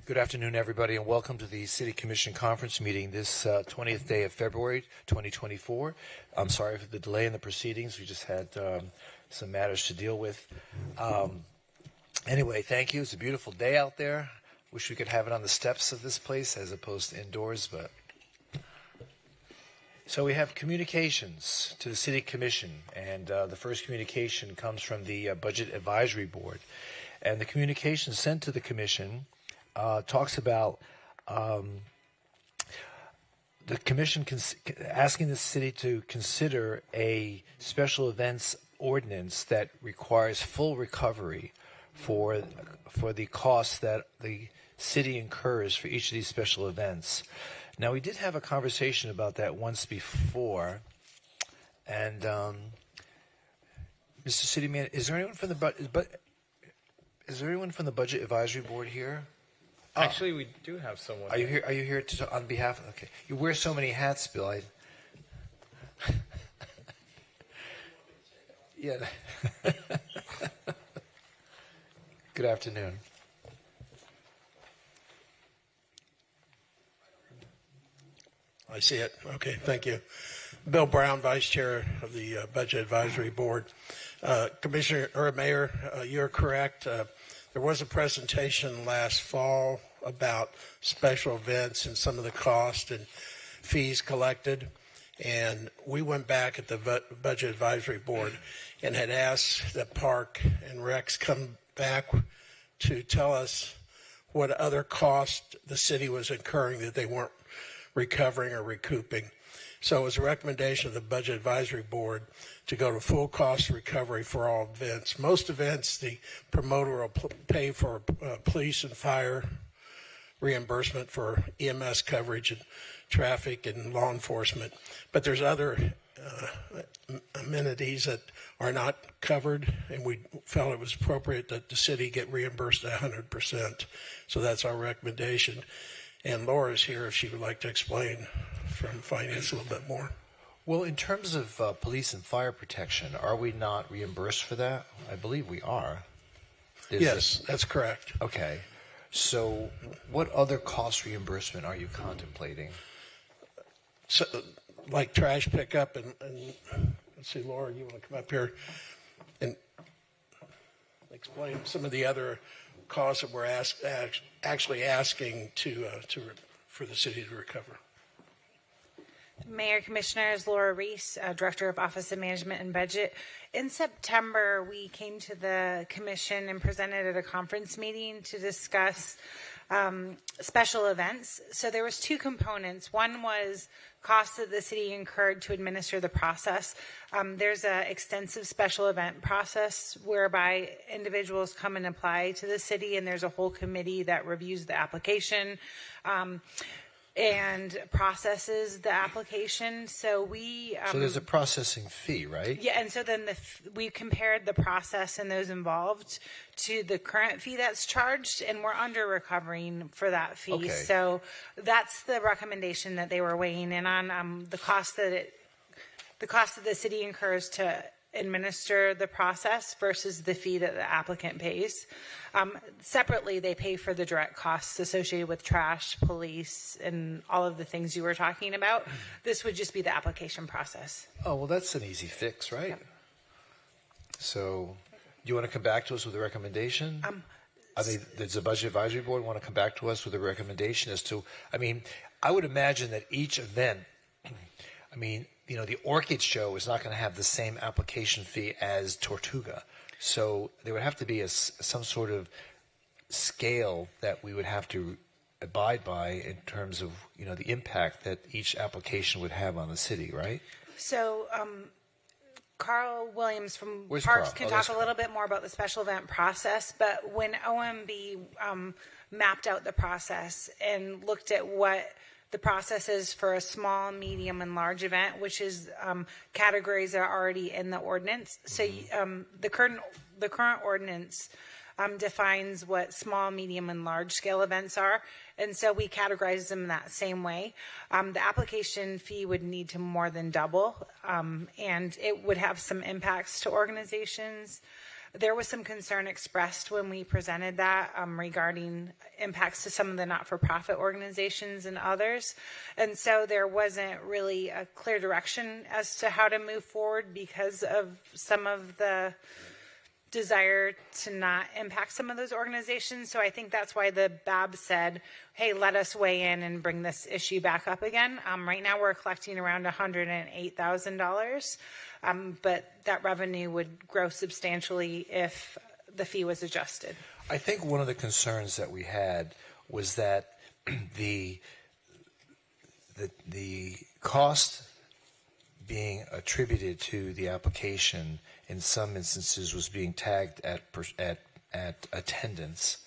Good afternoon, everybody, and welcome to the City Commission Conference meeting this 20th day of February 2024. I'm sorry for the delay in the proceedings. We just had some matters to deal with. Anyway, thank you. It's a beautiful day out there. Wish we could have it on the steps of this place as opposed to indoors, but... So we have communications to the City Commission, and the first communication comes from the Budget Advisory Board. And the communication sent to the Commission talks about the Commission asking the City to consider a special events ordinance that requires full recovery for the costs that the City incurs for each of these special events. Now, we did have a conversation about that once before, and Mr. City Man, is there anyone from the Budget Advisory Board here? Actually, we do have someone. Are you here? Are you here to on behalf? Okay, you wear so many hats, Bill. Yeah. Good afternoon. I see it. Okay, thank you. Bill Brown, Vice Chair of the Budget Advisory Board. Commissioner or Mayor, you're correct. There was a presentation last fall about special events and some of the cost and fees collected. And we went back at the Budget Advisory Board and had asked that Park and Recs come back to tell us what other costs the city was incurring that they weren't recovering or recouping. So it was a recommendation of the Budget Advisory Board to go to full cost recovery for all events. Most events, the promoter will pay for police and fire reimbursement for EMS coverage and traffic and law enforcement. But there's other amenities that are not covered, and we felt it was appropriate that the city get reimbursed 100%. So that's our recommendation. And Laura's here if she would like to explain from finance a little bit more. Well, in terms of police and fire protection, are we not reimbursed for that? I believe we are. Yes, that's correct. Okay. So what other cost reimbursement are you contemplating? So, like trash pickup and let's see, Laura, you want to come up here and explain some of the other costs that we're actually asking for the city to recover? Mayor, Commissioners, Laura Reese, Director of Office of Management and Budget. In September, we came to the Commission and presented at a conference meeting to discuss special events. So there was two components. One was costs that the city incurred to administer the process. There's an extensive special event process whereby individuals come and apply to the city, and there's a whole committee that reviews the application and processes the application. So we... so there's a processing fee, right? Yeah, and so then we compared the process and those involved to the current fee that's charged, and we're under recovering for that fee. Okay. So that's the recommendation that they were weighing in on, the cost that the city incurs to administer the process versus the fee that the applicant pays. Separately, they pay for the direct costs associated with trash, police, and all of the things you were talking about. This would just be the application process. Oh, well, that's an easy fix, right? Yep. So do you want to come back to us with a recommendation? Does the Budget Advisory Board want to come back to us with a recommendation as to, I would imagine that each event, the Orchid Show is not going to have the same application fee as Tortuga. So there would have to be some sort of scale that we would have to abide by in terms of, the impact that each application would have on the city, right? So Carl Williams from Where's Parks Carl? can talk a little bit more about the special event process, but when OMB mapped out the process and looked at what the process is for a small, medium, and large event, which is categories that are already in the ordinance. So the current ordinance defines what small, medium, and large scale events are, and so we categorize them that same way. The application fee would need to more than double, and it would have some impacts to organizations. There was some concern expressed when we presented that regarding impacts to some of the not-for-profit organizations and others. And so there wasn't really a clear direction as to how to move forward because of some of the desire to not impact some of those organizations. So I think that's why the BAB said, hey, let us weigh in and bring this issue back up again. Right now we're collecting around $108,000, but that revenue would grow substantially if the fee was adjusted. I think one of the concerns that we had was that the cost being attributed to the application in some instances was being tagged at attendance,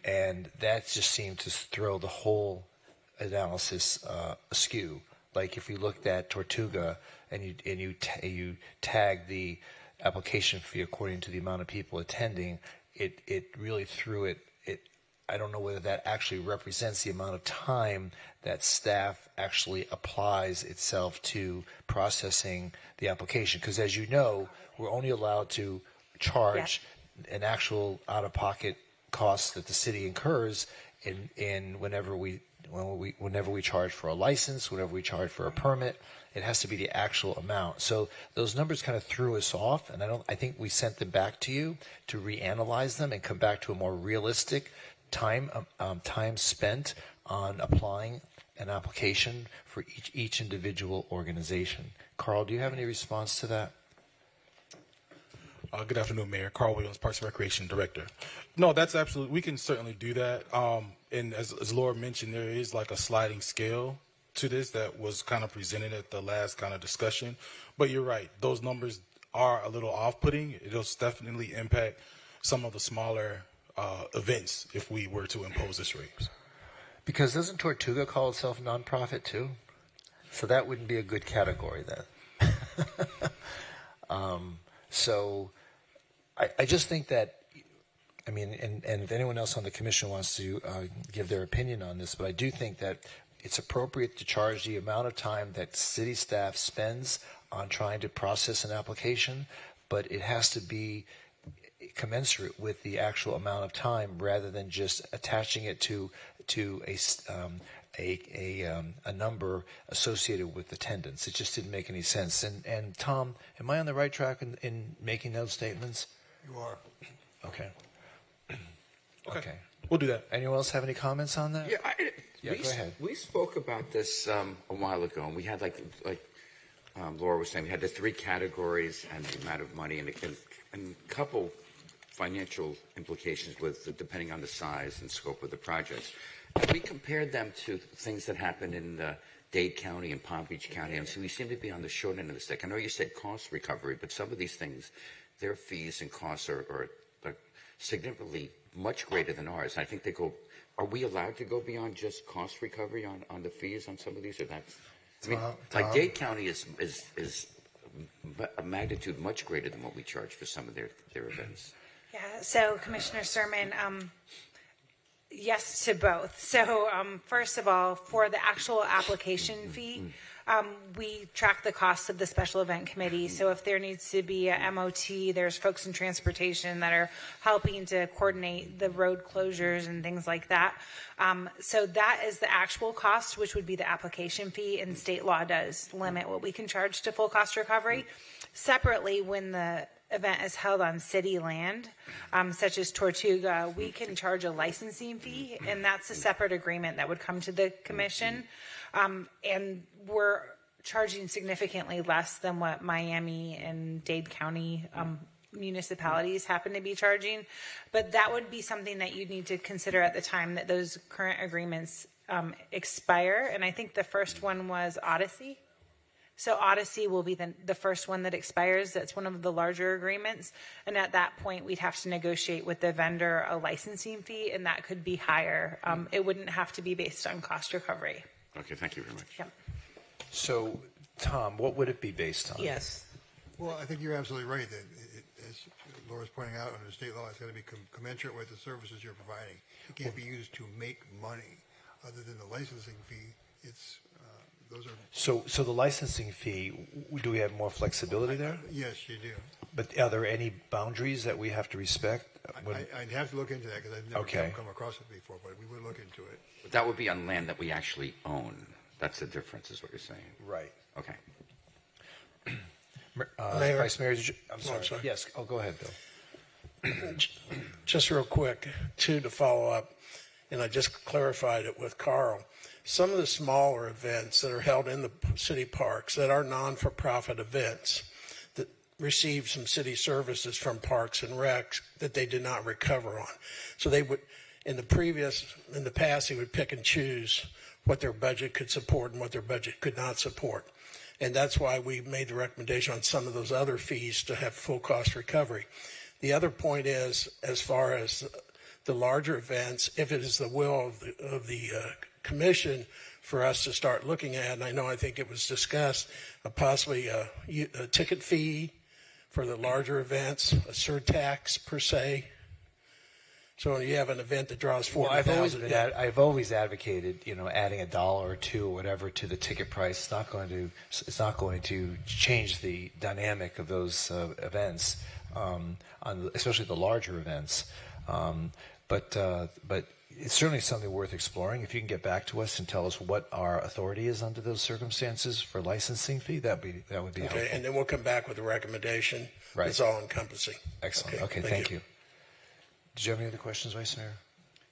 and that just seemed to throw the whole analysis askew. Like if you looked at Tortuga and you tag the application fee according to the amount of people attending, it really threw it. I don't know whether that actually represents the amount of time that staff actually applies itself to processing the application. Because as you know, we're only allowed to charge an actual out-of-pocket cost that the city incurs in whenever we charge for a license, whenever we charge for a permit. It has to be the actual amount. So those numbers kind of threw us off, and I think we sent them back to you to reanalyze them and come back to a more realistic time spent on applying an application for each individual organization. Carl, do you have any response to that? Good afternoon, Mayor. Carl Williams, Parks and Recreation Director. No, that's absolutely, we can certainly do that. And as Laura mentioned, there is like a sliding scale to this that was kind of presented at the last kind of discussion. But you're right, those numbers are a little off-putting. It'll definitely impact some of the smaller events if we were to impose this rate. Because doesn't Tortuga call itself nonprofit too? So that wouldn't be a good category then. So I just think that, I mean, and if anyone else on the commission wants to give their opinion on this, but I do think that it's appropriate to charge the amount of time that city staff spends on trying to process an application, but it has to be commensurate with the actual amount of time rather than just attaching it to a number associated with attendance. It just didn't make any sense. And Tom, am I on the right track in making those statements? You are. Okay. Okay. We'll do that. Anyone else have any comments on that? Yeah, go ahead. We spoke about this a while ago, and we had like Laura was saying, we had the three categories and the amount of money and a couple financial implications with depending on the size and scope of the projects. And we compared them to things that happened in Dade County and Palm Beach County, and so we seem to be on the short end of the stick. I know you said cost recovery, but some of these things, their fees and costs are significantly much greater than ours. I think they go. Are we allowed to go beyond just cost recovery on the fees on some of these, or that's? I mean, like Dade County is a magnitude much greater than what we charge for some of their events. Yeah, so Commissioner Sermon, yes to both. So first of all, for the actual application fee, we track the costs of the special event committee. So if there needs to be a MOT, there's folks in transportation that are helping to coordinate the road closures and things like that. So that is the actual cost, which would be the application fee, and state law does limit what we can charge to full cost recovery. Separately, when the event is held on city land, such as Tortuga, we can charge a licensing fee, and that's a separate agreement that would come to the commission. And we're charging significantly less than what Miami and Dade County municipalities happen to be charging. But that would be something that you'd need to consider at the time that those current agreements expire. And I think the first one was Odyssey. So Odyssey will be the first one that expires. That's one of the larger agreements. And at that point, we'd have to negotiate with the vendor a licensing fee, and that could be higher. It wouldn't have to be based on cost recovery. Okay, thank you very much. Yep. So, Tom, what would it be based on? Yes. Well, I think you're absolutely right that, as Laura's pointing out, under state law, it's got to be commensurate with the services you're providing. It can't be used to make money other than the licensing fee. It's those are. So the licensing fee, do we have more flexibility there? Yes, you do. But are there any boundaries that we have to respect? I'd have to look into that because I've never Okay. come across it before, but we would look into it. But that would be on land that we actually own. That's the difference, is what you're saying. Right. Okay. Mayor? Vice Mayor, I'm sorry. sorry. Yes. Oh, go ahead, Bill. Just real quick, too, to follow up, and I just clarified it with Carl. Some of the smaller events that are held in the city parks that are non-for-profit events that receive some city services from Parks and Recs that they did not recover on. So they would, in the past, they would pick and choose what their budget could support and what their budget could not support. And that's why we made the recommendation on some of those other fees to have full cost recovery. The other point is, as far as the larger events, if it is the will of the commission for us to start looking at, and I think it was discussed, possibly a ticket fee for the larger events, a surtax per se. So when you have an event that draws 40,000. I've always advocated, adding $1 or $2 or whatever to the ticket price. It's not going to change the dynamic of those events, especially the larger events. But it's certainly something worth exploring. If you can get back to us and tell us what our authority is under those circumstances for licensing fee, that would be helpful. Okay, and then we'll come back with a recommendation. Right. It's all encompassing. Excellent. Okay, thank you. Did you have any other questions, Vice Mayor?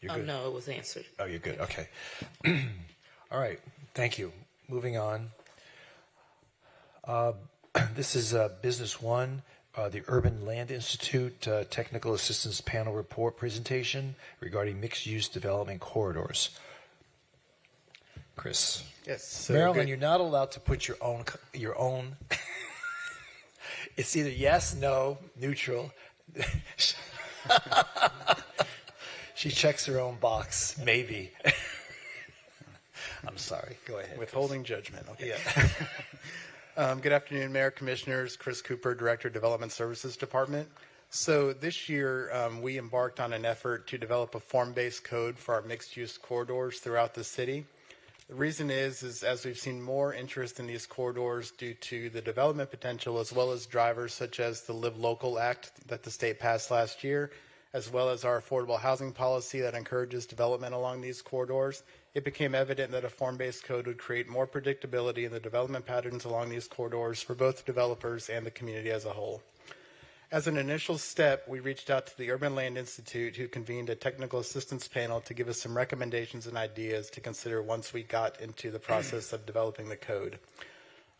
You're good? No, it was answered. Oh, you're good. Okay. All right. Thank you. Moving on. This is Business 1, the Urban Land Institute Technical Assistance Panel Report presentation regarding mixed-use development corridors. Chris. Yes. So Marilyn, you're not allowed to put your own. It's either yes, no, neutral. She checks her own box, maybe. I'm sorry. Go ahead. Withholding judgment. Okay. Yeah. Good afternoon, Mayor, Commissioners. Chris Cooper, Director, Development Services Department. So this year, we embarked on an effort to develop a form-based code for our mixed-use corridors throughout the city. The reason is as we've seen more interest in these corridors due to the development potential, as well as drivers such as the Live Local Act that the state passed last year, as well as our affordable housing policy that encourages development along these corridors, it became evident that a form-based code would create more predictability in the development patterns along these corridors for both developers and the community as a whole. As an initial step, we reached out to the Urban Land Institute, who convened a technical assistance panel to give us some recommendations and ideas to consider once we got into the process of developing the code.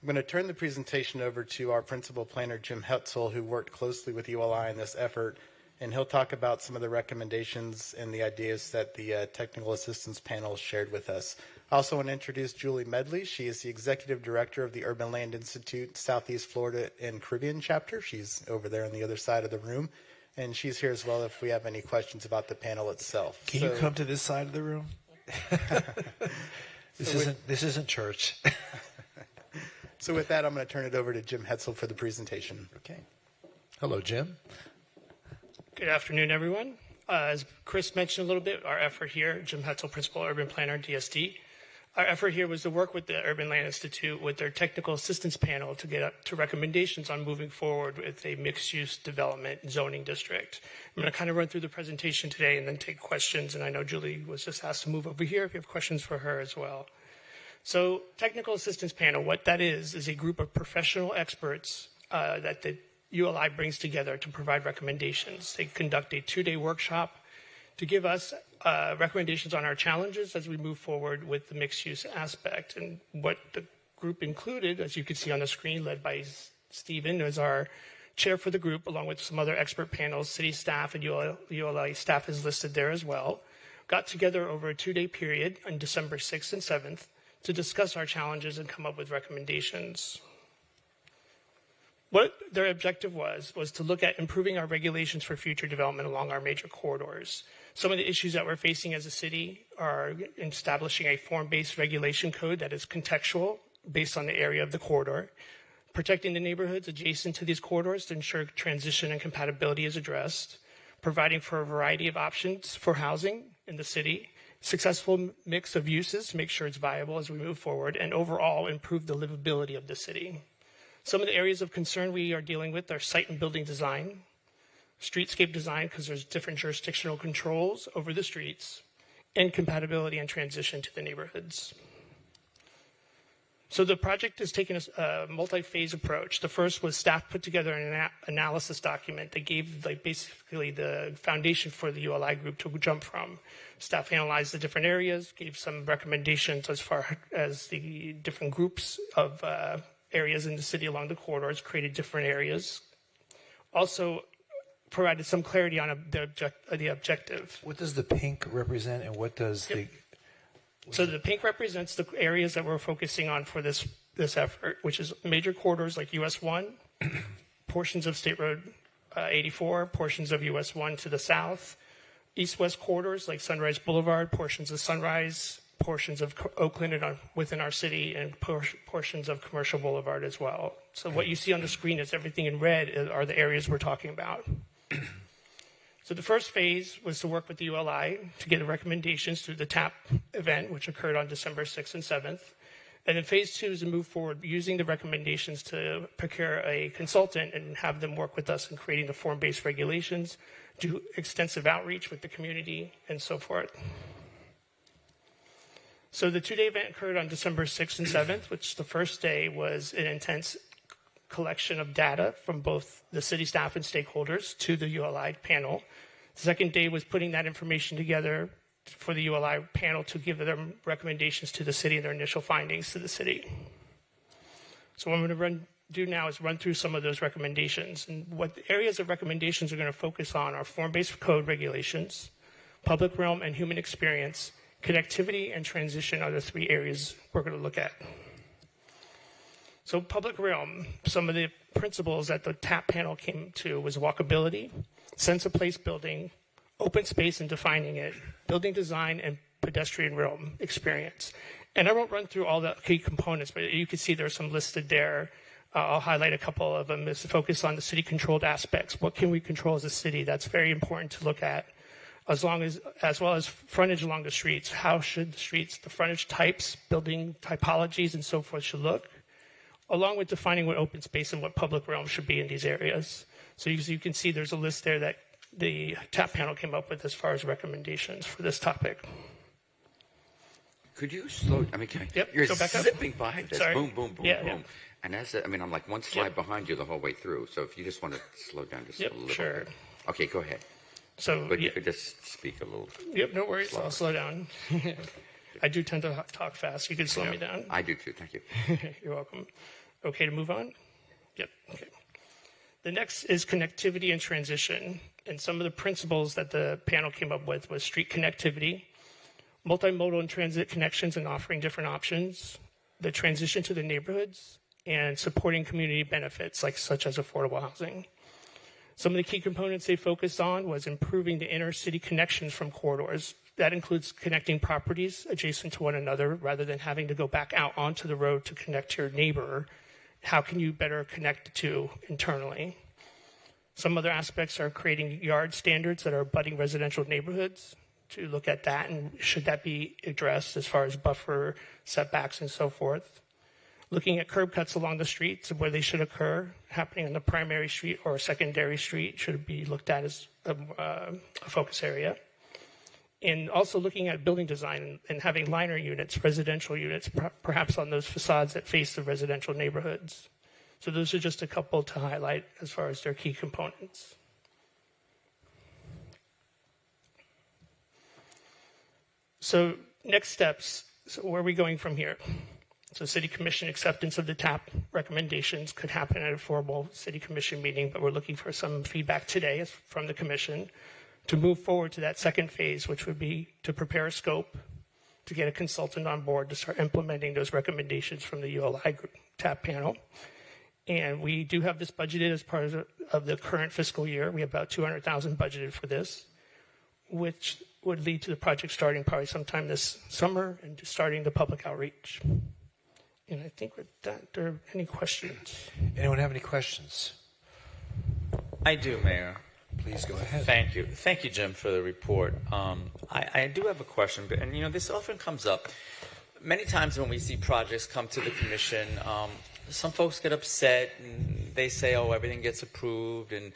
I'm going to turn the presentation over to our principal planner, Jim Hetzel, who worked closely with ULI in this effort, and he'll talk about some of the recommendations and the ideas that the technical assistance panel shared with us. I also want to introduce Julie Medley. She is the Executive Director of the Urban Land Institute Southeast Florida and Caribbean chapter. She's over there on the other side of the room, and she's here as well if we have any questions about the panel itself. Can you come to this side of the room? This isn't church. So with that, I'm going to turn it over to Jim Hetzel for the presentation. Okay. Hello, Jim. Good afternoon, everyone. As Chris mentioned a little bit, our effort here, Jim Hetzel, Principal Urban Planner, DSD, our effort here was to work with the Urban Land Institute with their technical assistance panel to get up to recommendations on moving forward with a mixed-use development zoning district. I'm going to kind of run through the presentation today and then take questions, and I know Julie was just asked to move over here if you have questions for her as well. So technical assistance panel, what that is a group of professional experts that the ULI brings together to provide recommendations. They conduct a 2-day workshop to give us recommendations on our challenges as we move forward with the mixed-use aspect. And what the group included, as you can see on the screen, led by Stephen as our chair for the group, along with some other expert panels, city staff and ULI staff is listed there as well, got together over a 2-day period on December 6th and 7th to discuss our challenges and come up with recommendations. What their objective was to look at improving our regulations for future development along our major corridors. Some of the issues that we're facing as a city are establishing a form-based regulation code that is contextual based on the area of the corridor, protecting the neighborhoods adjacent to these corridors to ensure transition and compatibility is addressed, providing for a variety of options for housing in the city, successful mix of uses to make sure it's viable as we move forward, and overall improve the livability of the city. Some of the areas of concern we are dealing with are site and building design, streetscape design, because there's different jurisdictional controls over the streets, and compatibility and transition to the neighborhoods. So the project is taking a multi-phase approach. The first was staff put together an analysis document that gave basically the foundation for the ULI group to jump from. Staff analyzed the different areas, gave some recommendations as far as the different groups of areas in the city along the corridors, created different areas. Also provided some clarity on the objective. What does the pink represent, and what does the... So the pink represents the areas that we're focusing on for this effort, which is major corridors like US 1, portions of State Road 84, portions of US 1 to the south, east-west corridors like Sunrise Boulevard, portions of Sunrise, portions of Oakland and within our city, and portions of Commercial Boulevard as well. So what you see on the screen is everything in red are the areas we're talking about. So the first phase was to work with the ULI to get the recommendations through the TAP event, which occurred on December 6th and 7th. And then phase 2 is to move forward using the recommendations to procure a consultant and have them work with us in creating the form-based regulations, do extensive outreach with the community, and so forth. So the 2-day event occurred on December 6th and 7th, which the first day was an intense collection of data from both the city staff and stakeholders to the ULI panel. The second day was putting that information together for the ULI panel to give them recommendations to the city and their initial findings to the city. So what I'm going to do now is run through some of those recommendations. And what the areas of recommendations are going to focus on are form-based code regulations, public realm and human experience, connectivity, and transition are the 3 areas we're going to look at. So public realm, some of the principles that the TAP panel came to was walkability, sense of place building, open space and defining it, building design, and pedestrian realm experience. And I won't run through all the key components, but you can see there's some listed there. I'll highlight a couple of them. Is to focus on the city-controlled aspects. What can we control as a city? That's very important to look at. As well as frontage along the streets. How should the streets, the frontage types, building typologies, and so forth should look, along with defining what open space and what public realm should be in these areas. So you can see there's a list there that the TAP panel came up with as far as recommendations for this topic. Could you slow? I mean, Yep, you're go back up. zipping by this. Sorry. Boom, boom, boom, Yeah, boom. yeah. And I'm like one slide behind you the whole way through. So if you just want to slow down just a little sure. bit. Okay, go ahead. So, But you could just speak a little. Yep, no worries. I'll slow down. I do tend to talk fast. You can slow me down. I do too. Thank you. You're welcome. Okay to move on? Yep. Okay. The next is connectivity and transition. And some of the principles that the panel came up with was street connectivity, multimodal and transit connections and offering different options, the transition to the neighborhoods, and supporting community benefits such as affordable housing. Some of the key components they focused on was improving the inner city connections from corridors. That includes connecting properties adjacent to one another rather than having to go back out onto the road to connect to your neighbor. How can you better connect the two internally? Some other aspects are creating yard standards that are abutting residential neighborhoods to look at that, and should that be addressed as far as buffer setbacks and so forth. Looking at curb cuts along the streets and where they should occur, happening on the primary street or a secondary street should be looked at as a focus area. And also looking at building design and having liner units, residential units, perhaps on those facades that face the residential neighborhoods. So those are just a couple to highlight as far as their key components. So next steps, so where are we going from here? So City Commission acceptance of the TAP recommendations could happen at a formal City Commission meeting, but we're looking for some feedback today from the Commission to move forward to that second phase, which would be to prepare a scope, to get a consultant on board to start implementing those recommendations from the ULI group, TAP panel. And we do have this budgeted as part of the current fiscal year. We have about $200,000 budgeted for this, which would lead to the project starting probably sometime this summer and starting the public outreach. And I think with that, are there any questions? Anyone have any questions? I do, Mayor. Please go ahead. Thank you. Thank you, Jim, for the report. I do have a question, and this often comes up. Many times when we see projects come to the commission, some folks get upset and they say, oh, everything gets approved. And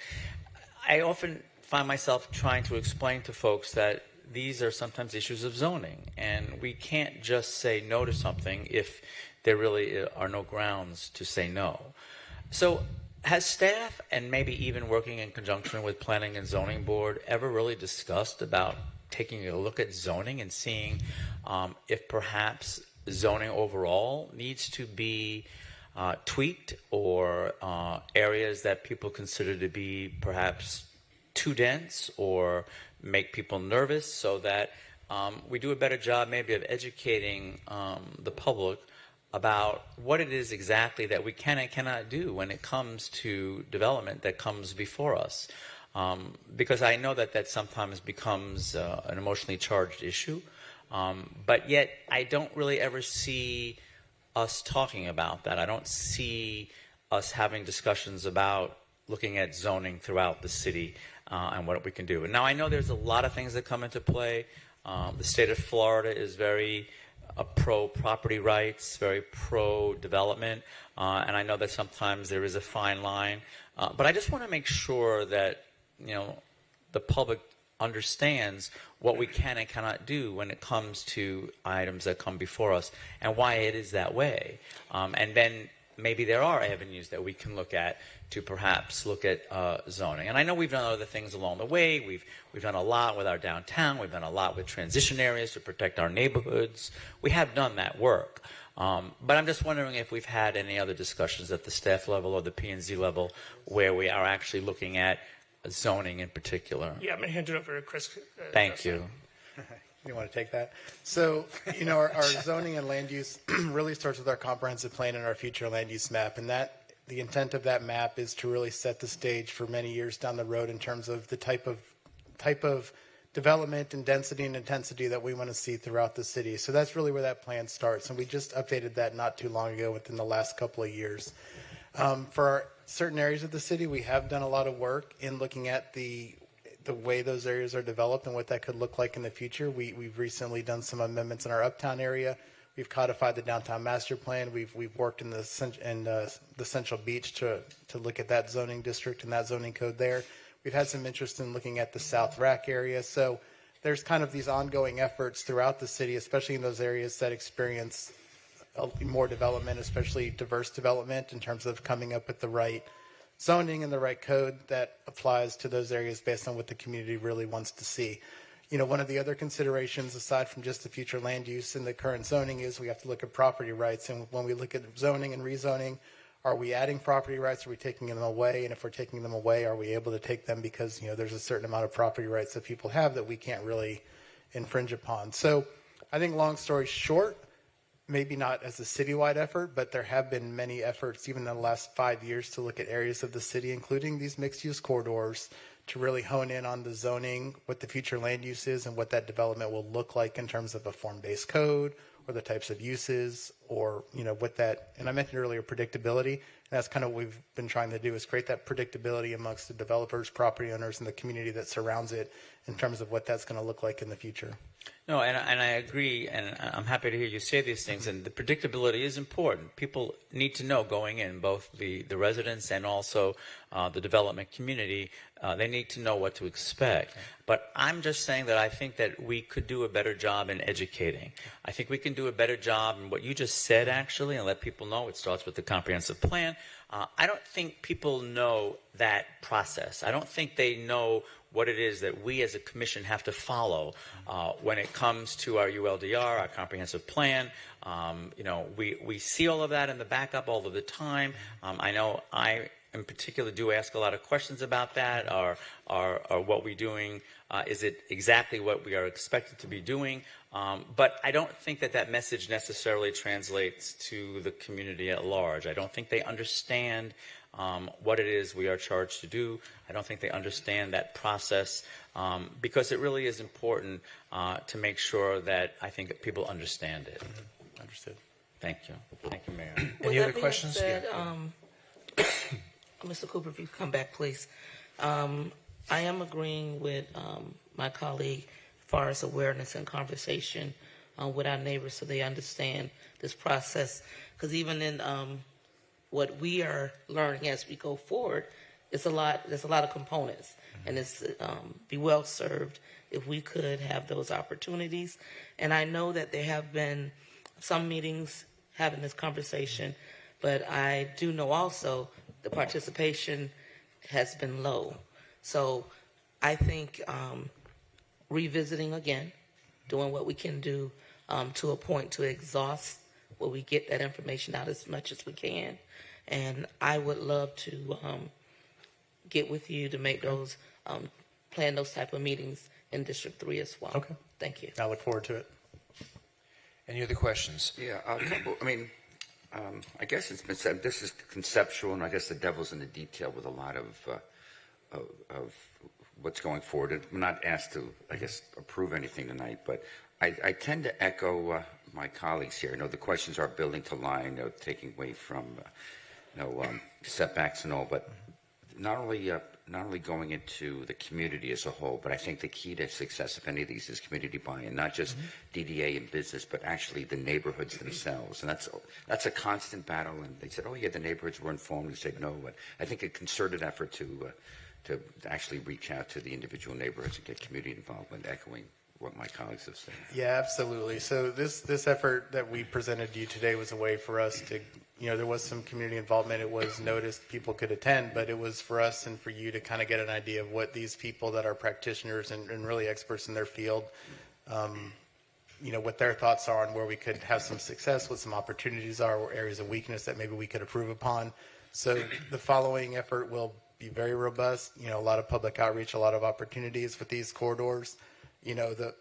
I often find myself trying to explain to folks that these are sometimes issues of zoning, and we can't just say no to something if there really are no grounds to say no. So has staff, and maybe even working in conjunction with Planning and Zoning Board, ever really discussed about taking a look at zoning and seeing if perhaps zoning overall needs to be tweaked, or areas that people consider to be perhaps too dense or make people nervous, so that we do a better job maybe of educating the public about what it is exactly that we can and cannot do when it comes to development that comes before us. Because I know that sometimes becomes an emotionally charged issue, but yet I don't really ever see us talking about that. I don't see us having discussions about looking at zoning throughout the city and what we can do. And now I know there's a lot of things that come into play. The state of Florida is very pro-property rights, very pro-development, and I know that sometimes there is a fine line. But I just want to make sure that the public understands what we can and cannot do when it comes to items that come before us and why it is that way. And then maybe there are avenues that we can look at to perhaps look at zoning. And I know we've done other things along the way. We've done a lot with our downtown. We've done a lot with transition areas to protect our neighborhoods. We have done that work. But I'm just wondering if we've had any other discussions at the staff level or the P&Z level where we are actually looking at zoning in particular. Yeah, I'm going to hand it over to Chris. Thank you. You want to take that? So, our zoning and land use really starts with our comprehensive plan and our future land use map. And the intent of that map is to really set the stage for many years down the road in terms of the type of development and density and intensity that we want to see throughout the city. So that's really where that plan starts. And we just updated that not too long ago, within the last couple of years. For certain areas of the city, we have done a lot of work in looking at the way those areas are developed and what that could look like in the future. We've recently done some amendments in our uptown area. We've codified the downtown master plan. We've worked in the Central Beach to look at that zoning district and that zoning code there. We've had some interest in looking at the South Rack area. So there's kind of these ongoing efforts throughout the city, especially in those areas that experience more development, especially diverse development, in terms of coming up with the right zoning and the right code that applies to those areas based on what the community really wants to see. One of the other considerations, aside from just the future land use and the current zoning, is we have to look at property rights. And when we look at zoning and rezoning, are we adding property rights? Are we taking them away? And if we're taking them away, are we able to take them because, there's a certain amount of property rights that people have that we can't really infringe upon? So I think, long story short, maybe not as a citywide effort, but there have been many efforts, even in the last 5 years, to look at areas of the city, including these mixed-use corridors, to really hone in on the zoning, what the future land use is, and what that development will look like in terms of a form-based code, or the types of uses, or what that. And I mentioned earlier predictability, and that's kind of what we've been trying to do, is create that predictability amongst the developers, property owners, and the community that surrounds it in terms of what that's going to look like in the future. No, and I agree, and I'm happy to hear you say these things, and the predictability is important. People need to know going in, both the residents and also the development community, they need to know what to expect. But I'm just saying that I think that we could do a better job in educating. I think we can do a better job in what you just said, actually, and let people know. It starts with the comprehensive plan. I don't think people know that process. I don't think they know what it is that we as a commission have to follow when it comes to our ULDR, our comprehensive plan. We see all of that in the backup all of the time. I know I, in particular, do ask a lot of questions about that. Are what we're doing, is it exactly what we are expected to be doing? But I don't think that message necessarily translates to the community at large. I don't think they understand what it is we are charged to do. I don't think they understand that process because it really is important to make sure that I think that people understand it. Mm-hmm. Understood. Thank you. Thank you, Mayor. Any other questions? Said, Mr. Cooper, if you come back, please. I am agreeing with my colleague as far as awareness and conversation with our neighbors so they understand this process. Because even in what we are learning as we go forward is a lot. There's a lot of components, and it's be well served if we could have those opportunities. And I know that there have been some meetings having this conversation, but I do know also the participation has been low. So I think revisiting again, doing what we can do to a point to exhaust where we get that information out as much as we can. And I would love to get with you to make those, plan those type of meetings in District 3 as well. Okay. Thank you. I look forward to it. Any other questions? Yeah, a couple. I mean, I guess it's been said. This is conceptual, and I guess the devil's in the detail with a lot of what's going forward. I'm not asked to, I guess, approve anything tonight, but I tend to echo my colleagues here. I know the questions are building to line, taking away from, setbacks and all, but not only going into the community as a whole, but I think the key to success of any of these is community buy-in, not just DDA and business, but actually the neighborhoods themselves. And that's a constant battle. And they said, oh yeah, the neighborhoods were informed. We said no, but I think a concerted effort to actually reach out to the individual neighborhoods and get community involvement, echoing what my colleagues have said. Yeah, absolutely. So this effort that we presented to you today was a way for us to, there was some community involvement. It was noticed people could attend, but it was for us and for you to kind of get an idea of what these people that are practitioners and really experts in their field, what their thoughts are on where we could have some success, what some opportunities are, or areas of weakness that maybe we could improve upon. So the following effort will be very robust, a lot of public outreach, a lot of opportunities with these corridors. The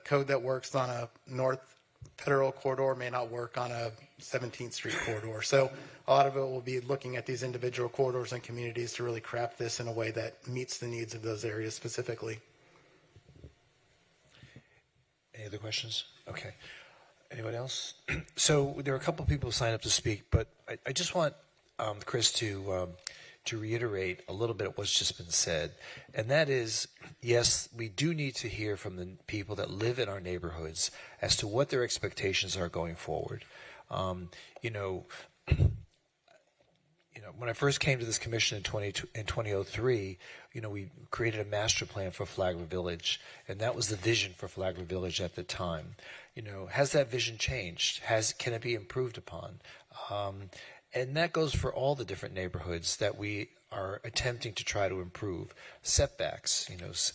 code that works on a North Federal corridor may not work on a 17th Street corridor. So a lot of it will be looking at these individual corridors and communities to really craft this in a way that meets the needs of those areas specifically. Any other questions? Okay. Anyone else? So there are a couple people who signed up to speak, but I just want Chris to reiterate a little bit of what's just been said. And that is, yes, we do need to hear from the people that live in our neighborhoods as to what their expectations are going forward. When I first came to this commission in 2003, we created a master plan for Flagler Village, and that was the vision for Flagler Village at the time. Has that vision changed? Can it be improved upon? And that goes for all the different neighborhoods that we are attempting to try to improve. Setbacks,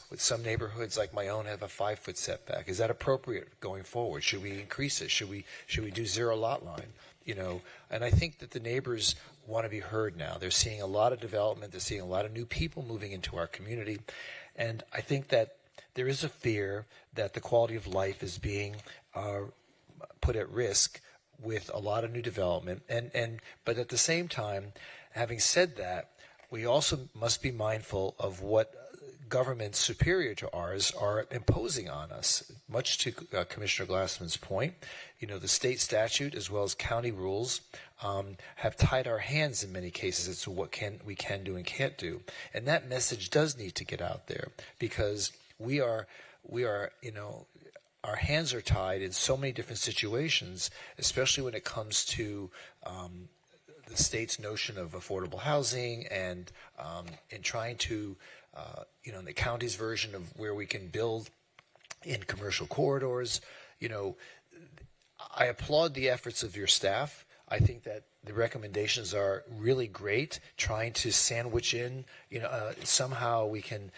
with some neighborhoods like my own have a 5-foot setback. Is that appropriate going forward? Should we increase it? Should we do zero lot line? And I think that the neighbors want to be heard now. They're seeing a lot of development. They're seeing a lot of new people moving into our community. And I think that there is a fear that the quality of life is being put at risk with a lot of new development. But at the same time, having said that, we also must be mindful of what governments superior to ours are imposing on us. Much to Commissioner Glassman's point, the state statute as well as county rules have tied our hands in many cases as to what we can do and can't do. And that message does need to get out there, because we are our hands are tied in so many different situations, especially when it comes to the state's notion of affordable housing and in trying to, the county's version of where we can build in commercial corridors. I applaud the efforts of your staff. I think that the recommendations are really great, trying to sandwich in, somehow we can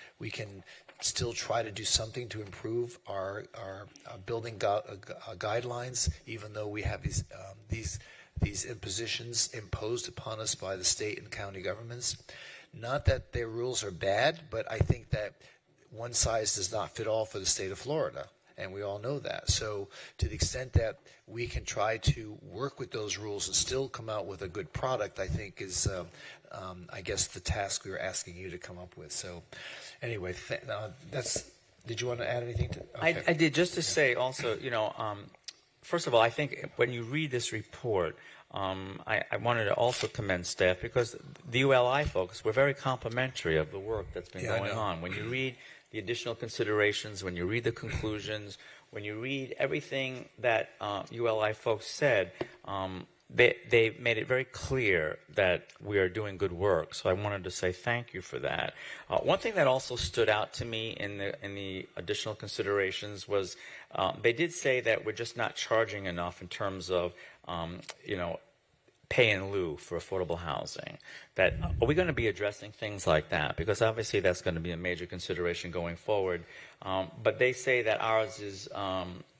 still try to do something to improve our building guidelines, even though we have these impositions imposed upon us by the state and county governments. Not that their rules are bad, but I think that one size does not fit all for the state of Florida, and we all know that. So to the extent that we can try to work with those rules and still come out with a good product, I think is, I guess, the task we were asking you to come up with. So anyway, did you want to add anything to? Okay. I did, just to say also, first of all, I think when you read this report, I wanted to also commend staff, because the ULI folks were very complimentary of the work that's been going on. When you read the additional considerations, when you read the conclusions, when you read everything that ULI folks said, they made it very clear that we are doing good work. So I wanted to say thank you for that. One thing that also stood out to me in the additional considerations was they did say that we're just not charging enough in terms of pay in lieu for affordable housing. That are we going to be addressing things like that? Because obviously that's going to be a major consideration going forward. But they say that ours is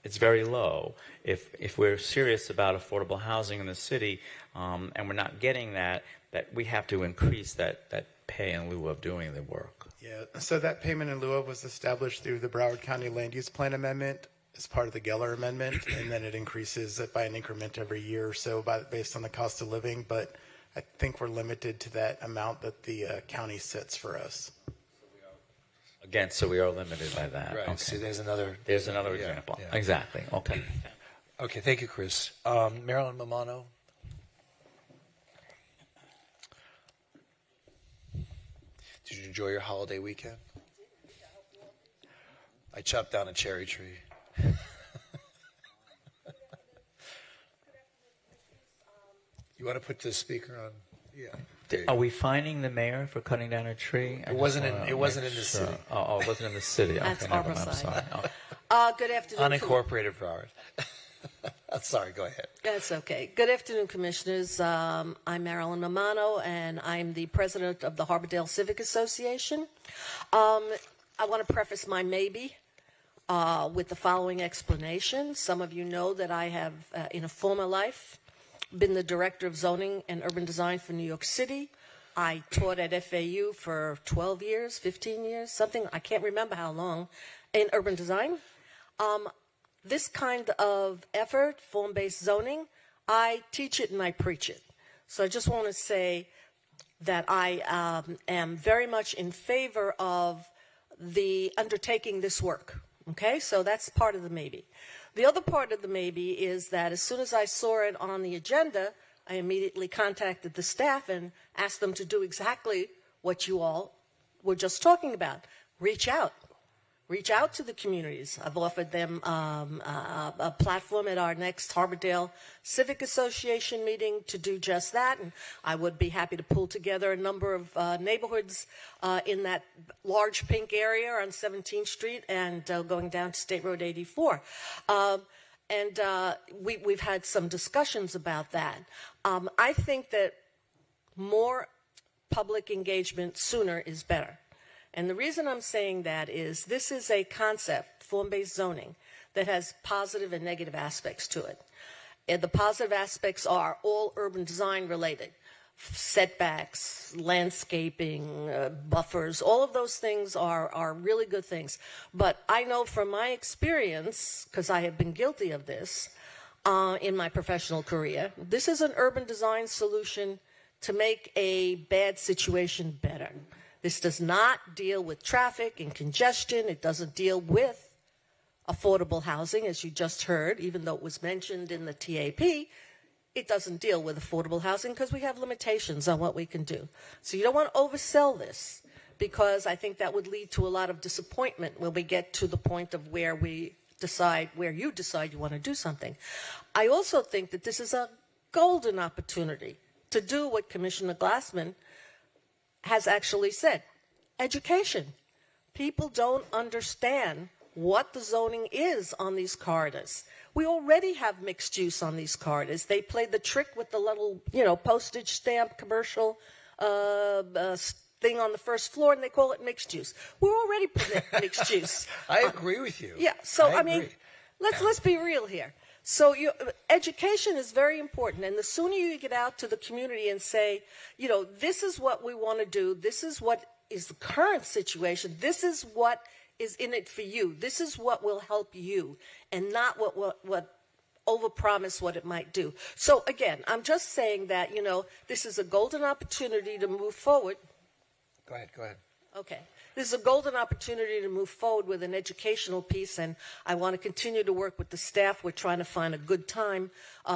it's very low. If we're serious about affordable housing in the city and we're not getting that we have to increase that pay in lieu of doing the work. Yeah, so that payment in lieu of was established through the Broward County Land Use Plan Amendment as part of the Geller Amendment, and then it increases it by an increment every year or so based on the cost of living. But I think we're limited to that amount that the county sets for us. Again, so we are limited by that. Right. Okay. See, there's another example. yeah. Exactly. Okay. Okay, thank you, Chris. Marilyn Mamano. Did you enjoy your holiday weekend? I chopped down a cherry tree. You want to put the speaker on? Yeah. Are we fining the mayor for cutting down a tree? It wasn't in the city. Oh, it wasn't in the city. That's okay, never mind. I'm Arbourside. sorry. Oh. Good afternoon. Unincorporated Broward. Sorry, go ahead. That's okay. Good afternoon, Commissioners. I'm Marilyn Mamano, and I'm the president of the Harbordale Civic Association. I want to preface my maybe with the following explanation. Some of you know that I have, in a former life, been the director of zoning and urban design for New York City. I taught at FAU for 12 years, 15 years, something, I can't remember how long, in urban design. This kind of effort, form-based zoning, I teach it and I preach it. So I just want to say that I am very much in favor of the undertaking this work. Okay, so that's part of the maybe. The other part of the maybe is that as soon as I saw it on the agenda, I immediately contacted the staff and asked them to do exactly what you all were just talking about. Reach out. Reach out to the communities. I've offered them a platform at our next Harbordale Civic Association meeting to do just that. And I would be happy to pull together a number of neighborhoods in that large pink area on 17th Street and going down to State Road 84. We've had some discussions about that. I think that more public engagement sooner is better. And the reason I'm saying that is this is a concept, form-based zoning, that has positive and negative aspects to it. And the positive aspects are all urban design related. Setbacks, landscaping, buffers, all of those things are really good things. But I know from my experience, because I have been guilty of this in my professional career, this is an urban design solution to make a bad situation better. This does not deal with traffic and congestion. It doesn't deal with affordable housing, as you just heard, even though it was mentioned in the TAP. It doesn't deal with affordable housing because we have limitations on what we can do. So you don't want to oversell this because I think that would lead to a lot of disappointment when we get to the point of where you decide you want to do something. I also think that this is a golden opportunity to do what Commissioner Glassman has actually said. Education. People don't understand what the zoning is on these corridors. We already have mixed use on these corridors. They played the trick with the little, postage stamp commercial thing on the first floor, and they call it mixed use. We're already mixed use. I agree with you. Yeah. So I agree. mean, let's be real here. So education is very important, and the sooner you get out to the community and say, this is what we want to do, this is what is the current situation, this is what is in it for you, this is what will help you, and not what overpromise what it might do. So again, I'm just saying that, this is a golden opportunity to move forward. Go ahead. Okay. This is a golden opportunity to move forward with an educational piece, and I want to continue to work with the staff. We're trying to find a good time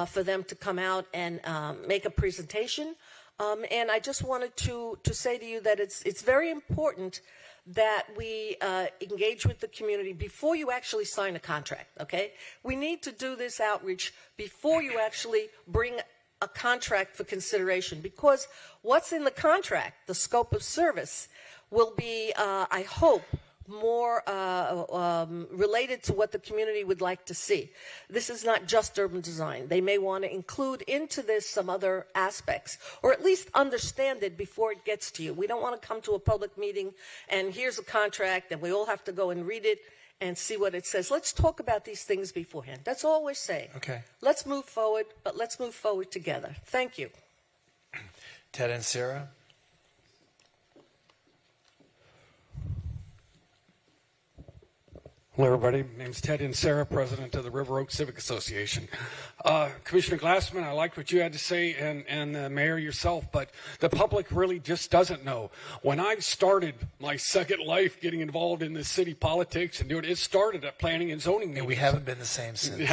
for them to come out and make a presentation. And I just wanted to say to you that it's very important that we engage with the community before you actually sign a contract, okay? We need to do this outreach before you actually bring a contract for consideration, because what's in the contract, the scope of service, will be, I hope, more related to what the community would like to see. This is not just urban design. They may want to include into this some other aspects, or at least understand it before it gets to you. We don't want to come to a public meeting and here's a contract and we all have to go and read it and see what it says. Let's talk about these things beforehand. That's all we're saying. Okay. Let's move forward, but let's move forward together. Thank you. Ted and Sarah? Hello, everybody. My name's Ted and Sarah, president of the River Oak Civic Association. Commissioner Glassman, I liked what you had to say, and the mayor yourself, but the public really just doesn't know. When I started my second life getting involved in the city politics and doing it started at planning and zoning meetings. And we haven't been the same since.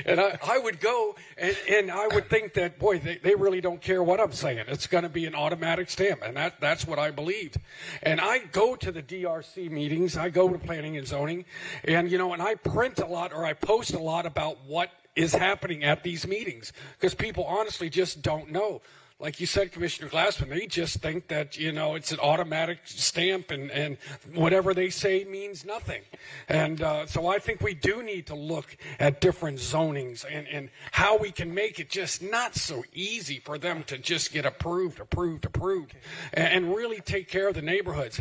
And I would go, and I would think that, boy, they really don't care what I'm saying. It's going to be an automatic stamp, and that's what I believed. And I go to the DRC meetings. I go to planning and zoning. And, and I print a lot, or I post a lot about what is happening at these meetings, because people honestly just don't know. Like you said, Commissioner Glassman, they just think that, it's an automatic stamp and whatever they say means nothing. And so I think we do need to look at different zonings and how we can make it just not so easy for them to just get approved, and really take care of the neighborhoods.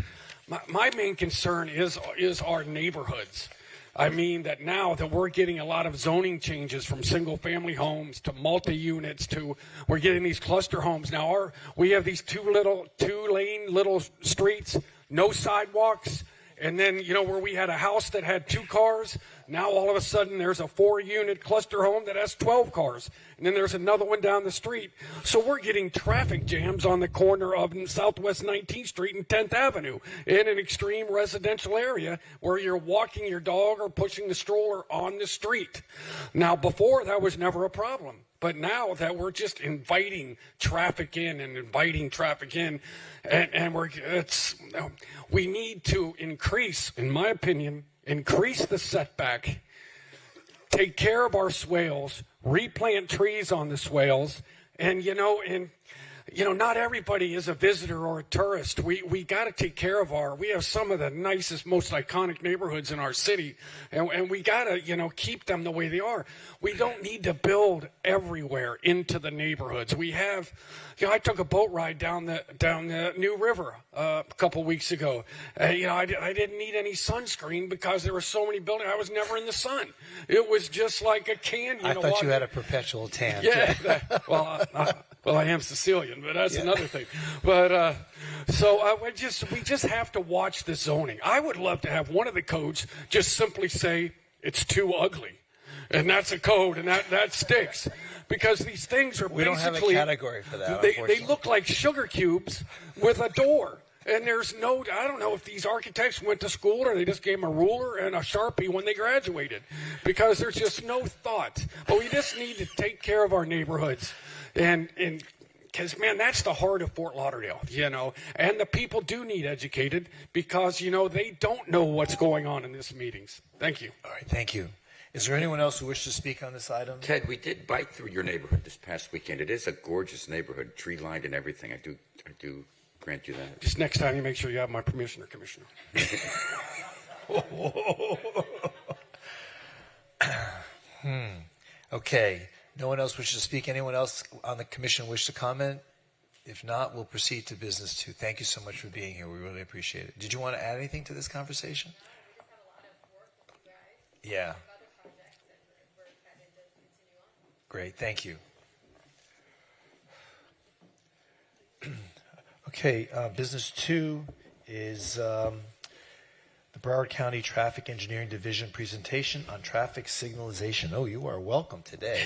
My main concern is our neighborhoods. I mean that now that we're getting a lot of zoning changes from single-family homes to multi-units to we're getting these cluster homes. Now we have these two-lane little streets, no sidewalks, and then, where we had a house that had 2 cars, now all of a sudden there's a 4-unit cluster home that has 12 cars. And then there's another one down the street. So we're getting traffic jams on the corner of Southwest 19th Street and 10th Avenue in an extreme residential area where you're walking your dog or pushing the stroller on the street. Now, before, that was never a problem. But now that we're just inviting traffic in, and we need to increase, in my opinion, the setback, take care of our swales, replant trees on the swales, and not everybody is a visitor or a tourist. We got to take care of we have some of the nicest, most iconic neighborhoods in our city, and we got to, keep them the way they are. We don't need to build everywhere into the neighborhoods. We have, I took a boat ride down the New River a couple weeks ago. I didn't need any sunscreen because there were so many buildings. I was never in the sun. It was just like a canyon. I thought you had a perpetual tan. Yeah. Well, I am Sicilian, but that's another thing. But we just have to watch the zoning. I would love to have one of the codes just simply say it's too ugly, and that's a code, and that sticks. Because these things are we don't have a category for that. They look like sugar cubes with a door. And I don't know if these architects went to school or they just gave them a ruler and a Sharpie when they graduated, because there's just no thought. But we just need to take care of our neighborhoods. And because, man, that's the heart of Fort Lauderdale, and the people do need educated because, they don't know what's going on in these meetings. Thank you. All right. Thank you. Is there anyone else who wishes to speak on this item? Ted, we did bike through your neighborhood this past weekend. It is a gorgeous neighborhood, tree-lined and everything. I do grant you that. Just next time you make sure you have my permission, Commissioner. Okay. No one else wishes to speak. Anyone else on the commission wish to comment? If not, we'll proceed to business 2. Thank you so much for being here. We really appreciate it. Did you want to add anything to this conversation? Yeah. Great. Thank you. Okay. Business 2 is the Broward County Traffic Engineering Division presentation on traffic signalization. Oh, you are welcome today.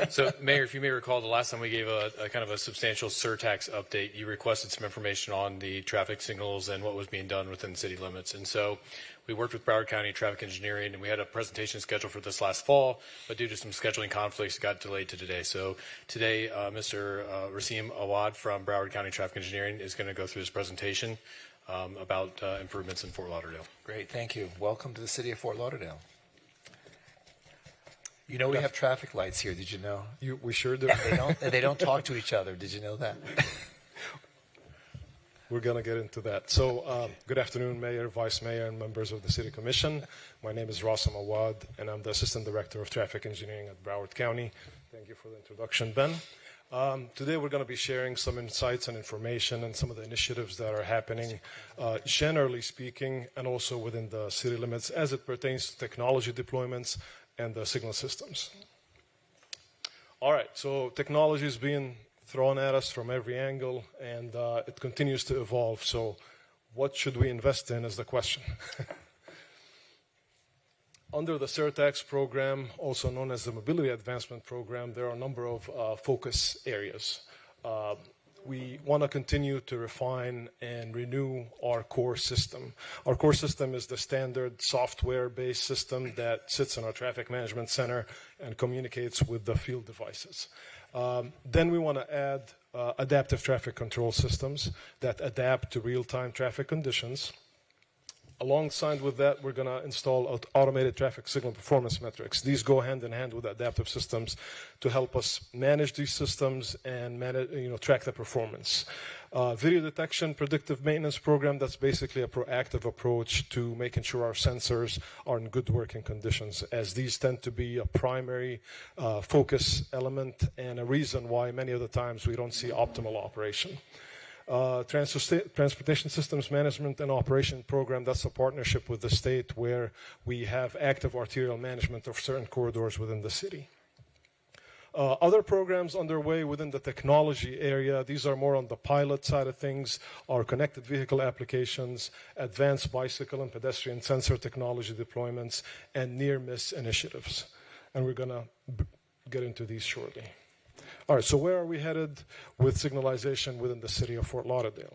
So, Mayor, if you may recall, the last time we gave a kind of a substantial surtax update, you requested some information on the traffic signals and what was being done within city limits. And so we worked with Broward County Traffic Engineering, and we had a presentation scheduled for this last fall, but due to some scheduling conflicts, it got delayed to today. So today, Mr. Rasim Awad from Broward County Traffic Engineering is going to go through this presentation about improvements in Fort Lauderdale. Great, thank you. Welcome to the city of Fort Lauderdale. You know, we have traffic lights here. Did you know? We sure do. And they don't talk to each other. Did you know that? We're going to get into that. So, good afternoon, Mayor, Vice Mayor, and members of the City Commission. My name is Rasim Awad, and I'm the Assistant Director of Traffic Engineering at Broward County. Thank you for the introduction, Ben. Today, we're going to be sharing some insights and information and some of the initiatives that are happening, generally speaking, and also within the city limits as it pertains to technology deployments and the signal systems. All right, so technology is being thrown at us from every angle, and it continues to evolve. So what should we invest in is the question. Under the surtax program, also known as the Mobility Advancement Program, there are a number of focus areas. We want to continue to refine and renew our core system. Our core system is the standard software-based system that sits in our traffic management center and communicates with the field devices. Then we want to add adaptive traffic control systems that adapt to real-time traffic conditions. Alongside with that, we're going to install automated traffic signal performance metrics. These go hand in hand with adaptive systems to help us manage these systems and track the performance. Video detection predictive maintenance program, that's basically a proactive approach to making sure our sensors are in good working conditions, as these tend to be a primary focus element and a reason why many of the times we don't see optimal operation. Transportation Systems Management and Operation Program, that's a partnership with the state where we have active arterial management of certain corridors within the city. Other programs underway within the technology area, these are more on the pilot side of things, are connected vehicle applications, advanced bicycle and pedestrian sensor technology deployments, and near-miss initiatives. And we're going to get into these shortly. All right, so where are we headed with signalization within the city of Fort Lauderdale?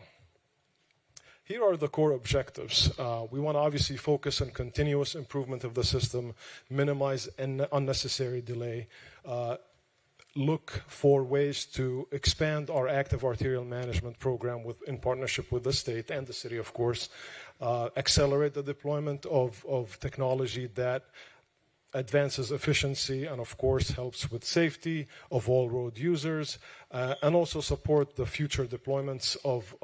Here are the core objectives. We want to obviously focus on continuous improvement of the system, minimize unnecessary delay, look for ways to expand our active arterial management program in partnership with the state and the city, of course, accelerate the deployment of technology that advances efficiency and, of course, helps with safety of all road users, and also support the future deployments of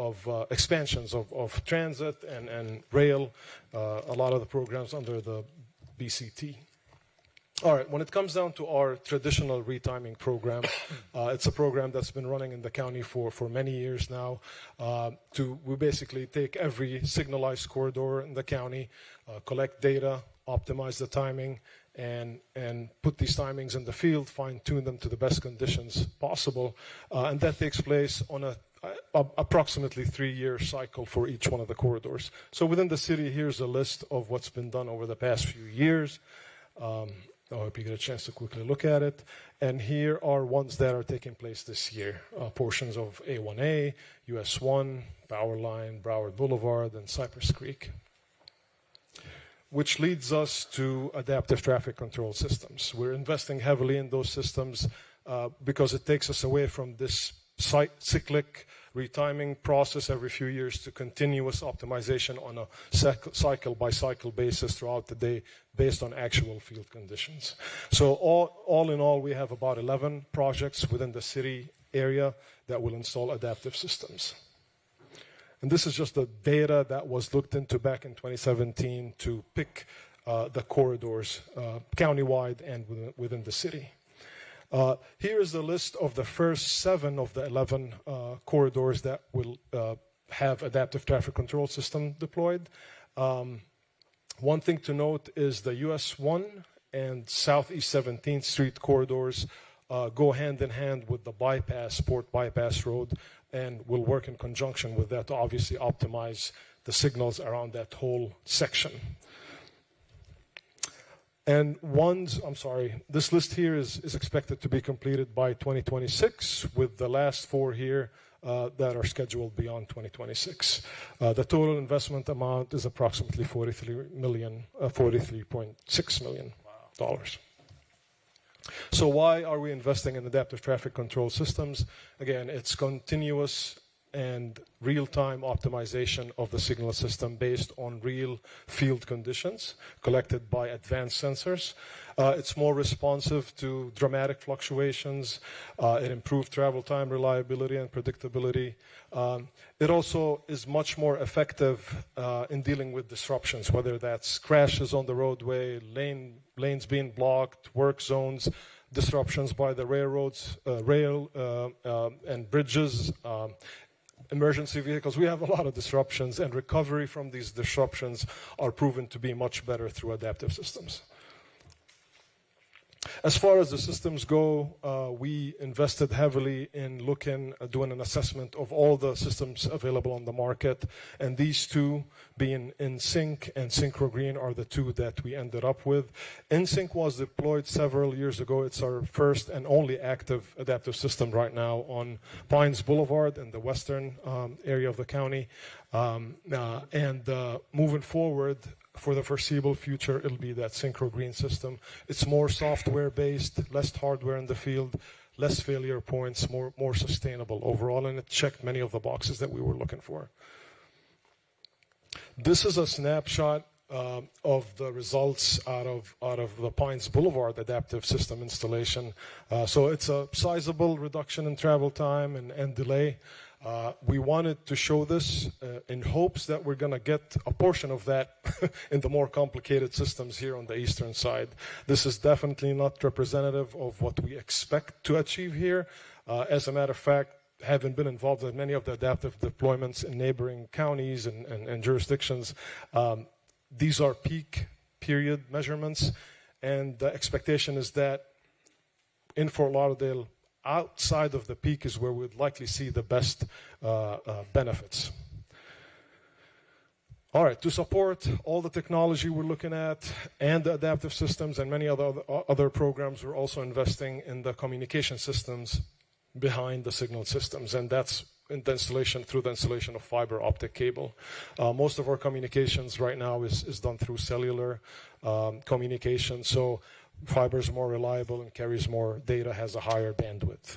expansions of transit and rail, a lot of the programs under the BCT. All right, when it comes down to our traditional retiming program, it's a program that's been running in the county for many years now. We basically take every signalized corridor in the county, collect data, optimize the timing, and put these timings in the field, fine-tune them to the best conditions possible. And that takes place on a approximately 3-year cycle for each one of the corridors. So within the city, here's a list of what's been done over the past few years. I hope you get a chance to quickly look at it. And here are ones that are taking place this year. Portions of A1A, US 1, Power Line, Broward Boulevard, and Cypress Creek. Which leads us to adaptive traffic control systems. We're investing heavily in those systems because it takes us away from this cyclic retiming process every few years to continuous optimization on a cycle-by-cycle basis throughout the day based on actual field conditions. So all in all, we have about 11 projects within the city area that will install adaptive systems. And this is just the data that was looked into back in 2017 to pick the corridors countywide and within the city. Here is the list of the first 7 of the 11 corridors that will have adaptive traffic control system deployed. One thing to note is the US 1 and Southeast 17th Street corridors go hand in hand with the Port Bypass Road, and will work in conjunction with that to obviously optimize the signals around that whole section. And this list here is expected to be completed by 2026, with the last 4 here that are scheduled beyond 2026. The total investment amount is approximately $43.6 million. Wow. So why are we investing in adaptive traffic control systems? Again, it's continuous and real-time optimization of the signal system based on real field conditions collected by advanced sensors. It's more responsive to dramatic fluctuations. It improved travel time, reliability, and predictability. It also is much more effective in dealing with disruptions, whether that's crashes on the roadway, lanes being blocked, work zones, disruptions by the railroads, and bridges, emergency vehicles. We have a lot of disruptions, and recovery from these disruptions are proven to be much better through adaptive systems. As far as the systems go, we invested heavily in doing an assessment of all the systems available on the market, and these two, being InSync and SynchroGreen, are the two that we ended up with. InSync was deployed several years ago. It's our first and only active adaptive system right now on Pines Boulevard in the western area of the county. Moving forward, for the foreseeable future, it'll be that SynchroGreen system. It's more software-based, less hardware in the field, less failure points, more sustainable overall, and it checked many of the boxes that we were looking for. This is a snapshot of the results out of the Pines Boulevard adaptive system installation. So it's a sizable reduction in travel time and delay. We wanted to show this in hopes that we're going to get a portion of that in the more complicated systems here on the eastern side. This is definitely not representative of what we expect to achieve here. As a matter of fact, having been involved in many of the adaptive deployments in neighboring counties and jurisdictions, these are peak period measurements, and the expectation is that in Fort Lauderdale, outside of the peak is where we'd likely see the best benefits. All right, to support all the technology we're looking at and the adaptive systems and many other programs, we're also investing in the communication systems behind the signal systems, and that's through the installation of fiber optic cable. Most of our communications right now is done through cellular communication, so fiber is more reliable and carries more data, has a higher bandwidth.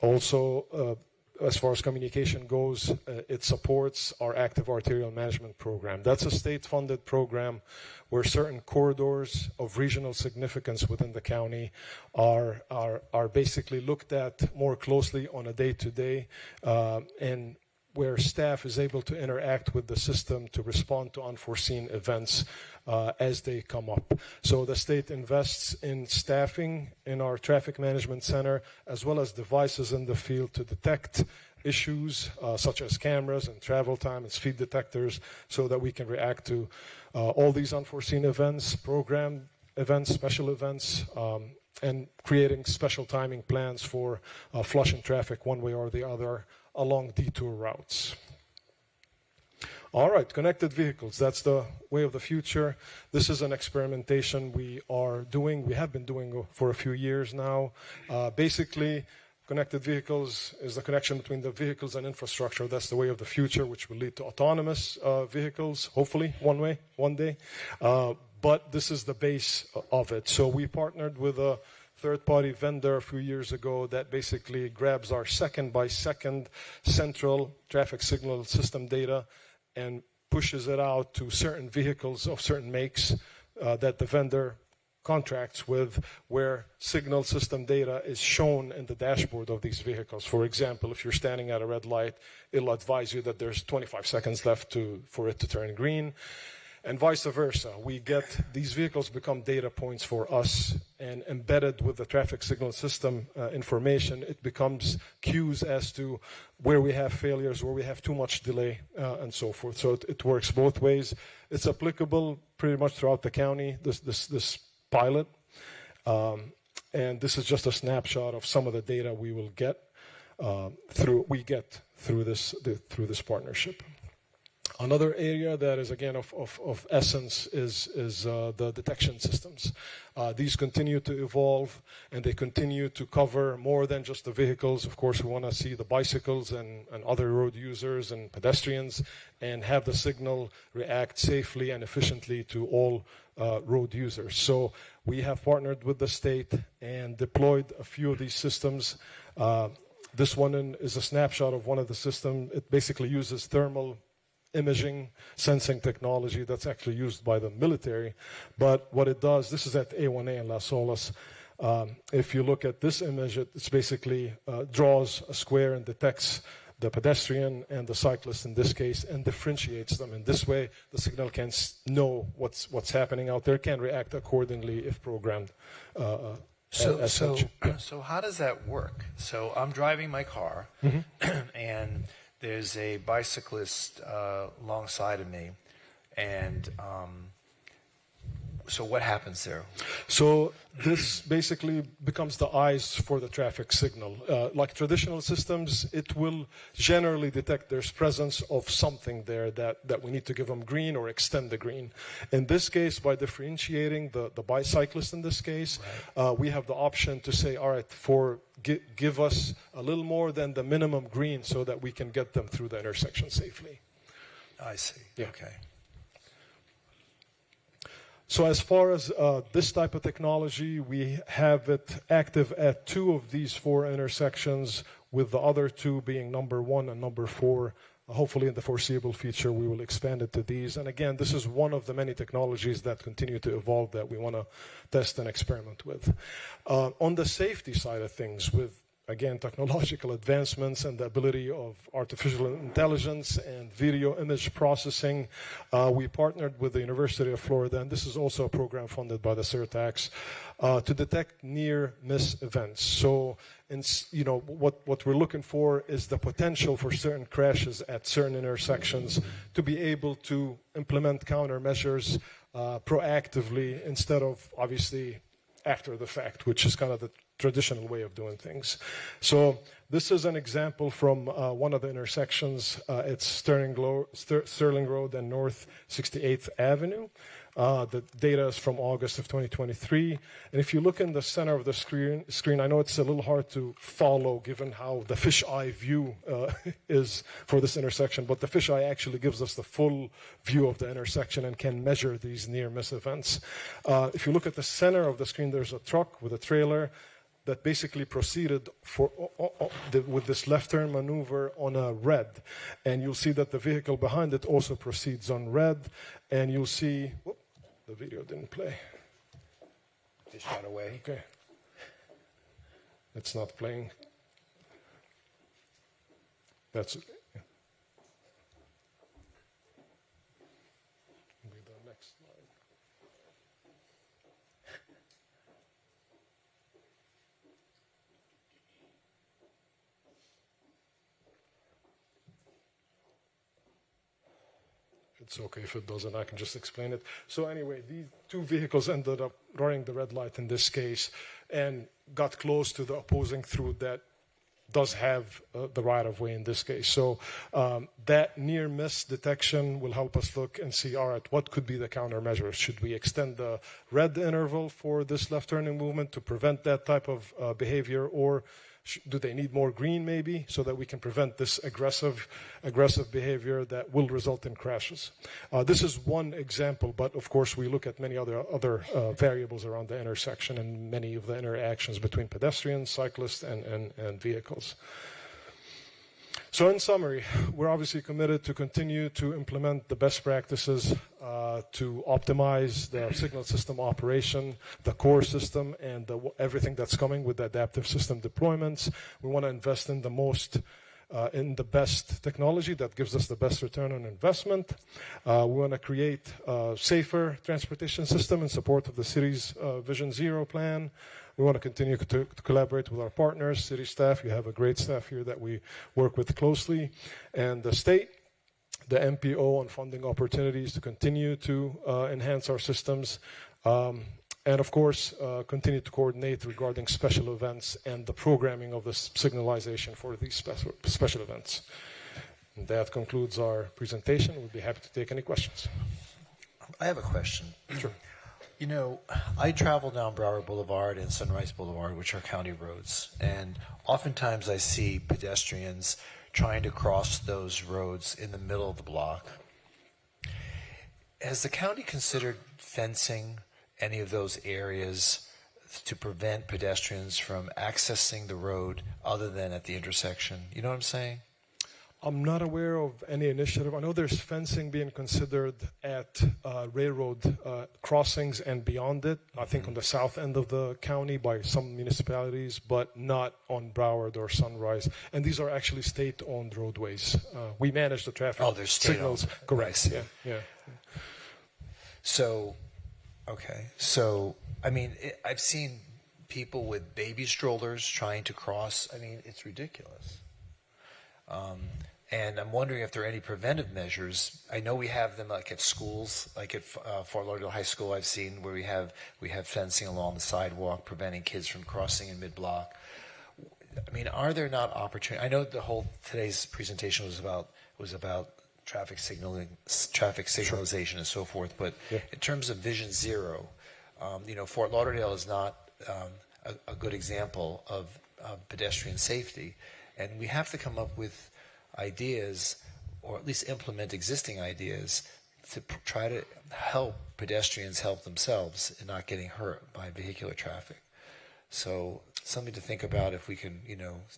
Also, as far as communication goes, it supports our active arterial management program. That's a state-funded program where certain corridors of regional significance within the county are basically looked at more closely on a day-to-day, and where staff is able to interact with the system to respond to unforeseen events as they come up. So the state invests in staffing in our traffic management center, as well as devices in the field to detect issues such as cameras and travel time and speed detectors, so that we can react to all these unforeseen events, program events, special events, and creating special timing plans for flushing traffic one way or the other along detour routes. All right, connected vehicles, that's the way of the future. This is an experimentation we have been doing for a few years now. Basically, connected vehicles is the connection between the vehicles and infrastructure. That's the way of the future, which will lead to autonomous vehicles, hopefully one day. But this is the base of it. So we partnered with a third-party vendor a few years ago that basically grabs our second-by-second central traffic signal system data and pushes it out to certain vehicles of certain makes that the vendor contracts with, where signal system data is shown in the dashboard of these vehicles. For example, if you're standing at a red light, it'll advise you that there's 25 seconds left for it to turn green. And vice versa. These vehicles become data points for us, and embedded with the traffic signal system information, it becomes cues as to where we have failures, where we have too much delay, and so forth. So it works both ways. It's applicable pretty much throughout the county, this pilot. And this is just a snapshot of some of the data we will get through this partnership. Another area that is, again, of essence is the detection systems. These continue to evolve, and they continue to cover more than just the vehicles. Of course, we want to see the bicycles and other road users and pedestrians, and have the signal react safely and efficiently to all road users. So we have partnered with the state and deployed a few of these systems. This one is a snapshot of one of the system. It basically uses thermal imaging sensing technology that's actually used by the military. But what it does, this is at A1A in Las Olas. If you look at this image, it's basically draws a square and detects the pedestrian and the cyclist in this case and differentiates them. In this way, the signal can know what's happening out there, can react accordingly if programmed. So how does that work? So I'm driving my car, and there's a bicyclist alongside of me, and so what happens there? So this basically becomes the eyes for the traffic signal. Like traditional systems, it will generally detect there's presence of something there that we need to give them green or extend the green. In this case, by differentiating the bicyclist in this case, we have the option to say, all right, give us a little more than the minimum green so that we can get them through the intersection safely. I see. Yeah. Okay. So as far as this type of technology, we have it active at 2 of these 4 intersections, with the other 2 being number 1 and number 4. Hopefully in the foreseeable future, we will expand it to these. And again, this is one of the many technologies that continue to evolve that we want to test and experiment with. On the safety side of things, with again, technological advancements and the ability of artificial intelligence and video image processing. We partnered with the University of Florida, and this is also a program funded by the surtax, to detect near-miss events. So, what we're looking for is the potential for certain crashes at certain intersections to be able to implement countermeasures proactively instead of, obviously, after the fact, which is kind of the traditional way of doing things. So this is an example from one of the intersections. It's Sterling Road and North 68th Avenue. The data is from August of 2023. And if you look in the center of the screen, I know it's a little hard to follow given how the fisheye view is for this intersection, but the fisheye actually gives us the full view of the intersection and can measure these near-miss events. If you look at the center of the screen, there's a truck with a trailer that basically proceeded with this left turn maneuver on a red. And you'll see that the vehicle behind it also proceeds on red. And you'll see, the video didn't play. It shot away. Okay. It's not playing. That's it. Yeah. The next slide. It's okay if it doesn't, I can just explain it. So anyway, these 2 vehicles ended up running the red light in this case and got close to the opposing through that does have the right-of-way in this case. So that near-miss detection will help us look and see, all right, what could be the countermeasures? Should we extend the red interval for this left-turning movement to prevent that type of behavior, or do they need more green maybe so that we can prevent this aggressive behavior that will result in crashes? This is one example, but of course we look at many other variables around the intersection and many of the interactions between pedestrians, cyclists, and vehicles. So in summary, we're obviously committed to continue to implement the best practices to optimize the signal system operation, the core system, and everything that's coming with the adaptive system deployments. We want to invest in in the best technology that gives us the best return on investment. We want to create a safer transportation system in support of the city's Vision Zero plan. We want to continue to collaborate with our partners, city staff. You have a great staff here that we work with closely. And the state, the MPO on funding opportunities to continue to enhance our systems. And of course, continue to coordinate regarding special events and the programming of the signalization for these special events. And that concludes our presentation. We'll be happy to take any questions. I have a question. Sure. You know, I travel down Broward Boulevard and Sunrise Boulevard, which are county roads, and oftentimes I see pedestrians trying to cross those roads in the middle of the block. Has the county considered fencing any of those areas to prevent pedestrians from accessing the road other than at the intersection? You know what I'm saying? I'm not aware of any initiative. I know there's fencing being considered at railroad crossings and beyond it, I think on the south end of the county by some municipalities, but not on Broward or Sunrise. And these are actually state-owned roadways. We manage the traffic they're state-owned. signals. Correct. Yeah. So, okay. So, I mean, I've seen people with baby strollers trying to cross. I mean, it's ridiculous. And I'm wondering if there are any preventive measures. I know we have them like at schools, like at Fort Lauderdale High School. I've seen where we have fencing along the sidewalk, preventing kids from crossing in mid-block. I mean, are there not opportunities? I know today's presentation was about traffic signalization, and so forth. But in terms of Vision Zero, Fort Lauderdale is not a good example of pedestrian safety, and we have to come up with ideas, or at least implement existing ideas, to try to help pedestrians help themselves in not getting hurt by vehicular traffic. So something to think about if we can,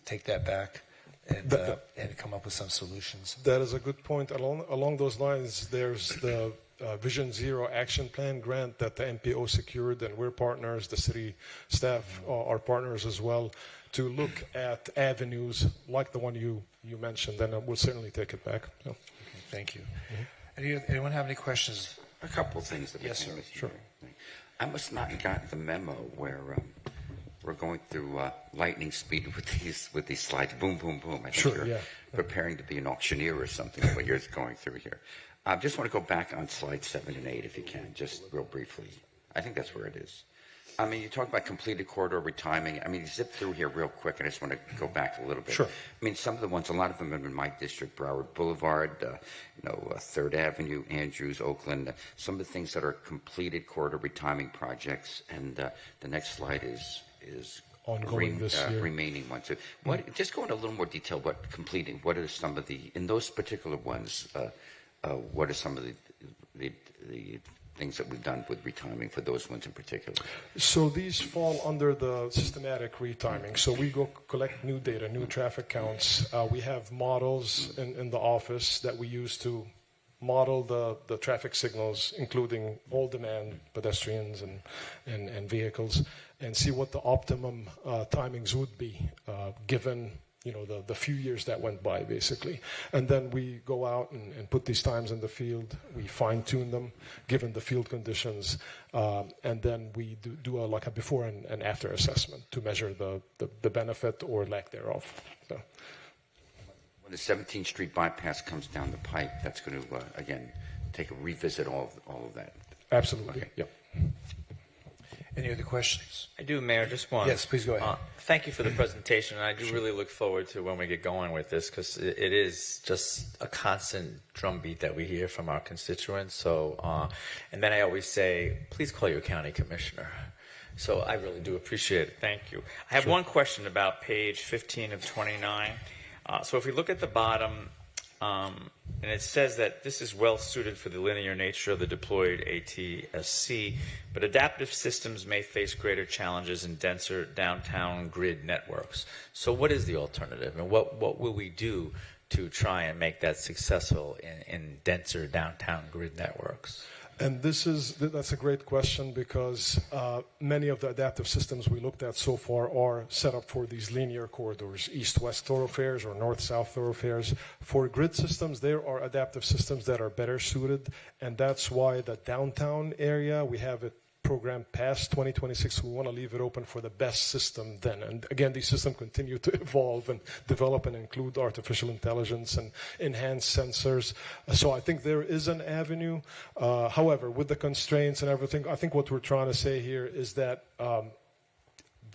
take that back and come up with some solutions. That is a good point. Along those lines, there's the Vision Zero Action Plan grant that the MPO secured, and we're partners. The city staff are partners as well, to look at avenues like the one you mentioned, and we'll certainly take it back. So. Okay, thank you. Anyone have any questions? A couple of things. Yes, sir. Sure. I must not have gotten the memo where we're going through lightning speed with these slides. Boom, boom, boom. I think you're preparing to be an auctioneer or something, what you're going through here. I just want to go back on slides 7 and 8, if you can, just real briefly. I think that's where it is. I mean, you talk about completed corridor retiming. I mean, you zip through here real quick, and I just want to go back a little bit. Sure. I mean, some of the ones, a lot of them are in my district, Broward Boulevard, 3rd Avenue, Andrews, Oakland, some of the things that are completed corridor retiming projects. And the next slide is ongoing this year. Remaining ones. So just go into a little more detail, what are some of in those particular ones, what are some of the things that we've done with retiming for those ones in particular? So these fall under the systematic retiming. So we go collect new data, new traffic counts. We have models in the office that we use to model the traffic signals, including all demand pedestrians and vehicles, and see what the optimum timings would be given the few years that went by, basically. And then we go out and put these times in the field. We fine-tune them, given the field conditions. And then we do a before and after assessment to measure the benefit or lack thereof. So. When the 17th Street bypass comes down the pipe, that's going to, again, revisit all of that. Absolutely, okay. Yep. Any other questions? I do, Mayor. Just one. Yes, please go ahead. Thank you for the presentation. I do really look forward to when we get going with this, because it is just a constant drumbeat that we hear from our constituents. So, and then I always say, please call your county commissioner. So I really do appreciate it. Thank you. I have one question about page 15 of 29. So if we look at the bottom, and it says that this is well suited for the linear nature of the deployed ATSC, but adaptive systems may face greater challenges in denser downtown grid networks. So what is the alternative, and what will we do to try and make that successful in denser downtown grid networks? And that's a great question, because many of the adaptive systems we looked at so far are set up for these linear corridors, east-west thoroughfares or north-south thoroughfares. For grid systems, there are adaptive systems that are better suited, and that's why the downtown area, we have it programmed past 2026. We want to leave it open for the best system then. And again, these systems continue to evolve and develop and include artificial intelligence and enhanced sensors. So I think there is an avenue. However, with the constraints and everything, I think what we're trying to say here is that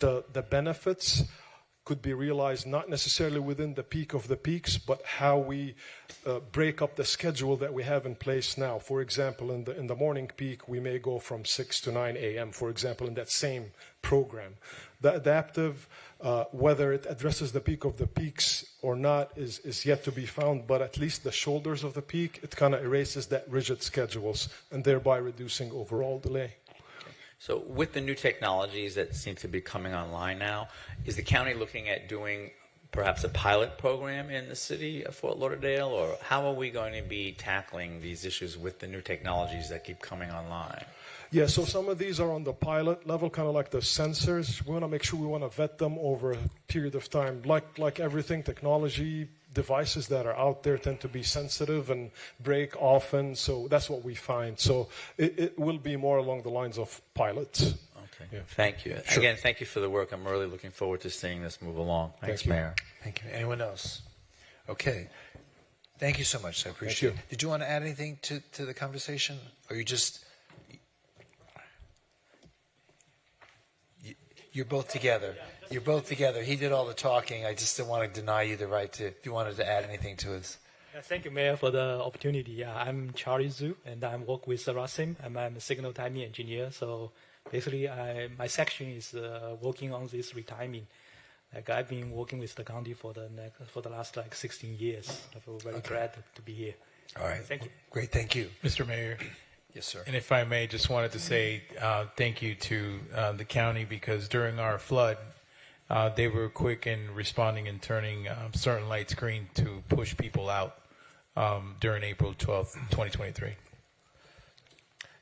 the benefits could be realized not necessarily within the peak of the peaks, but how we break up the schedule that we have in place now. For example, in the morning peak, we may go from 6 to 9 a.m., for example, in that same program. The adaptive, whether it addresses the peak of the peaks or not, is yet to be found, but at least the shoulders of the peak, it kind of erases that rigid schedules, and thereby reducing overall delay. So with the new technologies that seem to be coming online now, is the county looking at doing perhaps a pilot program in the city of Fort Lauderdale, or how are we going to be tackling these issues with the new technologies that keep coming online? Yeah, so some of these are on the pilot level, kind of like the sensors. We want to make sure we want to vet them over a period of time. Like everything, technology, devices that are out there tend to be sensitive and break often, so that's what we find. So it will be more along the lines of pilots. Okay, yeah. Thank you. Sure. Again, thank you for the work. I'm really looking forward to seeing this move along. Thanks, Thank you. Mayor. Thank you. Anyone else? Okay. Thank you so much. I appreciate it. Did you want to add anything to the conversation? Or you just... You're both together. You're both together. He did all the talking. I just didn't want to deny you the right to, if you wanted to add anything to us. Thank you, Mayor, for the opportunity. I'm Charlie Zhu, and I work with Rasim, and I'm a signal timing engineer. So basically, my section is working on this retiming. Like I've been working with the county for the last 16 years. I feel very glad to be here. All right. Thank you. Great. Thank you. Mr. Mayor. Yes, sir. And if I may, just wanted to say thank you to the county, because during our flood, they were quick in responding and turning certain lights green to push people out during April 12th, 2023.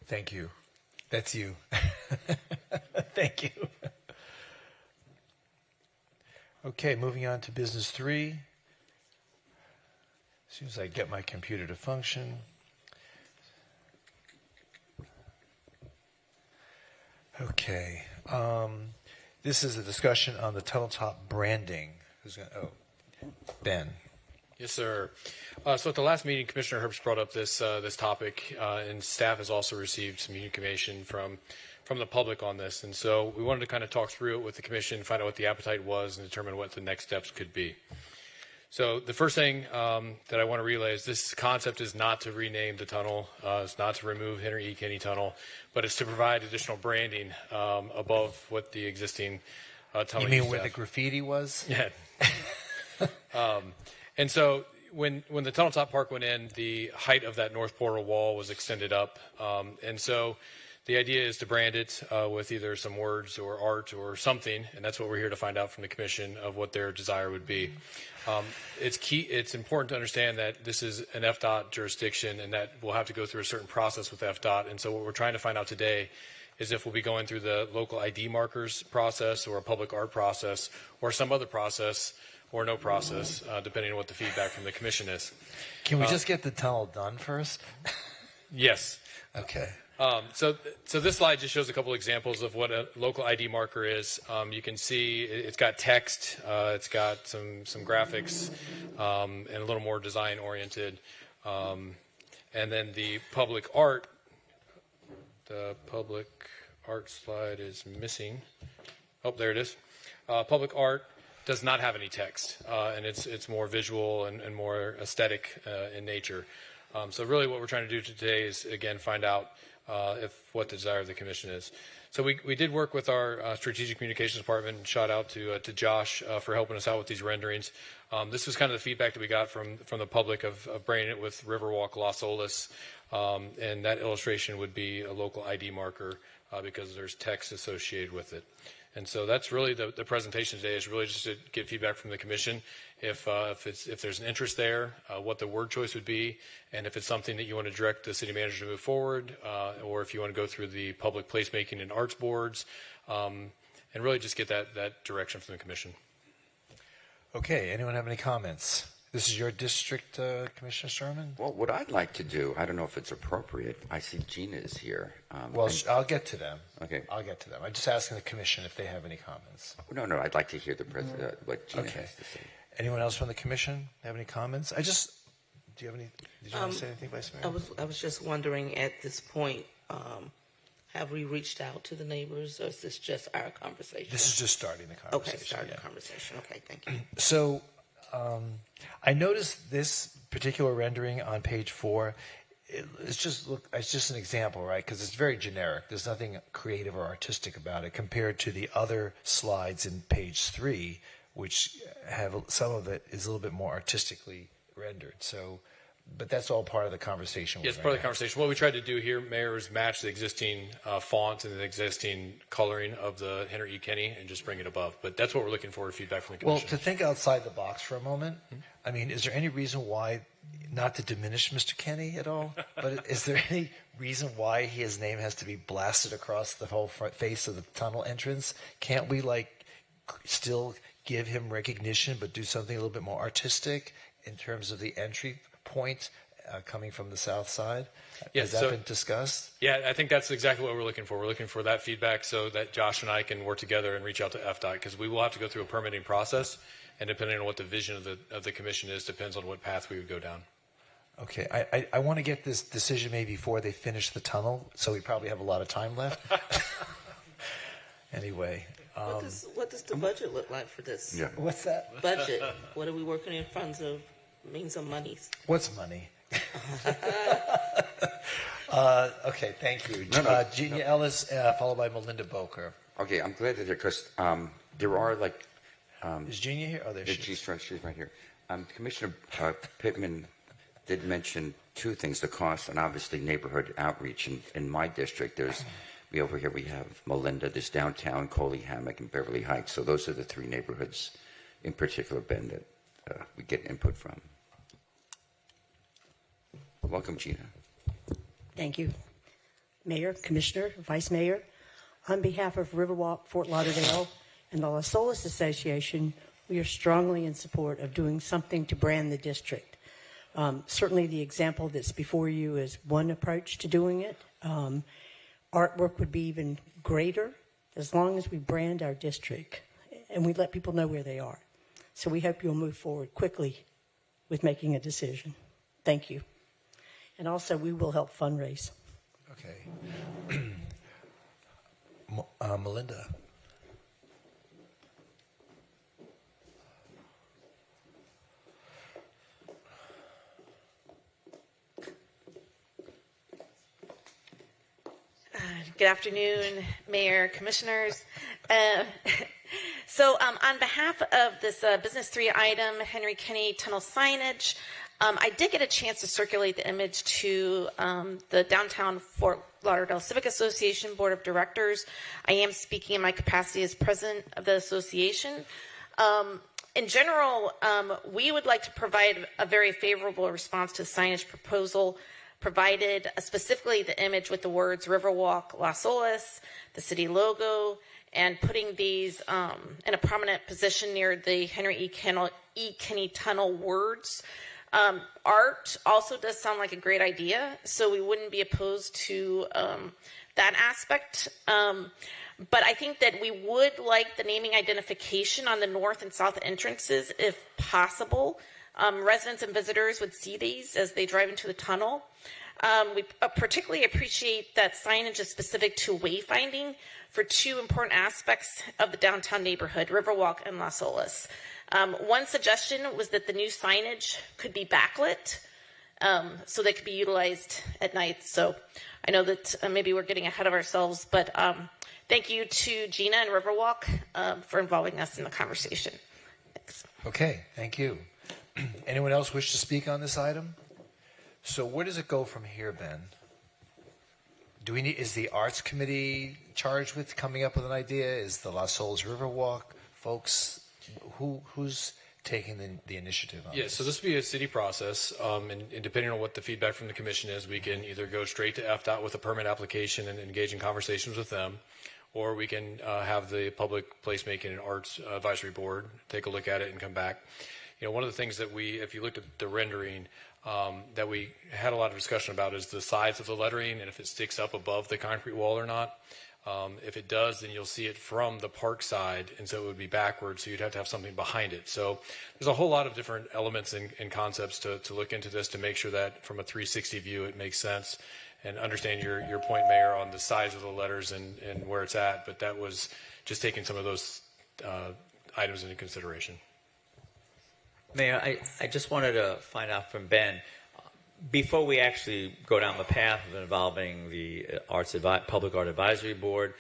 Thank you. That's you. Thank you. Okay, moving on to business 3. As soon as I get my computer to function. Okay. This is a discussion on the tunnel top branding. Who's going? Oh, Ben. Yes, sir. So at the last meeting, Commissioner Herbst brought up this topic, and staff has also received some information from the public on this. And so we wanted to kind of talk through it with the commission, find out what the appetite was, and determine what the next steps could be. So the first thing that I want to relay is this concept is not to rename the tunnel. It's not to remove Henry E. Kinney Tunnel, but it's to provide additional branding above what the existing tunnel. You mean where the graffiti was? Yeah. And so when the tunnel top park went in, the height of that north portal wall was extended up. And so the idea is to brand it with either some words or art or something, and that's what we're here to find out from the commission of what their desire would be. It's important to understand that this is an FDOT jurisdiction and that we'll have to go through a certain process with FDOT. And so what we're trying to find out today is if we'll be going through the local ID markers process or a public art process or some other process or no process, depending on what the feedback from the commission is. Can we just get the tunnel done first? Yes. Okay. So this slide just shows a couple examples of what a local ID marker is. You can see it's got text, it's got some graphics, and a little more design oriented. And then the public art slide is missing. Oh, there it is. Public art does not have any text, and it's more visual and more aesthetic in nature. So really what we're trying to do today is, again, find out what the desire of the commission is. So we did work with our strategic communications department, and shout out to Josh for helping us out with these renderings. This was kind of the feedback that we got from the public of branding it with Riverwalk Las Olas, and that illustration would be a local ID marker because there's text associated with it. And so that's really the presentation today, is really just to get feedback from the commission if there's an interest there, what the word choice would be, and if it's something that you want to direct the city manager to move forward, or if you want to go through the public placemaking and arts boards, and really just get that direction from the commission. Okay. Anyone have any comments? This is your district, Commissioner Sherman? Well, what I'd like to do, I don't know if it's appropriate. I see Gina is here. Well, I'll get to them. Okay. I'll get to them. I'm just asking the commission if they have any comments. No, I'd like to hear what Gina Okay. has to say. Anyone else from the commission have any comments? Do you have any? Did you want to say anything, Vice Mayor? I was just wondering at this point, have we reached out to the neighbors, or is this just our conversation? This is just starting the conversation. Okay, starting the conversation. Okay, thank you. So I noticed this particular rendering on page 4. It's just an example, right? Because it's very generic. There's nothing creative or artistic about it compared to the other slides in page 3, which have some of it is a little bit more artistically rendered. So But that's all part of the conversation. Yes, part of the conversation. What we tried to do here, Mayor, is match the existing font and the existing coloring of the Henry E. Kenny and just bring it above. But that's what we're looking for, feedback from the Well, commission. to think outside the box for a moment, I mean, is there any reason why, not to diminish Mr. Kenny at all, but is there any reason why his name has to be blasted across the whole front face of the tunnel entrance? Can't we, like, still give him recognition but do something a little bit more artistic in terms of the entry point coming from the south side? Yes, Has that been discussed? Yeah, I think that's exactly what we're looking for. We're looking for that feedback so that Josh and I can work together and reach out to FDOT, because we will have to go through a permitting process, and depending on what the vision of the commission is, depends on what path we would go down. Okay, I want to get this decision made before they finish the tunnel, so we probably have a lot of time left. Anyway. What does the budget look like for this? Yeah. What's that? Budget. What are we working in funds of means of monies? What's money? Okay, thank you. Genia Ellis, followed by Melinda Boker. Okay, I'm glad that they're, because there are like... is Genia here? Oh, there she is. She's right here. Commissioner Pittman did mention two things, the cost and obviously neighborhood outreach. In my district, over here we have Melinda, there's downtown, Coley, Hammock, and Beverly Heights. So those are the three neighborhoods in particular, Ben, that we get input from. Welcome, Gina. Thank you. Mayor, Commissioner, Vice Mayor, on behalf of Riverwalk, Fort Lauderdale, and the Las Olas Association, we are strongly in support of doing something to brand the district. Certainly the example that's before you is one approach to doing it. Artwork would be even greater as long as we brand our district and we let people know where they are. So we hope you'll move forward quickly with making a decision. Thank you. And also, we will help fundraise. Okay. Melinda. Good afternoon, Mayor, Commissioners. So on behalf of this Business 3 item, Henry Kenny Tunnel signage, I did get a chance to circulate the image to the Downtown Fort Lauderdale Civic Association Board of Directors. I am speaking in my capacity as president of the association. In general, we would like to provide a very favorable response to the signage proposal, provided specifically the image with the words Riverwalk, Las Olas, the city logo, and putting these in a prominent position near the Henry E. Kenny Tunnel words. Art also does sound like a great idea, so we wouldn't be opposed to that aspect. But I think that we would like the naming identification on the north and south entrances if possible. Residents and visitors would see these as they drive into the tunnel. We particularly appreciate that signage is specific to wayfinding for two important aspects of the downtown neighborhood, Riverwalk and Las Olas. One suggestion was that the new signage could be backlit so they could be utilized at night. So I know that maybe we're getting ahead of ourselves, but thank you to Gina and Riverwalk for involving us in the conversation. Thanks. Okay, thank you. Anyone else wish to speak on this item? So where does it go from here, Ben? Is the Arts Committee charged with coming up with an idea? Is the Las Olas Riverwalk folks, who's taking the initiative on this? So this will be a city process, and depending on what the feedback from the commission is, we can either go straight to FDOT with a permit application and engage in conversations with them, or we can have the Public Placemaking and Arts Advisory Board take a look at it and come back. One of the things that if you looked at the rendering, that we had a lot of discussion about is the size of the lettering and if it sticks up above the concrete wall or not. If it does, then you'll see it from the park side, and so it would be backwards, so you'd have to have something behind it. So there's a whole lot of different elements and concepts to look into this to make sure that from a 360 view it makes sense, and understand your point, Mayor, on the size of the letters and where it's at, but that was just taking some of those items into consideration. Mayor, I just wanted to find out from Ben, before we actually go down the path of involving the Public Art Advisory Board,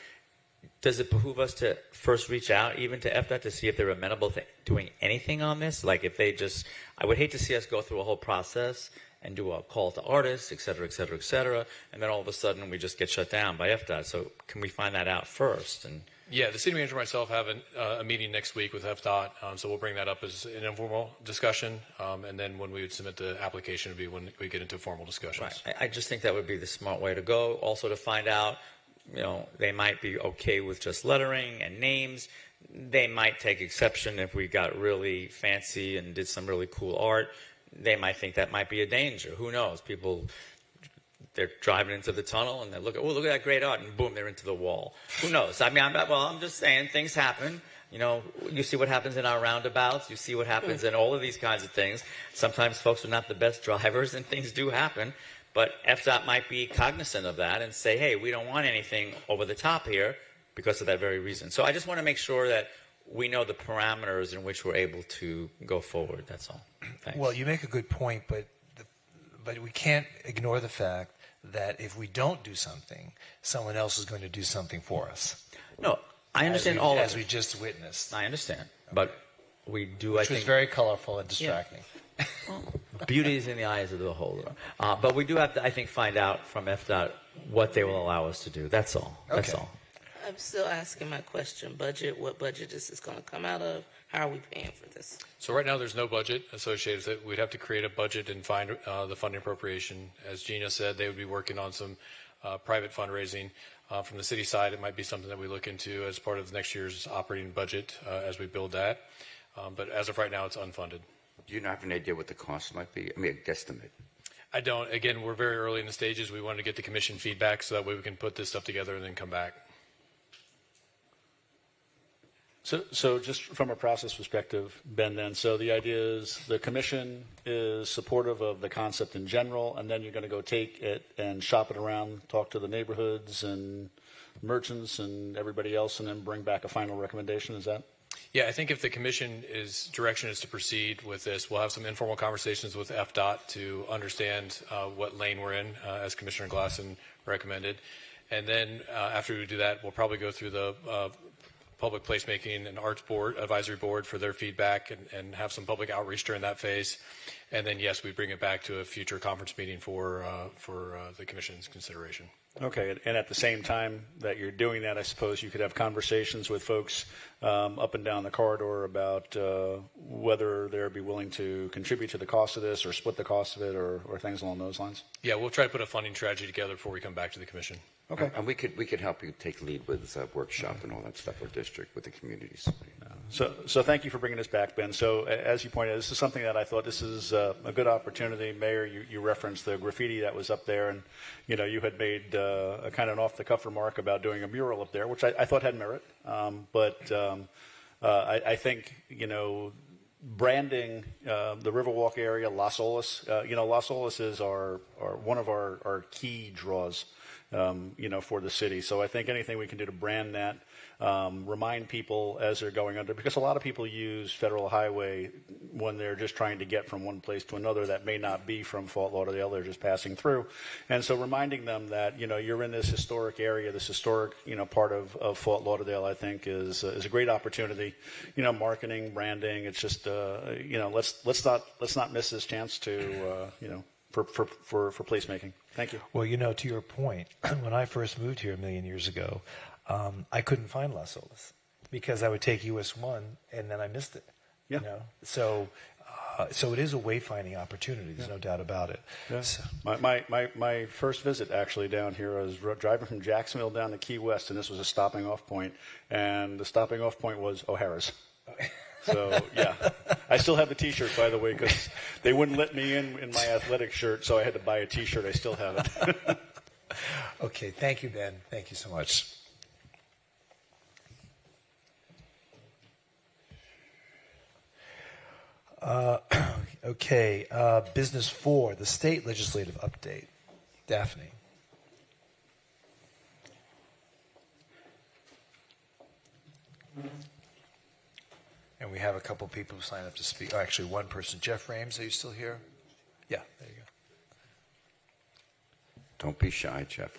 does it behoove us to first reach out even to FDOT to see if they're amenable to doing anything on this? Like if they just, I would hate to see us go through a whole process and do a call to artists, et cetera, et cetera, et cetera, and then all of a sudden we just get shut down by FDOT. So can we find that out first? And Yeah, the city manager and myself have a meeting next week with FDOT, so we'll bring that up as an informal discussion, and then when we would submit the application would be when we get into formal discussions. Right. I just think that would be the smart way to go. Also to find out, they might be okay with just lettering and names. They might take exception if we got really fancy and did some really cool art. They might think that might be a danger. Who knows? People, they're driving into the tunnel and they look at that great art, and boom, they're into the wall. Who knows? I mean, I'm just saying things happen. You see what happens in our roundabouts. You see what happens in all of these kinds of things. Sometimes folks are not the best drivers and things do happen. But FDOT might be cognizant of that and say, hey, we don't want anything over the top here because of that very reason. So I just want to make sure that we know the parameters in which we're able to go forward. That's all. Thanks. Well, you make a good point, but we can't ignore the fact that if we don't do something, someone else is going to do something for us. No, I understand all of it. As we just witnessed. I understand. But we do, Which was very colorful and distracting. Yeah. Beauty is in the eyes of the beholder. But we do have to, I think, find out from FDOT what they will allow us to do. That's all. That's all. I'm still asking my question. Budget, what budget is this going to come out of? How are we paying for this? So right now there's no budget associated with it. We'd have to create a budget and find the funding appropriation. As Gina said, they would be working on some private fundraising. From the city side, it might be something that we look into as part of next year's operating budget as we build that. But as of right now, it's unfunded. Do you have an idea what the cost might be? I mean, a guesstimate. I don't. Again, we're very early in the stages. We wanted to get the commission feedback so that way we can put this stuff together and then come back. So just from a process perspective, Ben, then, so the idea is the commission is supportive of the concept in general, and then you're going to go take it and shop it around, talk to the neighborhoods and merchants and everybody else, and then bring back a final recommendation. Is that? Yeah, I think if the commission direction is to proceed with this, we'll have some informal conversations with FDOT to understand what lane we're in, as Commissioner Glassen recommended. And then after we do that, we'll probably go through the Public Placemaking and Arts Board, Advisory Board for their feedback and have some public outreach during that phase. And then, yes, we bring it back to a future conference meeting for the commission's consideration. Okay, and at the same time that you're doing that, I suppose you could have conversations with folks up and down the corridor about whether they'd be willing to contribute to the cost of this or split the cost of it or things along those lines? Yeah, we'll try to put a funding strategy together before we come back to the commission. Okay. And we could help you take lead with workshop and all that stuff, or district with the communities. So thank you for bringing this back, Ben. So as you pointed out, this is something that I thought this is a good opportunity. Mayor, you referenced the graffiti that was up there, and you had made a kind of an off-the-cuff remark about doing a mural up there, which I thought had merit. I think branding the Riverwalk area, Las Olas. Las Olas is one of our key draws. For the city. So I think anything we can do to brand that, remind people as they're going under, because a lot of people use Federal Highway when they're just trying to get from one place to another that may not be from Fort Lauderdale, they're just passing through. And so reminding them that, you're in this historic area, this historic, part of Fort Lauderdale, I think is a great opportunity. Marketing, branding, it's just, let's not miss this chance to, for placemaking. Thank you. Well, to your point, when I first moved here a million years ago, I couldn't find Las Olas because I would take US 1 and then I missed it. Yeah. So it is a wayfinding opportunity. There's no doubt about it. Yeah. So. My first visit actually down here, I was driving from Jacksonville down to Key West, and this was a stopping off point, and the stopping off point was O'Hara's. So, yeah. I still have the T-shirt, by the way, because they wouldn't let me in my athletic shirt, so I had to buy a T-shirt. I still have it. Okay. Thank you, Ben. Thank you so much. Okay. Business 4, the state legislative update. Daphne. And we have a couple people who signed up to speak. Oh, actually, one person. Jeff Rames, are you still here? Yeah, there you go. Don't be shy, Jeff.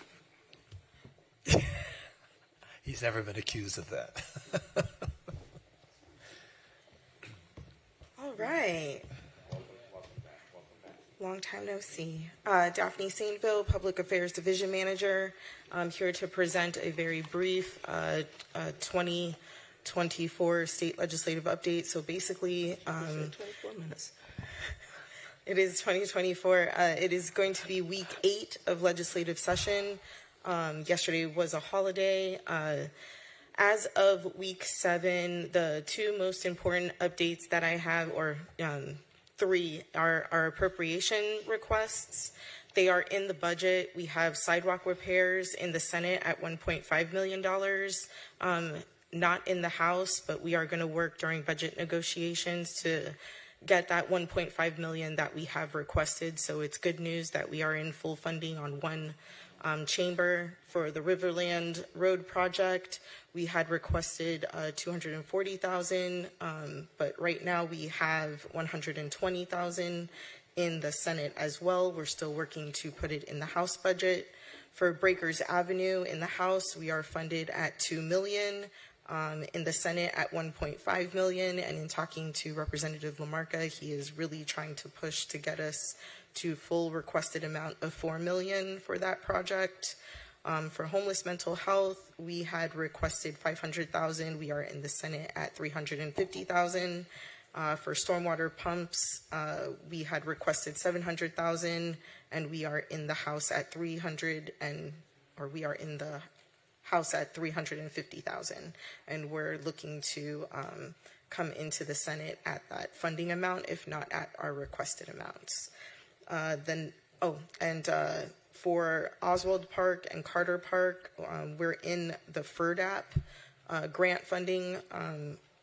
He's never been accused of that. All right. Long time no see. Daphne Saintville, Public Affairs Division Manager. I'm here to present a very brief 2024 state legislative update. So basically, 24 minutes. It is 2024. It is going to be week 8 of legislative session. Yesterday was a holiday. As of week 7, the two most important updates that I have, or 3, are appropriation requests. They are in the budget. We have sidewalk repairs in the Senate at $1.5 million. Not in the House, but we are going to work during budget negotiations to get that $1.5 million that we have requested. So it's good news that we are in full funding on one chamber. For the Riverland Road project, we had requested $240,000, but right now we have $120,000 in the Senate as well. We're still working to put it in the House budget. For Breakers Avenue in the House, we are funded at $2 million. In the Senate at $1.5 million, and in talking to Representative LaMarca, he is really trying to push to get us to full requested amount of $4 million for that project. For homeless mental health, we had requested $500,000. We are in the Senate at $350,000. For stormwater pumps, we had requested $700,000, and we are in the House at $350,000, and we're looking to come into the Senate at that funding amount, if not at our requested amounts. For Oswald Park and Carter Park, we're in the FERDAP grant funding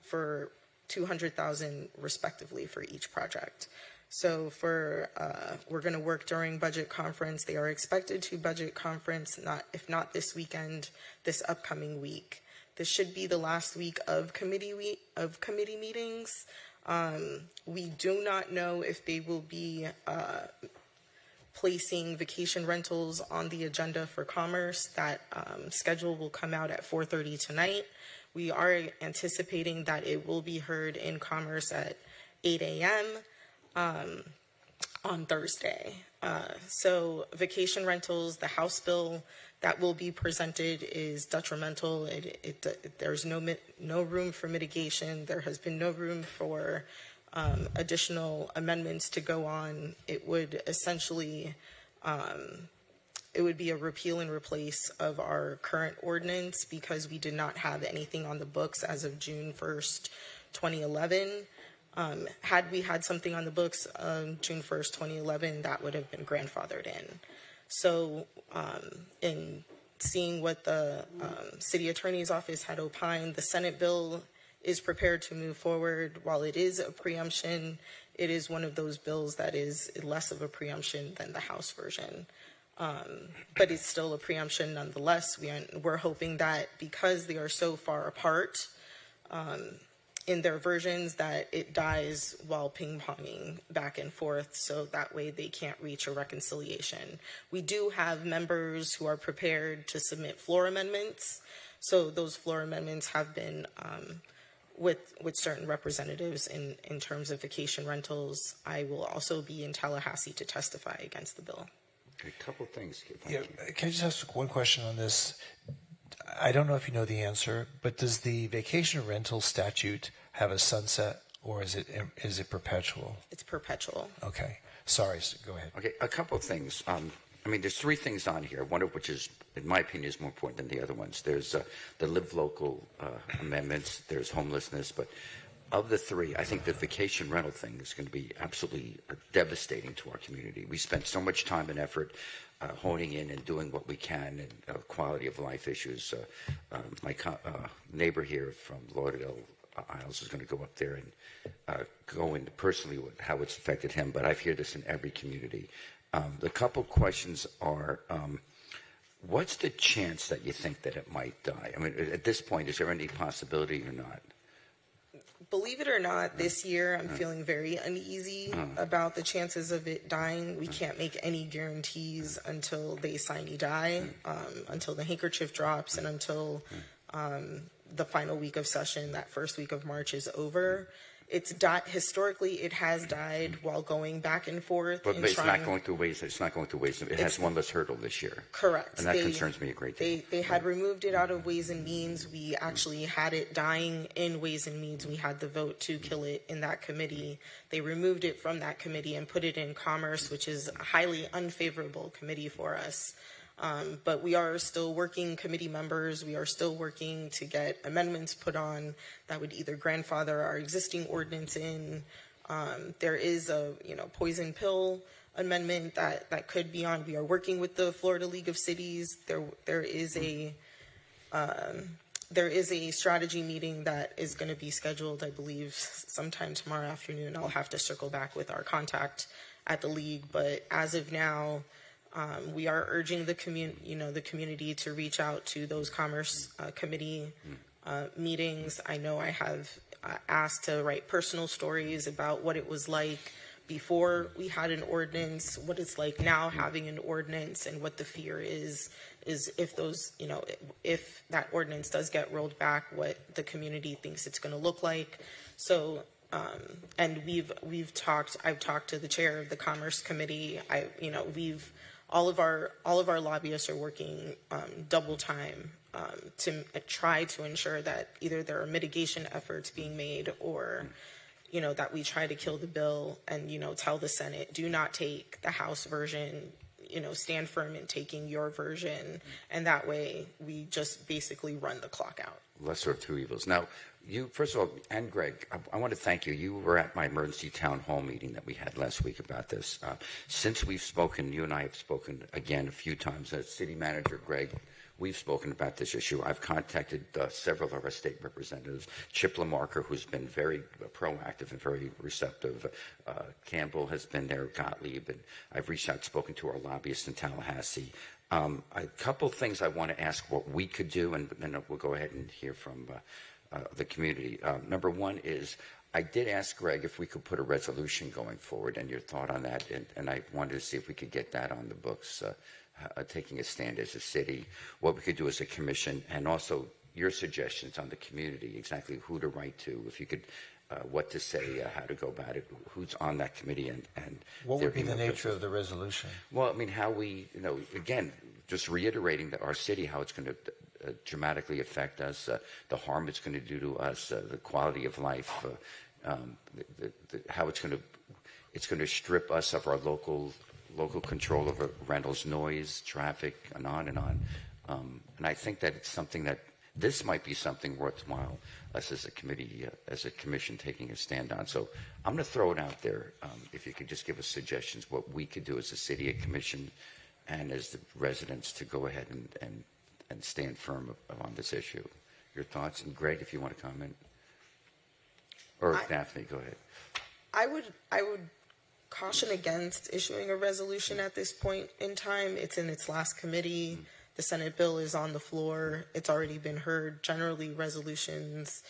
for $200,000 respectively for each project. So we're going to work during budget conference. They are expected to budget conference, if not this weekend, this upcoming week. This should be the last week of committee meetings. We do not know if they will be placing vacation rentals on the agenda for commerce. That schedule will come out at 4:30 tonight. We are anticipating that it will be heard in commerce at 8 a.m. On Thursday. So vacation rentals, the House bill that will be presented is detrimental. There's no room for mitigation. There has been no room for additional amendments to go on. It would essentially, it would be a repeal and replace of our current ordinance because we did not have anything on the books as of June 1st, 2011. Had we had something on the books June 1st, 2011, that would have been grandfathered in. So in seeing what the city attorney's office had opined, the Senate bill is prepared to move forward. While it is a preemption, it is one of those bills that is less of a preemption than the House version. But it's still a preemption nonetheless. We're hoping that because they are so far apart, in their versions, that it dies while ping-ponging back and forth, so that way they can't reach a reconciliation. We do have members who are prepared to submit floor amendments, so those floor amendments have been with certain representatives in terms of vacation rentals. I will also be in Tallahassee to testify against the bill. A couple things. Yeah, can I just ask one question on this? I don't know if you know the answer, but does the vacation rental statute have a sunset, or is it perpetual? It's perpetual. Okay. Sorry. Go ahead. Okay. A couple of things. There's 3 things on here. One of which is, in my opinion, is more important than the other ones. There's the live local amendments. There's homelessness. But of the 3, I think the vacation rental thing is going to be absolutely devastating to our community. We spent so much time and effort honing in and doing what we can, and quality of life issues. My neighbor here from Lauderdale Isles is going to go up there and go into personally how it's affected him, but I've heard this in every community. The couple questions are, what's the chance that you think that it might die? I mean, at this point, is there any possibility or not? Believe it or not, this year I'm feeling very uneasy about the chances of it dying. We can't make any guarantees until they sign die, until the handkerchief drops, and until the final week of session, that first week of March, is over. It's historically it has died while going back and forth. But it's not going to waste. It's not going to waste. It has one less hurdle this year. Correct. And that concerns me a great deal. They had removed it out of Ways and Means. We actually had it dying in Ways and Means. We had the vote to kill it in that committee. They removed it from that committee and put it in Commerce, which is a highly unfavorable committee for us. But we are still working, committee members, we are still working to get amendments put on that would either grandfather our existing ordinance in. There is a poison pill amendment that could be on. We are working with the Florida League of Cities. There is a strategy meeting that is going to be scheduled, I believe, sometime tomorrow afternoon. I'll have to circle back with our contact at the league, but as of now, we are urging the community to reach out to those Commerce Committee meetings. I know I have asked to write personal stories about what it was like before we had an ordinance, what it's like now having an ordinance, and what the fear is if those, if that ordinance does get rolled back, what the community thinks it's going to look like. So, and I've talked to the chair of the Commerce Committee. All of our lobbyists are working double time to try to ensure that either there are mitigation efforts being made, or that we try to kill the bill and tell the Senate, do not take the House version, stand firm in taking your version, and that way we just basically run the clock out. Lesser of two evils. Now, you, first of all, and Greg, I want to thank you. You were at my emergency town hall meeting that we had last week about this. Since we've spoken, you and I have spoken again a few times. As city manager, Greg, we've spoken about this issue. I've contacted several of our state representatives. Chip Lamarcker, who's been very proactive and very receptive. Campbell has been there, Gottlieb, and I've reached out, spoken to our lobbyists in Tallahassee. A couple things I want to ask what we could do, and then we'll go ahead and hear from the community. Number one is, I did ask Greg if we could put a resolution going forward, and your thought on that, and I wanted to see if we could get that on the books, taking a stand as a city, what we could do as a commission, and also your suggestions on the community, exactly who to write to, if you could, what to say, how to go about it, who's on that committee, and what would be the nature of the resolution? Well, I mean, how we, again, just reiterating that our city, how it's going to dramatically affect us, the harm it's going to do to us, the quality of life, how it's going to strip us of our local control over rentals, noise, traffic, and on and on. And I think that it's something that this might be something worthwhile us as a committee, as a commission, taking a stand on. So I'm going to throw it out there. If you could just give us suggestions what we could do as a city, a commission, and as the residents to go ahead and stand firm on this issue. Your thoughts? And Greg, if you want to comment. Or Daphne, go ahead. I would caution against issuing a resolution at this point in time. It's in its last committee. The Senate bill is on the floor. It's already been heard. Generally, resolutions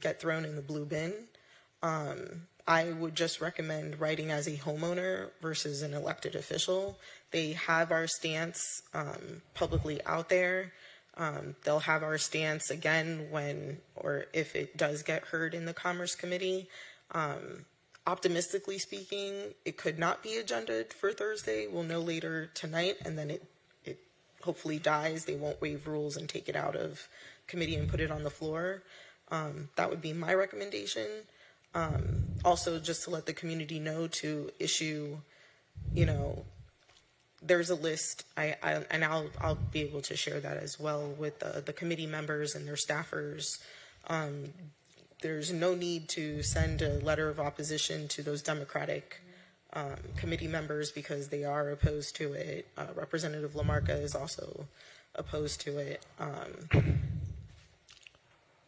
get thrown in the blue bin. I would just recommend writing as a homeowner versus an elected official. They have our stance publicly out there. They'll have our stance again when or if it does get heard in the Commerce Committee. Optimistically speaking, it could not be agended for Thursday. We'll know later tonight, and then it hopefully dies. They won't waive rules and take it out of committee and put it on the floor. That would be my recommendation. Also, just to let the community know to issue, there's a list. I'll be able to share that as well with the committee members and their staffers. There's no need to send a letter of opposition to those Democratic committee members because they are opposed to it. Representative Lamarca is also opposed to it.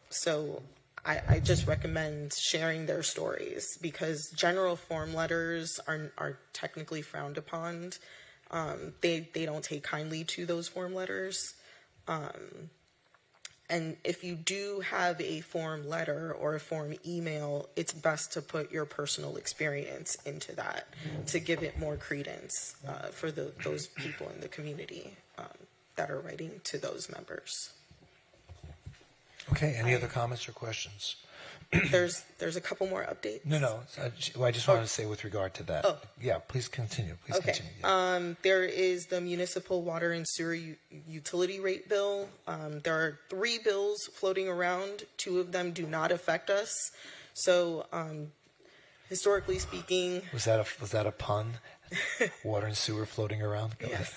So I just recommend sharing their stories because general form letters are technically frowned upon. They don't take kindly to those form letters. And if you do have a form letter or a form email, it's best to put your personal experience into that to give it more credence for those people in the community that are writing to those members. Okay, any other comments or questions? There's a couple more updates. No. I just wanted to say with regard to that. Oh. Yeah, please continue. Okay. Yeah. There is the municipal water and sewer utility rate bill. There are 3 bills floating around. 2 of them do not affect us. So, historically speaking, Was that a pun? Water and sewer floating around? Go yes.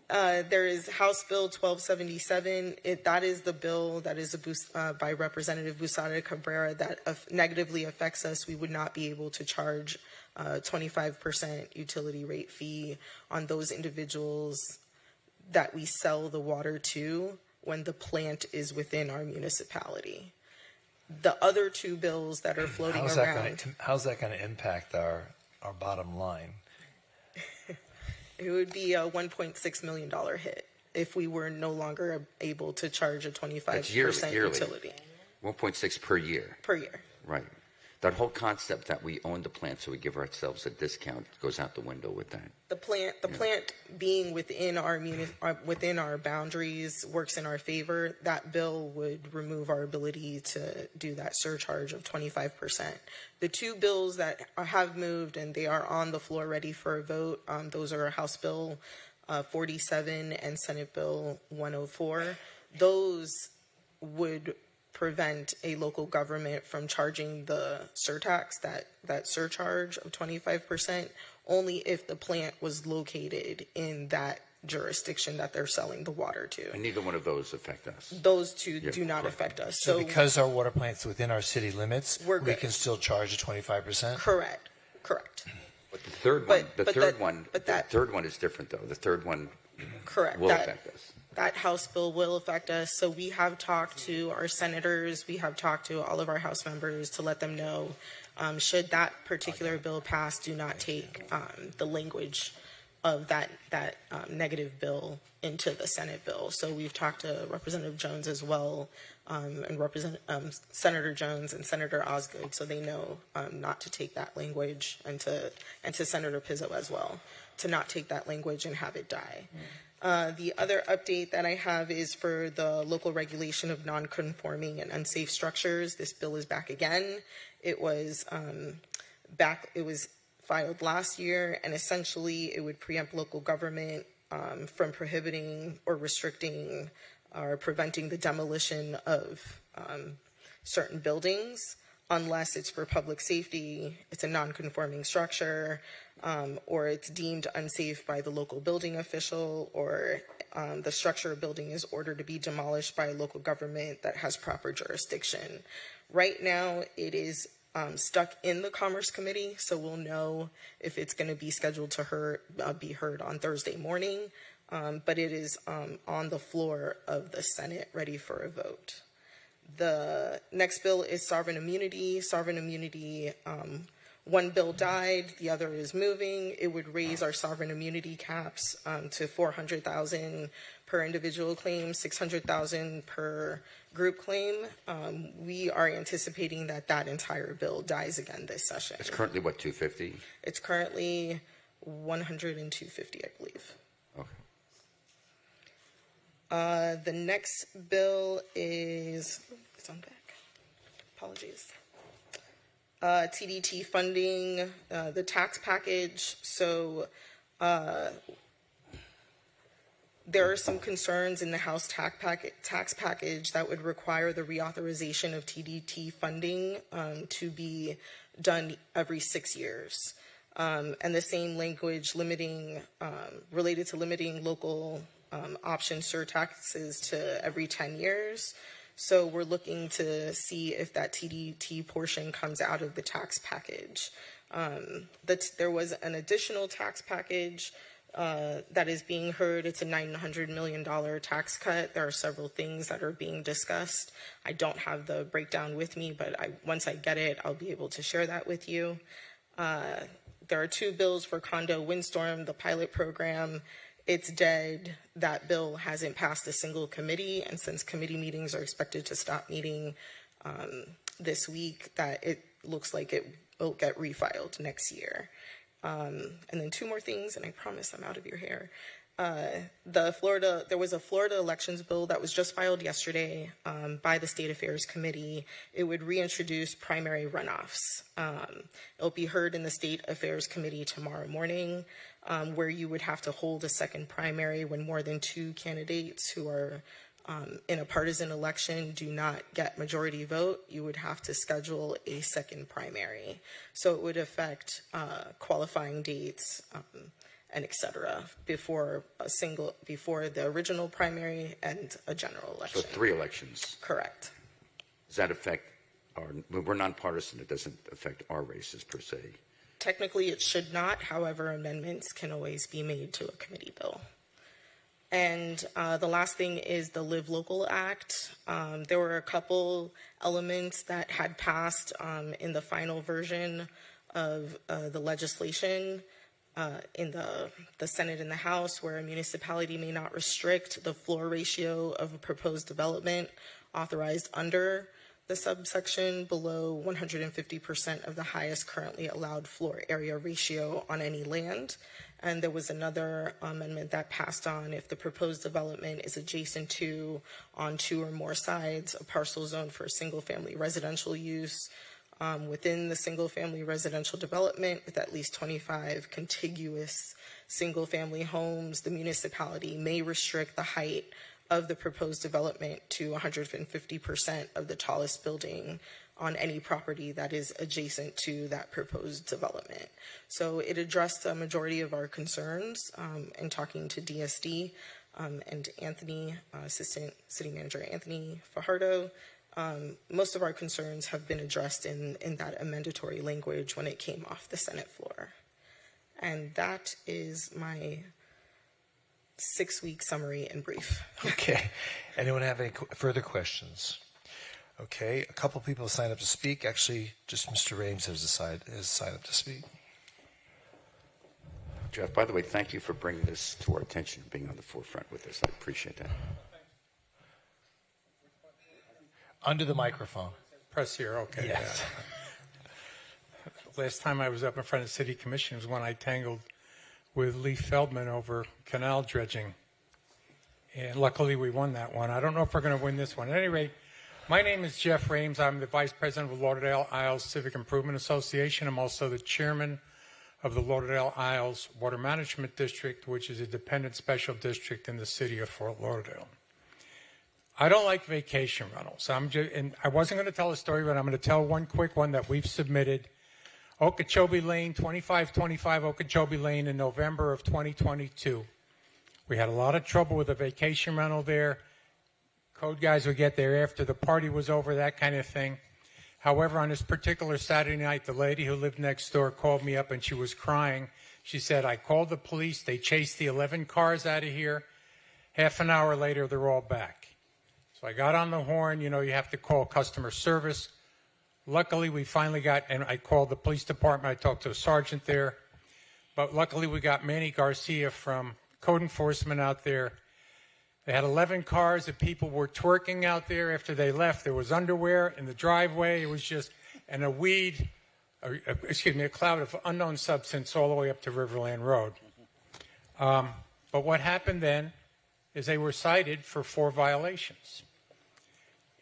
There is House Bill 1277. That is the bill that is by Representative Busada Cabrera that negatively affects us. We would not be able to charge 25% utility rate fee on those individuals that we sell the water to when the plant is within our municipality. The other 2 bills that are floating around. How's that going to impact our bottom line? It would be a $1.6 million hit if we were no longer able to charge a 25% yearly. utility. 1.6 per year. Per year. Right. That whole concept that we own the plant, so we give ourselves a discount, goes out the window with that. The plant being within our boundaries works in our favor. That bill would remove our ability to do that surcharge of 25%. The 2 bills that have moved and they are on the floor ready for a vote, those are House Bill 47 and Senate Bill 104. Those would prevent a local government from charging the surtax, that surcharge of 25%, only if the plant was located in that jurisdiction that they're selling the water to. And neither one of those affect us. Those 2 do not affect us. So because our water plant's within our city limits, we can still charge a 25%? Correct. But the third one is different, though. The third one will affect us. That House bill will affect us. So we have talked to our senators, we have talked to all of our House members to let them know, should that particular bill pass, do not take the language of that negative bill into the Senate bill. So we've talked to Representative Jones as well, and Senator Jones and Senator Osgood, so they know not to take that language, and to Senator Pizzo as well, to not take that language and have it die. The other update that I have is for the local regulation of non-conforming and unsafe structures. This bill is back again. It was filed last year, and essentially it would preempt local government from prohibiting or restricting or preventing the demolition of certain buildings unless it's for public safety, it's a non-conforming structure, or it's deemed unsafe by the local building official, or the structure or building is ordered to be demolished by a local government that has proper jurisdiction. Right now, it is stuck in the Commerce Committee, so we'll know if it's going to be scheduled to be heard on Thursday morning, but it is on the floor of the Senate ready for a vote. The next bill is sovereign immunity. Sovereign immunity, one bill died, the other is moving. It would raise our sovereign immunity caps to $400,000 per individual claim, $600,000 per group claim. We are anticipating that entire bill dies again this session. It's currently what, 250? It's currently 100 and 250, I believe. Okay. The next bill is, it's on back. Apologies. TDT funding, the tax package. So there are some concerns in the House tax package that would require the reauthorization of TDT funding to be done every 6 years. And the same language related to limiting local option surtaxes to every 10 years. So we're looking to see if that TDT portion comes out of the tax package. There was an additional tax package that is being heard. It's a $900 million tax cut. There are several things that are being discussed. I don't have the breakdown with me, but once I get it, I'll be able to share that with you. There are 2 bills for condo windstorm, the pilot program. It's dead. That bill hasn't passed a single committee, and since committee meetings are expected to stop meeting this week, that it looks like it will get refiled next year. And then 2 more things, and I promise I'm out of your hair. There was a Florida elections bill that was just filed yesterday by the State Affairs Committee. It would reintroduce primary runoffs. It'll be heard in the State Affairs Committee tomorrow morning, where you would have to hold a second primary when more than two candidates who are in a partisan election do not get majority vote. You would have to schedule a second primary. So it would affect qualifying dates and et cetera before the original primary and a general election. So 3 elections. Correct. Does that affect we're nonpartisan, it doesn't affect our races per se? Technically it should not, however, amendments can always be made to a committee bill. And the last thing is the Live Local Act. There were a couple elements that had passed in the final version of the legislation in the Senate and the House, where a municipality may not restrict the floor ratio of a proposed development authorized under the subsection below 150% of the highest currently allowed floor area ratio on any land. And there was another amendment that passed on if the proposed development is adjacent to, on 2 or more sides, a parcel zone for single-family residential use within the single-family residential development with at least 25 contiguous single-family homes, the municipality may restrict the height of the proposed development to 150% of the tallest building on any property that is adjacent to that proposed development. So it addressed a majority of our concerns in talking to DSD and Anthony, Assistant City Manager Anthony Fajardo. Most of our concerns have been addressed in that amendatory language when it came off the Senate floor. And that is my 6-week summary and brief. Okay. Anyone have any further questions? Okay. A couple people signed up to speak. Actually, just Mr. Rames has signed up to speak. Jeff, by the way, thank you for bringing this to our attention, being on the forefront with this. I appreciate that. Under the microphone. Press here, okay. Yes. Last time I was up in front of the City Commission was when I tangled with Lee Feldman over canal dredging. And luckily we won that one. I don't know if we're going to win this one. At any rate, my name is Jeff Rames. I'm the Vice President of the Lauderdale Isles Civic Improvement Association. I'm also the Chairman of the Lauderdale Isles Water Management District, which is a dependent special district in the city of Fort Lauderdale. I don't like vacation rentals. And I wasn't going to tell a story, but I'm going to tell one quick one that we've submitted. Okeechobee Lane, 2525 Okeechobee Lane in November of 2022. We had a lot of trouble with a vacation rental there. Code guys would get there after the party was over, that kind of thing. However, on this particular Saturday night, the lady who lived next door called me up and she was crying. She said, I called the police. They chased the 11 cars out of here. Half an hour later, they're all back. So I got on the horn. You know, you have to call customer service. Luckily, we finally got, and I called the police department. I talked to a sergeant there. But luckily, we got Manny Garcia from code enforcement out there. They had 11 cars that people were twerking out there after they left. There was underwear in the driveway. It was just, and a cloud of unknown substance all the way up to Riverland Road. But what happened then is they were cited for 4 violations.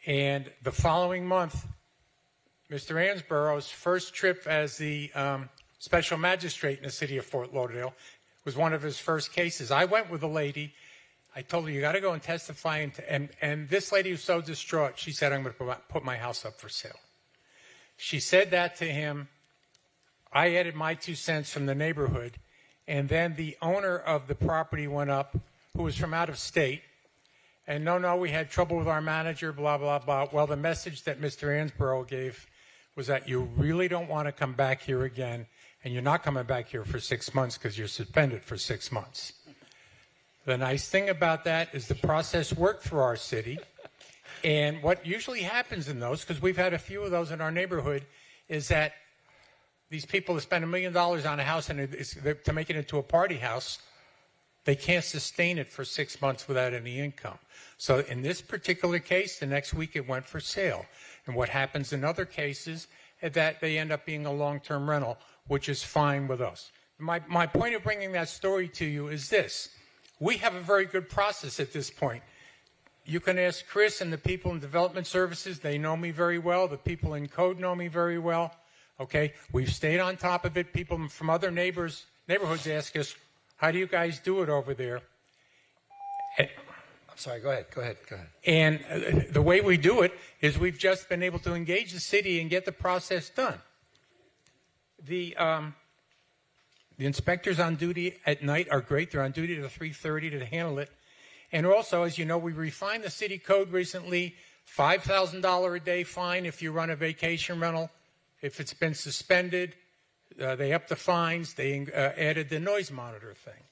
And the following month, Mr. Ansborough's first trip as the special magistrate in the city of Fort Lauderdale was one of his first cases. I went with a lady. I told her, you got to go and testify. And this lady was so distraught, she said, I'm going to put my house up for sale. She said that to him. I added my 2 cents from the neighborhood. And then the owner of the property went up, who was from out of state. And no, we had trouble with our manager, blah, blah, blah. Well, the message that Mr. Ansborough gave was that you really don't want to come back here again. And you're not coming back here for 6 months because you're suspended for 6 months. The nice thing about that is the process worked for our city. And what usually happens in those, because we've had a few of those in our neighborhood, is that these people that spend $1 million on a house and to make it into a party house, they can't sustain it for 6 months without any income. So in this particular case, the next week it went for sale. And what happens in other cases is that they end up being a long-term rental, which is fine with us. My point of bringing that story to you is this. We have a very good process at this point. You can ask Chris and the people in development services. They know me very well. The people in code know me very well. Okay, we've stayed on top of it. People from other neighborhoods ask us, how do you guys do it over there? I'm sorry, go ahead. And the way we do it is we've just been able to engage the city and get the process done. The inspectors on duty at night are great. They're on duty to 3:30 to handle it. And also, as you know, we refined the city code recently, $5,000 a day fine if you run a vacation rental. If it's been suspended, they upped the fines. They added the noise monitor thing.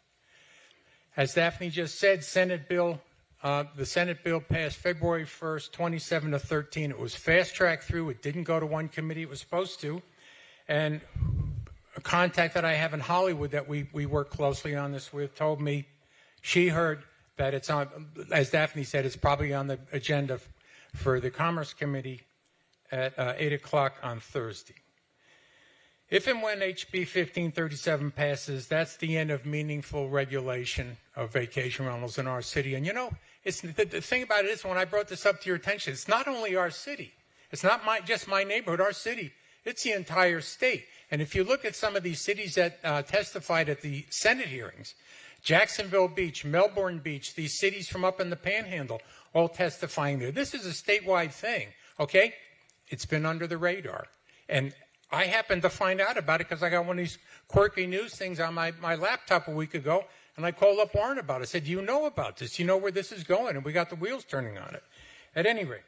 As Daphne just said, the Senate bill passed February 1st, 27-13. It was fast-tracked through. It didn't go to one committee it was supposed to. And a contact that I have in Hollywood that we work closely on this with told me she heard that it's on, as Daphne said, it's probably on the agenda for the Commerce Committee at 8 o'clock on Thursday. If and when HB 1537 passes, that's the end of meaningful regulation of vacation rentals in our city. And you know, the thing about it is, when I brought this up to your attention, it's not only our city. It's not just my neighborhood, our city. It's the entire state. And if you look at some of these cities that testified at the Senate hearings, Jacksonville Beach, Melbourne Beach, these cities from up in the Panhandle, all testifying there. This is a statewide thing, okay? It's been under the radar. And I happened to find out about it because I got one of these quirky news things on my laptop a week ago, and I called up Warren about it. I said, do you know about this? Do you know where this is going? And we got the wheels turning on it. At any rate,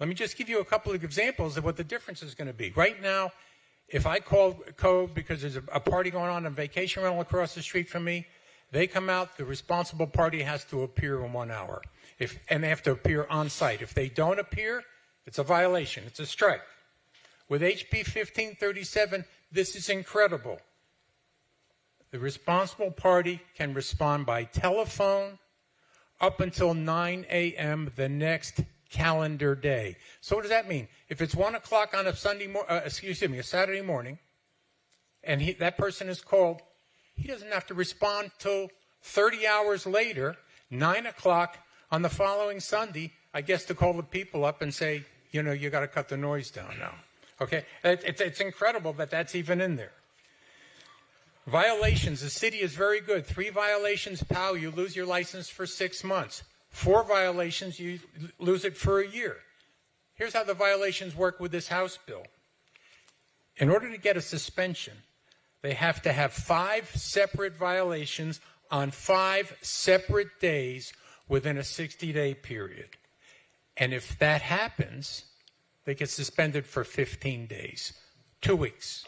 let me just give you a couple of examples of what the difference is going to be. Right now, if I call code because there's a party going on vacation rental across the street from me, they come out, the responsible party has to appear in 1 hour. And they have to appear on site. If they don't appear, it's a violation. It's a strike. With HB 1537, this is incredible. The responsible party can respond by telephone up until 9 a.m. the next calendar day. So what does that mean? If it's 1 o'clock on a Saturday morning, and that person is called, he doesn't have to respond till 30 hours later, 9 o'clock on the following Sunday, I guess, to call the people up and say, you know, you got to cut the noise down now. Okay? It's incredible that that's even in there. Violations. The city is very good. 3 violations, pow, you lose your license for 6 months. 4 violations, you lose it for a year. Here's how the violations work with this House bill. In order to get a suspension, they have to have 5 separate violations on 5 separate days within a 60-day period. And if that happens, they get suspended for 15 days, 2 weeks.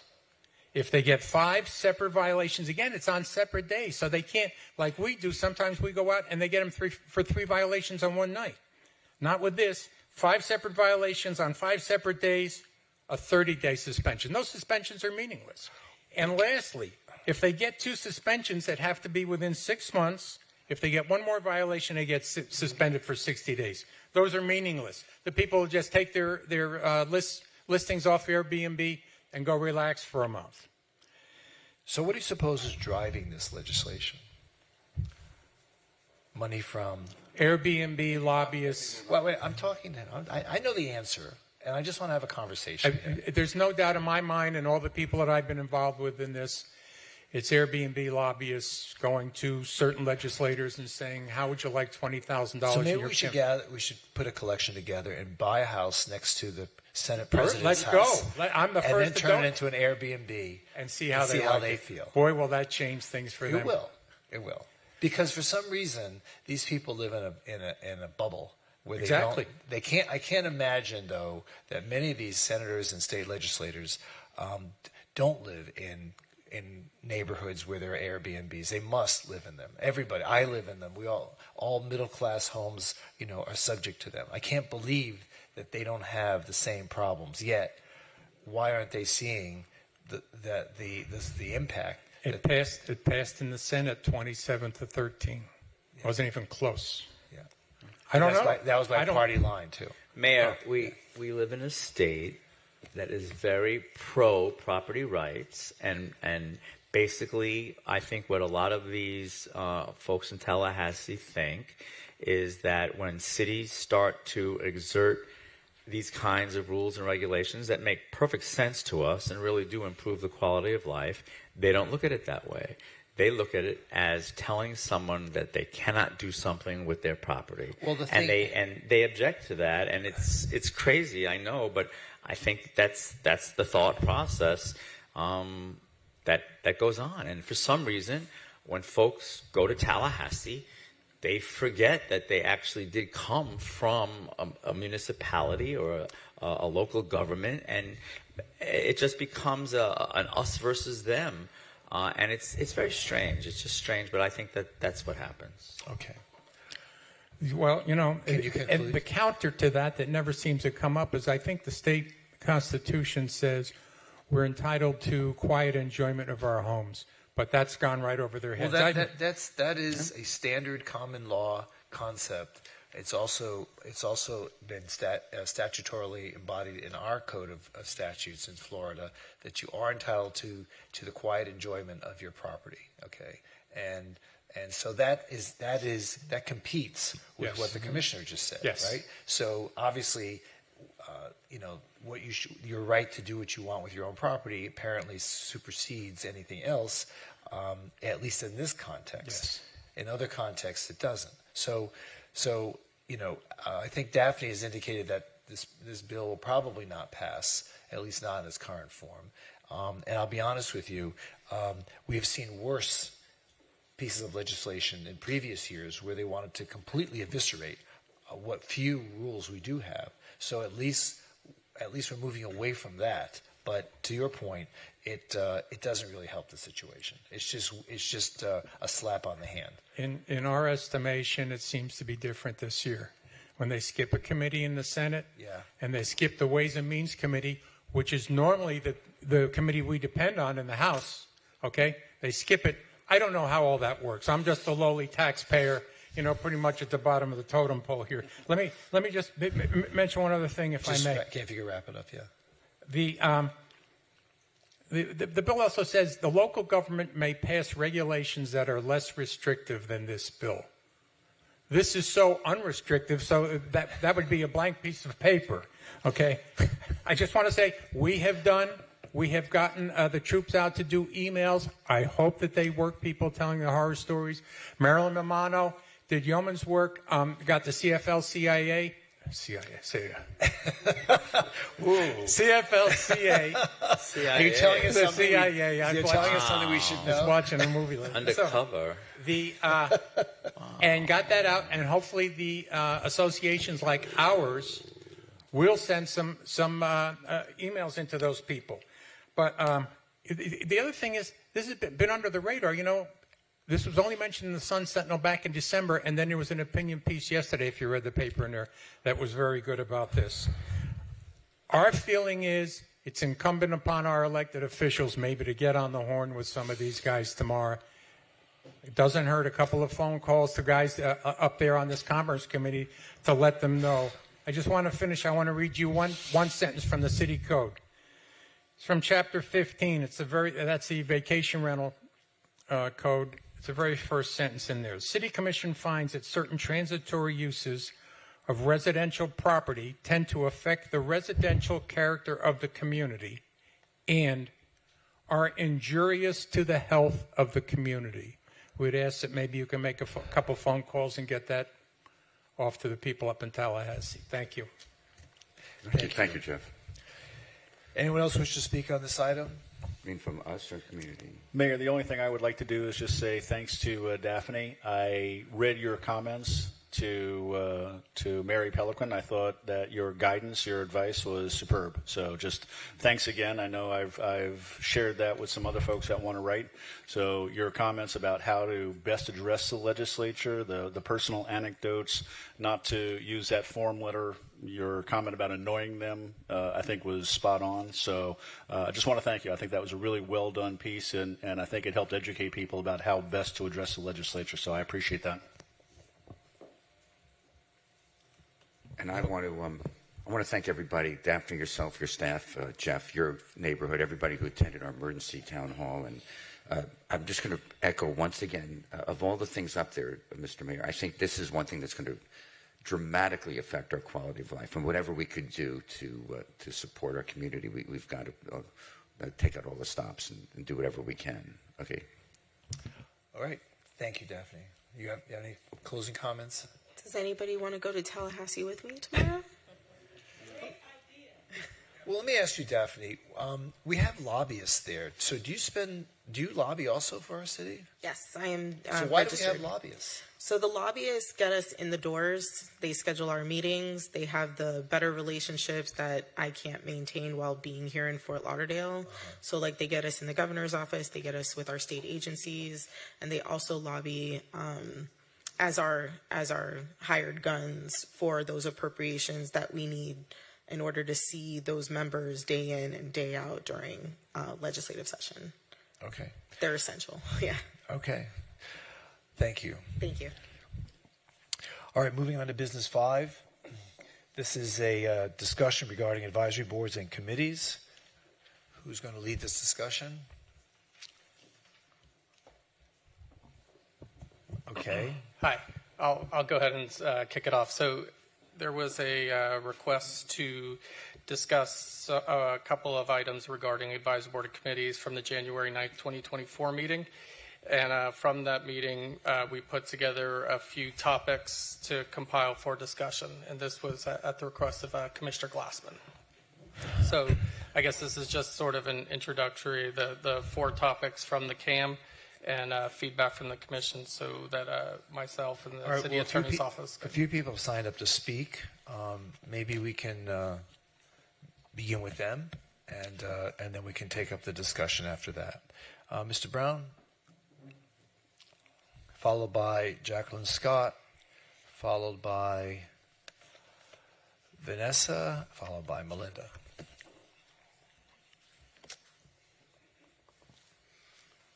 If they get 5 separate violations, again, it's on separate days. So they can't, like we do, sometimes we go out and they get them for 3 violations on one night. Not with this. 5 separate violations on 5 separate days, a 30-day suspension. Those suspensions are meaningless. And lastly, if they get 2 suspensions that have to be within 6 months, if they get 1 more violation, they get suspended for 60 days. Those are meaningless. The people will just take their listings off Airbnb and go relax for a month. So what do you suppose is driving this legislation? Money from Airbnb, lobbyists. Well, wait, I'm talking to him. I know the answer, and I just want to have a conversation. There's no doubt in my mind, and all the people that I've been involved with in this, it's Airbnb lobbyists going to certain legislators and saying, how would you like $20,000 So maybe in your we should put a collection together and buy a house next to the Senate President's Let's house. go. I'm the first and then to turn go. it into an Airbnb and see how they feel. Boy, will that change things for them. It will. It will. Because for some reason, these people live in a bubble where they can't. I can't imagine though that many of these senators and state legislators don't live in neighborhoods where there are Airbnbs. They must live in them. Everybody. I live in them. We all middle class homes, are subject to them. I can't believe that they don't have the same problems yet. Why aren't they seeing the impact? It passed in the Senate 27-13. Yeah. Wasn't even close. Yeah. I don't know. That was by party line too. Mayor, we live in a state that is very pro property rights and basically, I think what a lot of these folks in Tallahassee think is that when cities start to exert these kinds of rules and regulations that make perfect sense to us and really do improve the quality of life, they don't look at it that way. They look at it as telling someone that they cannot do something with their property. Well, and they object to that, and it's crazy, I know, but I think that's the thought process that goes on. And for some reason, when folks go to Tallahassee, they forget that they actually did come from a municipality or a local government, and it just becomes an us versus them. And it's very strange. It's just strange, but I think that's what happens. Okay. Well, and the counter to that never seems to come up is I think the state constitution says we're entitled to quiet enjoyment of our homes, but that's gone right over their heads. Well, that is a standard common law concept. It's also been statutorily embodied in our code of statutes in Florida that you are entitled to the quiet enjoyment of your property. Okay, and so that competes with Yes. what the commissioner just said. Yes. Right. So obviously, your right to do what you want with your own property apparently supersedes anything else, at least in this context. Yes. In other contexts, it doesn't. So I think Daphne has indicated that this bill will probably not pass, at least not in its current form. And I'll be honest with you, we have seen worse pieces of legislation in previous years where they wanted to completely eviscerate what few rules we do have. So at least we're moving away from that. But to your point, it doesn't really help the situation. It's just a slap on the hand. In our estimation, it seems to be different this year. When they skip a committee in the Senate, and they skip the Ways and Means Committee, which is normally the committee we depend on in the House, okay? They skip it. I don't know how all that works. I'm just a lowly taxpayer, pretty much at the bottom of the totem pole here. Let me just mention one other thing, if I may. If you could wrap it up, yeah. The bill also says the local government may pass regulations that are less restrictive than this bill. This is so unrestrictive, so that would be a blank piece of paper, okay? I just want to say we have gotten the troops out to do emails. I hope that they work people telling the horror stories. Marilyn Mamano did yeoman's work, got the CFL-CIA. CFL-CA. Are you telling us The something? CIA. You're telling us something we should know? I was watching a movie. Undercover. And got that out, and hopefully the associations like ours will send some emails into those people. But the other thing is, this has been under the radar. This was only mentioned in the Sun Sentinel back in December, and then there was an opinion piece yesterday, if you read the paper in there, that was very good about this. Our feeling is it's incumbent upon our elected officials maybe to get on the horn with some of these guys tomorrow. It doesn't hurt a couple of phone calls to guys up there on this Commerce Committee to let them know. I just want to finish. I want to read you one sentence from the City Code. It's from Chapter 15. That's the vacation rental code. It's the very first sentence in there. The City Commission finds that certain transitory uses of residential property tend to affect the residential character of the community and are injurious to the health of the community. We'd ask that maybe you can make a couple phone calls and get that off to the people up in Tallahassee. Thank you. Thank you, Jeff. Anyone else wish to speak on this item? I mean, from us or community? Mayor, the only thing I would like to do is just say thanks to Daphne. I read your comments to Mary Pelican. I thought that your guidance, your advice was superb. So just thanks again. I know I've shared that with some other folks that want to write. So your comments about how to best address the legislature, the personal anecdotes, not to use that form letter, your comment about annoying them, I think was spot on. So I just want to thank you. I think that was a really well done piece, and I think it helped educate people about how best to address the legislature. So I appreciate that. And I want to thank everybody, Daphne, yourself, your staff, Jeff, your neighborhood, everybody who attended our emergency town hall, and I'm just going to echo once again, of all the things up there, Mr. Mayor, I think this is one thing that's going to dramatically affect our quality of life. And whatever we could do to support our community, we've got to take out all the stops and do whatever we can. Okay. All right. Thank you, Daphne. You have any closing comments? Does anybody want to go to Tallahassee with me tomorrow? Well, let me ask you, Daphne. We have lobbyists there. So do you lobby also for our city? Yes, I am. So why registered. do we have lobbyists? So the lobbyists get us in the doors. They schedule our meetings. They have the better relationships that I can't maintain while being here in Fort Lauderdale. So like they get us in the governor's office. They get us with our state agencies, and they also lobby as our hired guns for those appropriations that we need in order to see those members day in and day out during legislative session. Okay. They're essential. Yeah. Okay. Thank you. Thank you. All right, moving on to business 5. This is a discussion regarding advisory boards and committees. Who's going to lead this discussion? Okay. Hi. I'll go ahead and kick it off. So there was a request to discuss a couple of items regarding advisory board and committees from the January 9th, 2024 meeting. And from that meeting, we put together a few topics to compile for discussion. And this was at the request of Commissioner Glassman. So I guess this is just sort of an introductory, the 4 topics from the CAM and feedback from the commission so that myself and the city attorney's office. A few people have signed up to speak. Maybe we can begin with them, and then we can take up the discussion after that. Mr. Brown, followed by Jacqueline Scott, followed by Vanessa, followed by Melinda.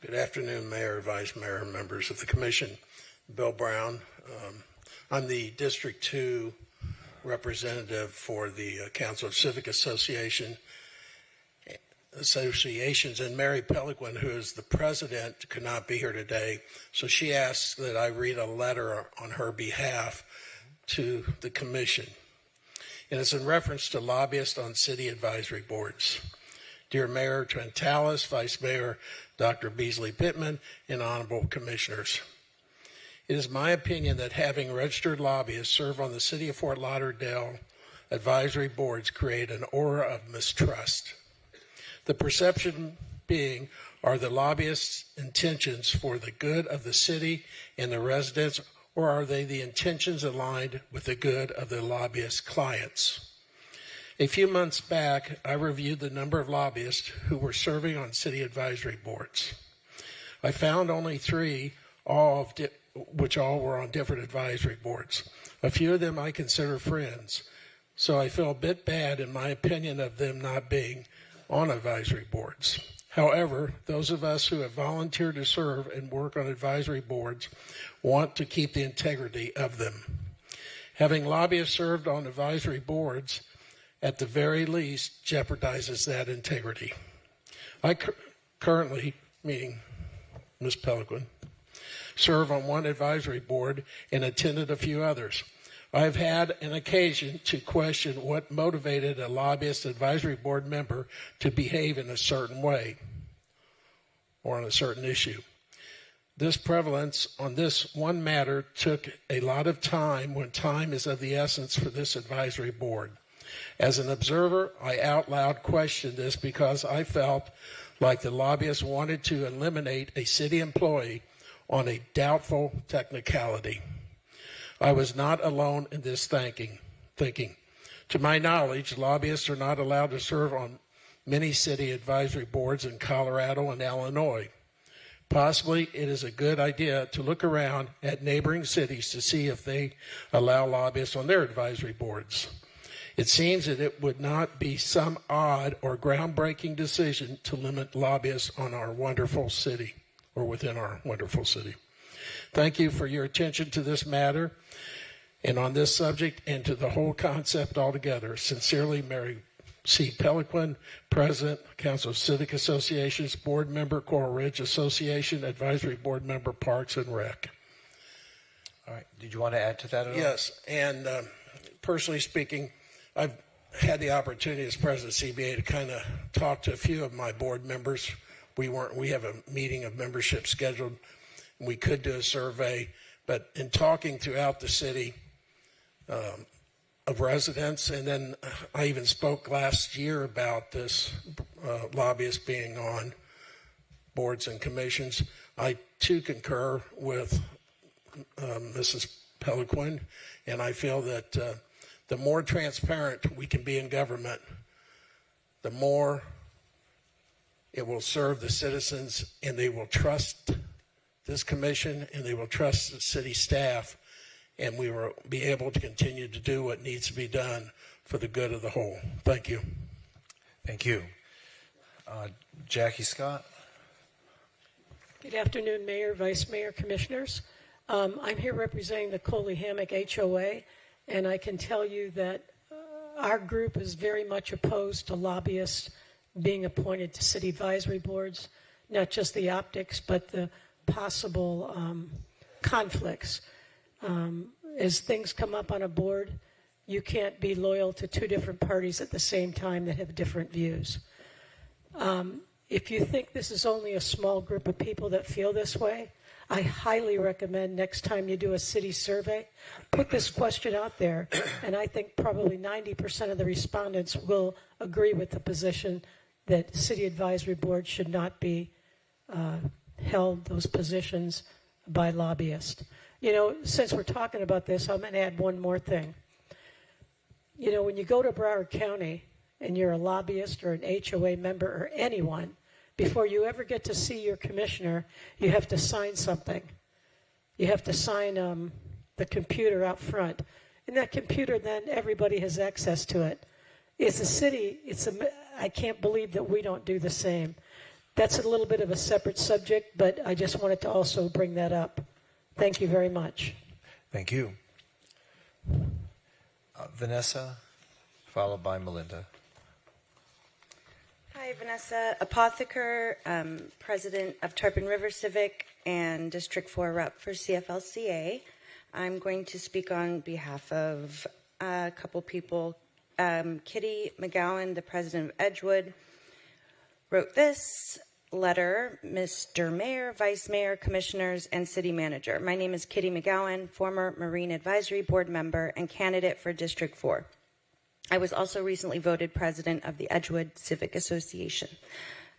Good afternoon, Mayor, Vice Mayor, members of the Commission. Bill Brown. I'm the District 2 representative for the Council of Civic Associations, and Mary Peliquin, who is the president, could not be here today. So she asked that I read a letter on her behalf to the Commission. And it's in reference to lobbyists on city advisory boards. Dear Mayor Trentalis, Vice Mayor Dr. Beasley Pittman, and Honorable Commissioners. It is my opinion that having registered lobbyists serve on the City of Fort Lauderdale advisory boards create an aura of mistrust. The perception being, are the lobbyists' intentions for the good of the city and the residents, or are they the intentions aligned with the good of the lobbyist clients? A few months back, I reviewed the number of lobbyists who were serving on city advisory boards. I found only 3, which all were on different advisory boards. A few of them I consider friends, so I feel a bit bad in my opinion of them not being on advisory boards. However, those of us who have volunteered to serve and work on advisory boards want to keep the integrity of them. Having lobbyists served on advisory boards at the very least jeopardizes that integrity. I currently, meaning Ms. Peliquin, serve on one advisory board and attended a few others. I've had an occasion to question what motivated a lobbyist advisory board member to behave in a certain way or on a certain issue. This prevalence on this one matter took a lot of time when time is of the essence for this advisory board. As an observer, I out loud questioned this because I felt like the lobbyists wanted to eliminate a city employee on a doubtful technicality. I was not alone in this thinking. To my knowledge, lobbyists are not allowed to serve on many city advisory boards in Colorado and Illinois. Possibly it is a good idea to look around at neighboring cities to see if they allow lobbyists on their advisory boards. It seems that it would not be some odd or groundbreaking decision to limit lobbyists on our wonderful city or within our wonderful city. Thank you for your attention to this matter and on this subject and to the whole concept altogether. Sincerely, Mary C. Peliquin, President, Council of Civic Associations, Board Member, Coral Ridge Association, Advisory Board Member, Parks and Rec. All right. Did you want to add to that at all? Yes, and personally speaking, I've had the opportunity as President of CBA to kind of talk to a few of my board members. We have a meeting of membership scheduled. And we could do a survey, but in talking throughout the city of residents, and then I even spoke last year about this lobbyist being on boards and commissions. I too concur with Mrs. Peliquin, and I feel that the more transparent we can be in government, the more it will serve the citizens, and they will trust this commission, and they will trust the city staff, and we will be able to continue to do what needs to be done for the good of the whole. Thank you. Thank you. Jackie Scott. Good afternoon, Mayor, Vice Mayor, Commissioners. I'm here representing the Coley Hammock HOA, and I can tell you that our group is very much opposed to lobbyists being appointed to city advisory boards, not just the optics, but the possible conflicts. As things come up on a board, you can't be loyal to two different parties at the same time that have different views. If you think this is only a small group of people that feel this way, I highly recommend next time you do a city survey, put this question out there, and I think probably 90% of the respondents will agree with the position that city advisory boards should not be held those positions by lobbyists. You know, since we're talking about this, I'm going to add one more thing. You know, when you go to Broward County and you're a lobbyist or an HOA member or anyone, before you ever get to see your commissioner, you have to sign something. You have to sign the computer out front. And that computer, then everybody has access to it. It's a city. I can't believe that we don't do the same. That's a little bit of a separate subject, but I just wanted to also bring that up. Thank you very much. Thank you. Vanessa, followed by Melinda. Hi, Vanessa Apotheker, President of Tarpon River Civic and District 4 Rep for CFLCA. I'm going to speak on behalf of a couple people. Kitty McGowan, the President of Edgewood, wrote this letter, Mr. Mayor, Vice Mayor, Commissioners, and City Manager. My name is Kitty McGowan, former Marine Advisory Board member and candidate for District 4. I was also recently voted president of the Edgewood Civic Association.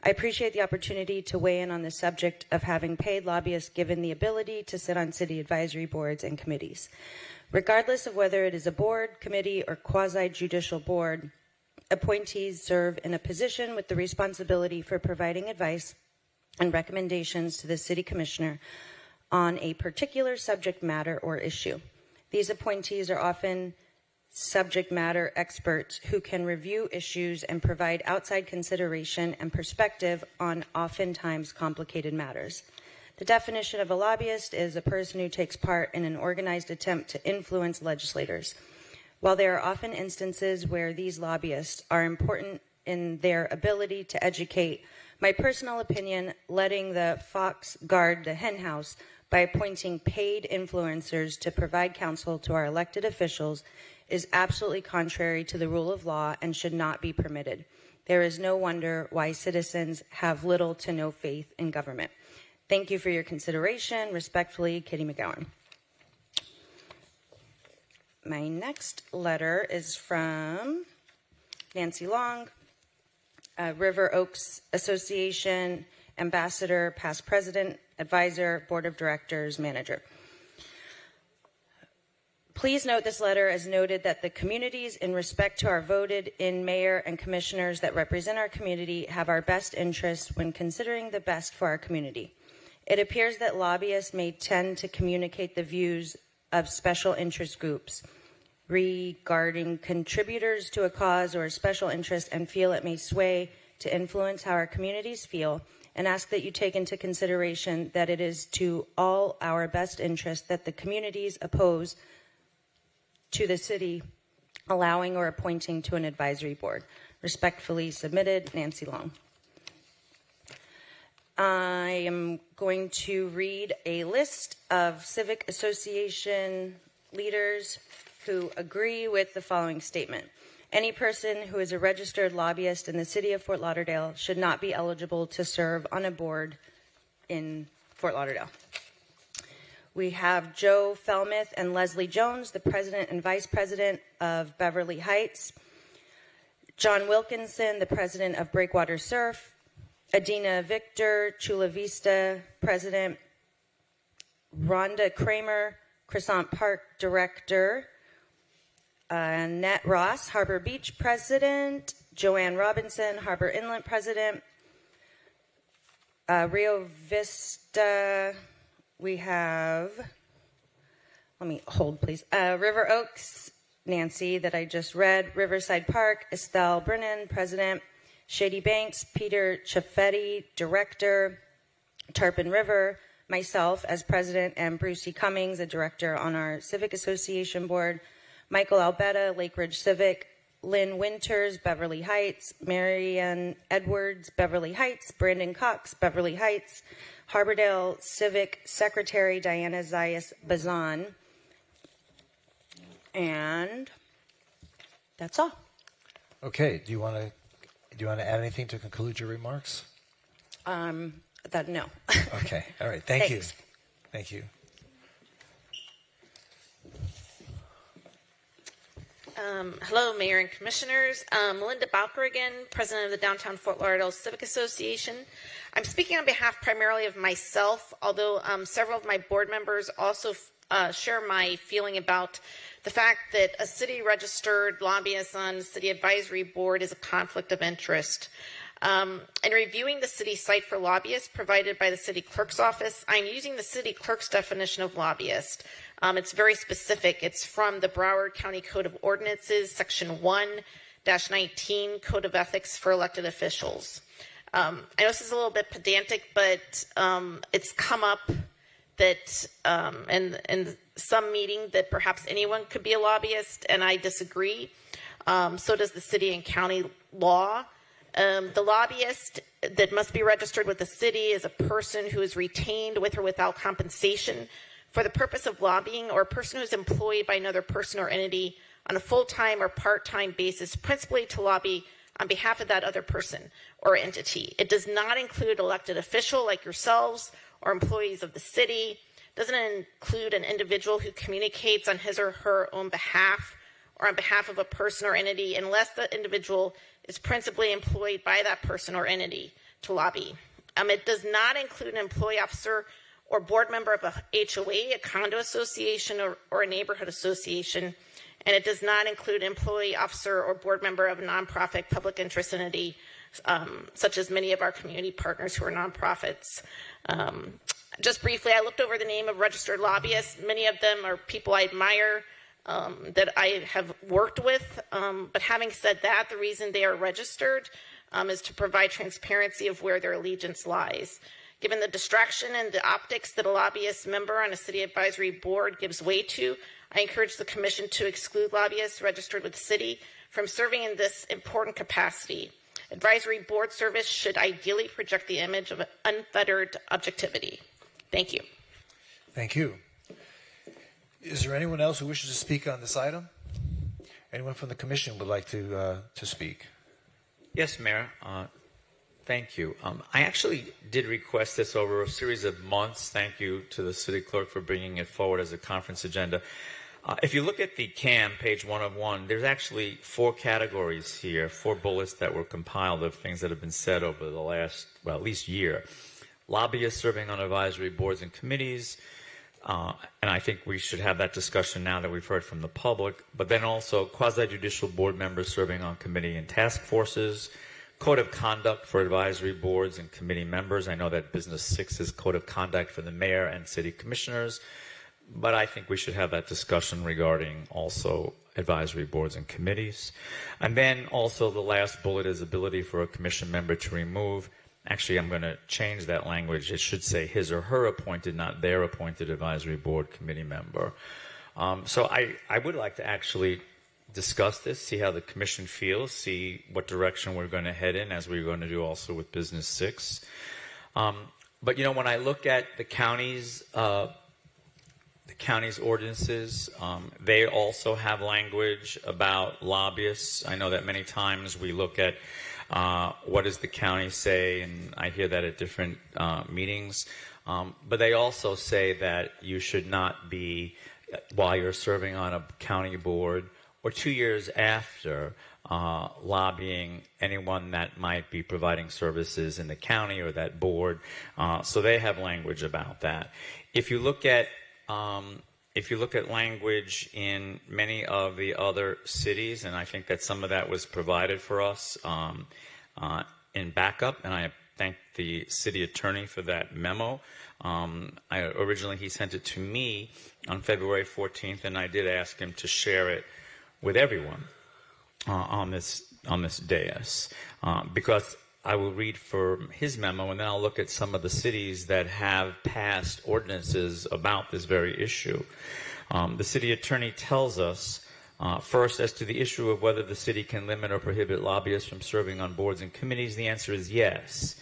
I appreciate the opportunity to weigh in on the subject of having paid lobbyists given the ability to sit on city advisory boards and committees. Regardless of whether it is a board, committee, or quasi-judicial board, appointees serve in a position with the responsibility for providing advice and recommendations to the city commissioner on a particular subject matter or issue. These appointees are often subject matter experts who can review issues and provide outside consideration and perspective on oftentimes complicated matters. The definition of a lobbyist is a person who takes part in an organized attempt to influence legislators. While there are often instances where these lobbyists are important in their ability to educate, my personal opinion, letting the fox guard the henhouse by appointing paid influencers to provide counsel to our elected officials is absolutely contrary to the rule of law and should not be permitted. There is no wonder why citizens have little to no faith in government. Thank you for your consideration. Respectfully, Kitty McGowan. My next letter is from Nancy Long, River Oaks Association Ambassador, past president, advisor, board of directors, manager. Please note this letter as noted that the communities in respect to our voted in mayor and commissioners that represent our community have our best interest when considering the best for our community. It appears that lobbyists may tend to communicate the views of special interest groups regarding contributors to a cause or a special interest and feel it may sway to influence how our communities feel, and ask that you take into consideration that it is to all our best interest that the communities oppose to the city allowing or appointing to an advisory board. Respectfully submitted, Nancy Long. I am going to read a list of Civic Association leaders who agree with the following statement. Any person who is a registered lobbyist in the city of Fort Lauderdale should not be eligible to serve on a board in Fort Lauderdale. We have Joe Felmuth and Leslie Jones, the president and vice president of Beverly Heights. John Wilkinson, the president of Breakwater Surf. Adina Victor, Chula Vista president. Rhonda Kramer, Crescent Park director. Annette Ross, Harbor Beach president. Joanne Robinson, Harbor Inlet president. Rio Vista, we have, let me hold please. River Oaks, Nancy, that I just read. Riverside Park, Estelle Brennan, president. Shady Banks, Peter Chaffetti, director. Tarpon River, myself as president, and Bruce E. Cummings, a director on our Civic Association board. Michael Albetta, Lake Ridge Civic. Lynn Winters, Beverly Heights. Marianne Edwards, Beverly Heights. Brandon Cox, Beverly Heights. Harbordale Civic Secretary Diana Zayas Bazan. And that's all. Okay. Do you want to add anything to conclude your remarks? No. Okay. All right. Thank you. Thanks. Thank you. Hello, Mayor and Commissioners. Melinda Bowker again, President of the Downtown Fort Lauderdale Civic Association. I'm speaking on behalf primarily of myself, although several of my board members also share my feeling about the fact that a city-registered lobbyist on the City Advisory Board is a conflict of interest. In reviewing the city site for lobbyists provided by the City Clerk's Office, I'm using the City Clerk's definition of lobbyist. It's very specific. It's from the Broward County Code of Ordinances, Section 1-19, Code of Ethics for Elected Officials. I know this is a little bit pedantic, but it's come up that in some meeting that perhaps anyone could be a lobbyist, and I disagree. So does the city and county law. The lobbyist that must be registered with the city is a person who is retained with or without compensation for the purpose of lobbying, or a person who is employed by another person or entity on a full-time or part-time basis, principally to lobby on behalf of that other person or entity. It does not include elected official like yourselves or employees of the city. It doesn't include an individual who communicates on his or her own behalf or on behalf of a person or entity unless the individual is principally employed by that person or entity to lobby. It does not include an employee, officer, or board member of a HOA, a condo association, or a neighborhood association, and it does not include employee, officer, or board member of a nonprofit public interest entity, such as many of our community partners who are nonprofits. Just briefly, I looked over the name of registered lobbyists. Many of them are people I admire, that I have worked with, but having said that, the reason they are registered is to provide transparency of where their allegiance lies. Given the distraction and the optics that a lobbyist member on a city advisory board gives way to, I encourage the commission to exclude lobbyists registered with the city from serving in this important capacity. Advisory board service should ideally project the image of unfettered objectivity. Thank you. Thank you. Is there anyone else who wishes to speak on this item? Anyone from the commission would like to speak? Yes, Mayor. Thank you. I actually did request this over a series of months. Thank you to the city clerk for bringing it forward as a conference agenda. If you look at the CAM, page 1 of 1, there's actually 4 categories here, 4 bullets that were compiled of things that have been said over the last, well, at least year. Lobbyists serving on advisory boards and committees, and I think we should have that discussion now that we've heard from the public, but then also quasi-judicial board members serving on committee and task forces, code of conduct for advisory boards and committee members. I know that Business 6 is code of conduct for the mayor and city commissioners, but I think we should have that discussion regarding also advisory boards and committees. And then also the last bullet is ability for a commission member to remove. Actually, I'm going to change that language. It should say his or her appointed, not their appointed advisory board committee member. So I would like to actually discuss this, see how the commission feels, see what direction we're going to head in, as we're going to do also with Business 6. But when I look at the county's ordinances, they also have language about lobbyists. I know that many times we look at what does the county say, and I hear that at different meetings. But they also say that you should not be, while you're serving on a county board or 2 years after, lobbying anyone that might be providing services in the county or that board. So they have language about that. If you look at language in many of the other cities, and I think that some of that was provided for us in backup, and I thank the city attorney for that memo. Originally, he sent it to me on February 14th, and I did ask him to share it with everyone on this dais, because I will read from his memo, and then I'll look at some of the cities that have passed ordinances about this very issue. The city attorney tells us, first, as to the issue of whether the city can limit or prohibit lobbyists from serving on boards and committees, the answer is yes.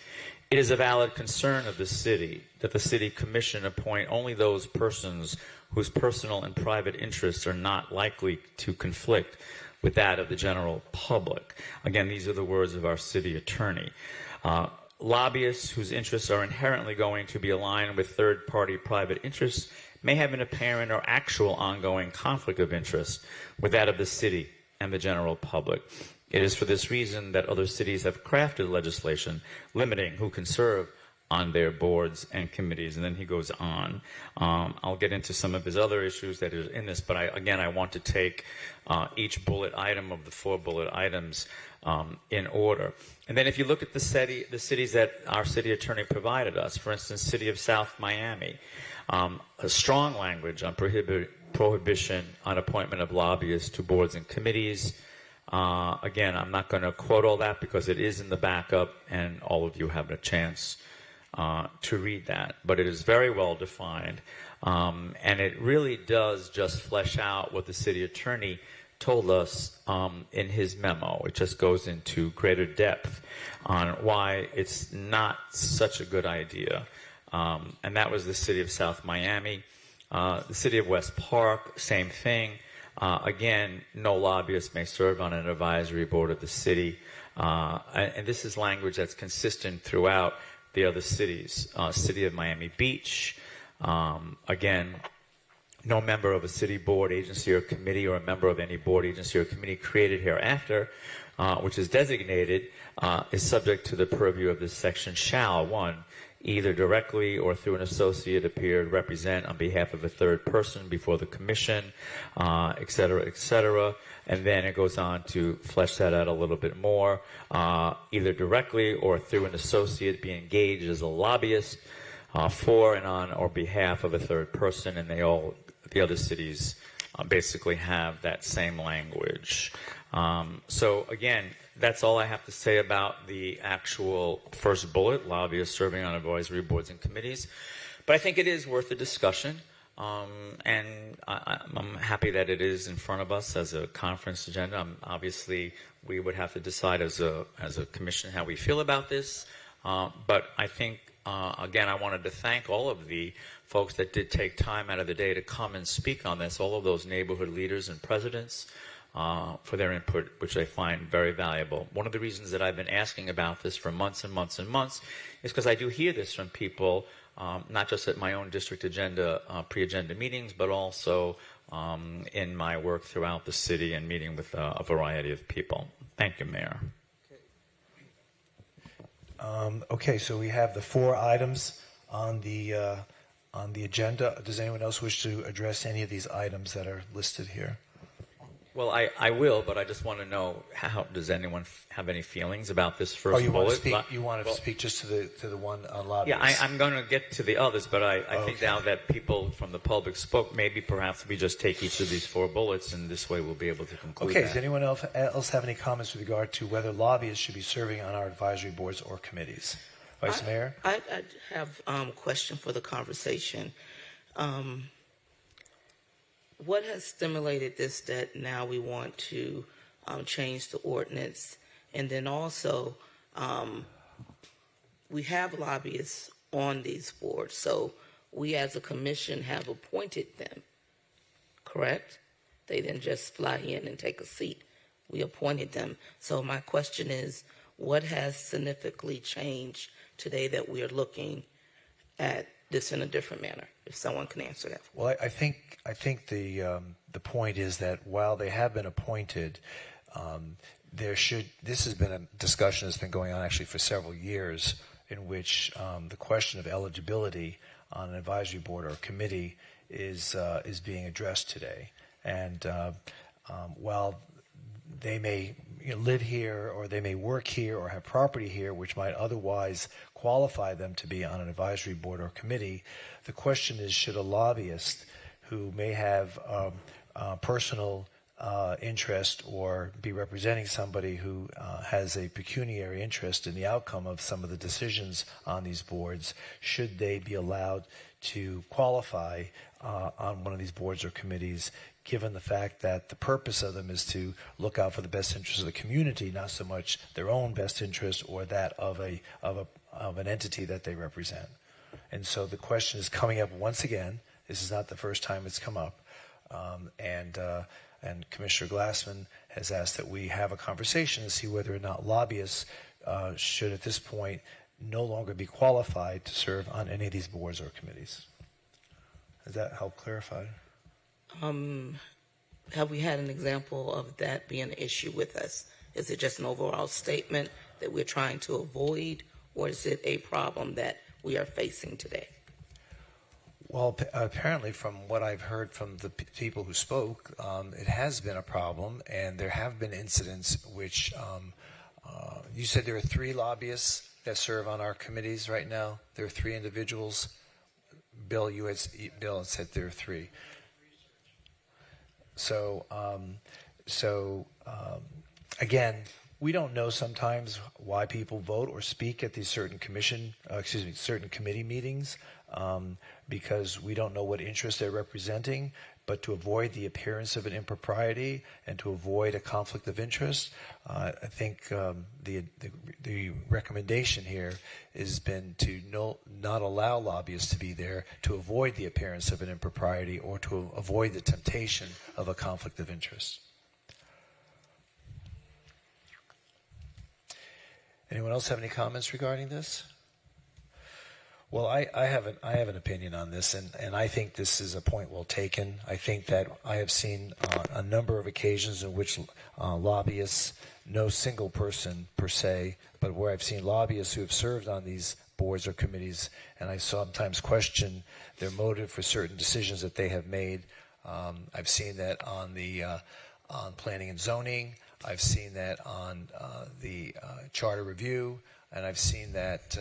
It is a valid concern of the city that the city commission appoint only those persons whose personal and private interests are not likely to conflict with that of the general public. Again, these are the words of our city attorney. Lobbyists whose interests are inherently going to be aligned with third-party private interests may have an apparent or actual ongoing conflict of interest with that of the city and the general public. It is for this reason that other cities have crafted legislation limiting who can serve on their boards and committees. And then he goes on. I'll get into some of his other issues that are in this, but I want to take each bullet item of the 4 bullet items in order. And then if you look at the cities that our city attorney provided us, for instance, City of South Miami, a strong language on prohibition on appointment of lobbyists to boards and committees. Again, I'm not going to quote all that because it is in the backup and all of you have a chance to read that. But it is very well defined, and it really does just flesh out what the city attorney told us in his memo. It just goes into greater depth on why it's not such a good idea. And that was the City of South Miami. The City of West Park, same thing. Again, no lobbyist may serve on an advisory board of the city. And this is language that's consistent throughout the other cities. City of Miami Beach, again, no member of a city board, agency, or committee, or a member of any board, agency, or committee created hereafter, which is designated, is subject to the purview of this section, shall, 1, either directly or through an associate appear to represent on behalf of a third person before the commission, et cetera, et cetera. And then it goes on to flesh that out a little bit more. Either directly or through an associate be engaged as a lobbyist for and on or behalf of a third person, and the other cities basically have that same language. So again, that's all I have to say about the actual first bullet, lobbyists serving on advisory boards and committees. But I think it is worth a discussion, and I'm happy that it is in front of us as a conference agenda. Obviously, we would have to decide as a commission how we feel about this. But I think, again, I wanted to thank all of the folks that did take time out of the day to come and speak on this, all of those neighborhood leaders and presidents, for their input, which I find very valuable. One of the reasons that I've been asking about this for months and months and months is because I do hear this from people, not just at my own district agenda, pre-agenda meetings, but also in my work throughout the city and meeting with a variety of people. Thank you, Mayor. Okay, so we have the 4 items on the agenda. Does anyone else wish to address any of these items that are listed here? Well, I will, but I just want to know, how does anyone have any feelings about this first you bullet? You want to speak just to the one on lobbyists? Yeah, I'm going to get to the others, but I think now that people from the public spoke, maybe perhaps we just take each of these 4 bullets, and this way we'll be able to conclude Okay, that. does anyone else have any comments with regard to whether lobbyists should be serving on our advisory boards or committees? Vice Mayor? I have a question for the conversation. what has stimulated this that now we want to change the ordinance? And then also, we have lobbyists on these boards, so we as a commission have appointed them, correct? They didn't just fly in and take a seat. We appointed them. So my question is, what has significantly changed today that we are looking at this in a different manner? If someone can answer that. Well, I think the point is that while they have been appointed, this has been a discussion that's been going on actually for several years, in which the question of eligibility on an advisory board or committee is being addressed today. And while they may live here, or they may work here, or have property here, which might otherwise qualify them to be on an advisory board or committee, the question is, should a lobbyist who may have personal interest or be representing somebody who has a pecuniary interest in the outcome of some of the decisions on these boards, should they be allowed to qualify on one of these boards or committees, given the fact that the purpose of them is to look out for the best interest of the community, not so much their own best interest or that of an entity that they represent. And so the question is coming up once again. This is not the first time it's come up. And Commissioner Glassman has asked that we have a conversation to see whether or not lobbyists should at this point no longer be qualified to serve on any of these boards or committees. Does that help clarify? Have we had an example of that being an issue with us? Is it just an overall statement that we're trying to avoid, or is it a problem that we are facing today? Well, apparently from what I've heard from the people who spoke, it has been a problem, and there have been incidents which, you said there are 3 lobbyists that serve on our committees right now. There are 3 individuals. Bill had said there are 3. So again, we don't know sometimes why people vote or speak at these certain certain committee meetings, because we don't know what interest they're representing. But to avoid the appearance of an impropriety and to avoid a conflict of interest, I think the recommendation here has been to not allow lobbyists to be there, to avoid the appearance of an impropriety or to avoid the temptation of a conflict of interest. Anyone else have any comments regarding this? Well, I have an opinion on this, and I think this is a point well taken. I think that I have seen a number of occasions in which lobbyists, no single person per se, but where I've seen lobbyists who have served on these boards or committees, and I sometimes question their motive for certain decisions that they have made. I've seen that on planning and zoning. I've seen that on the charter review. And I've seen that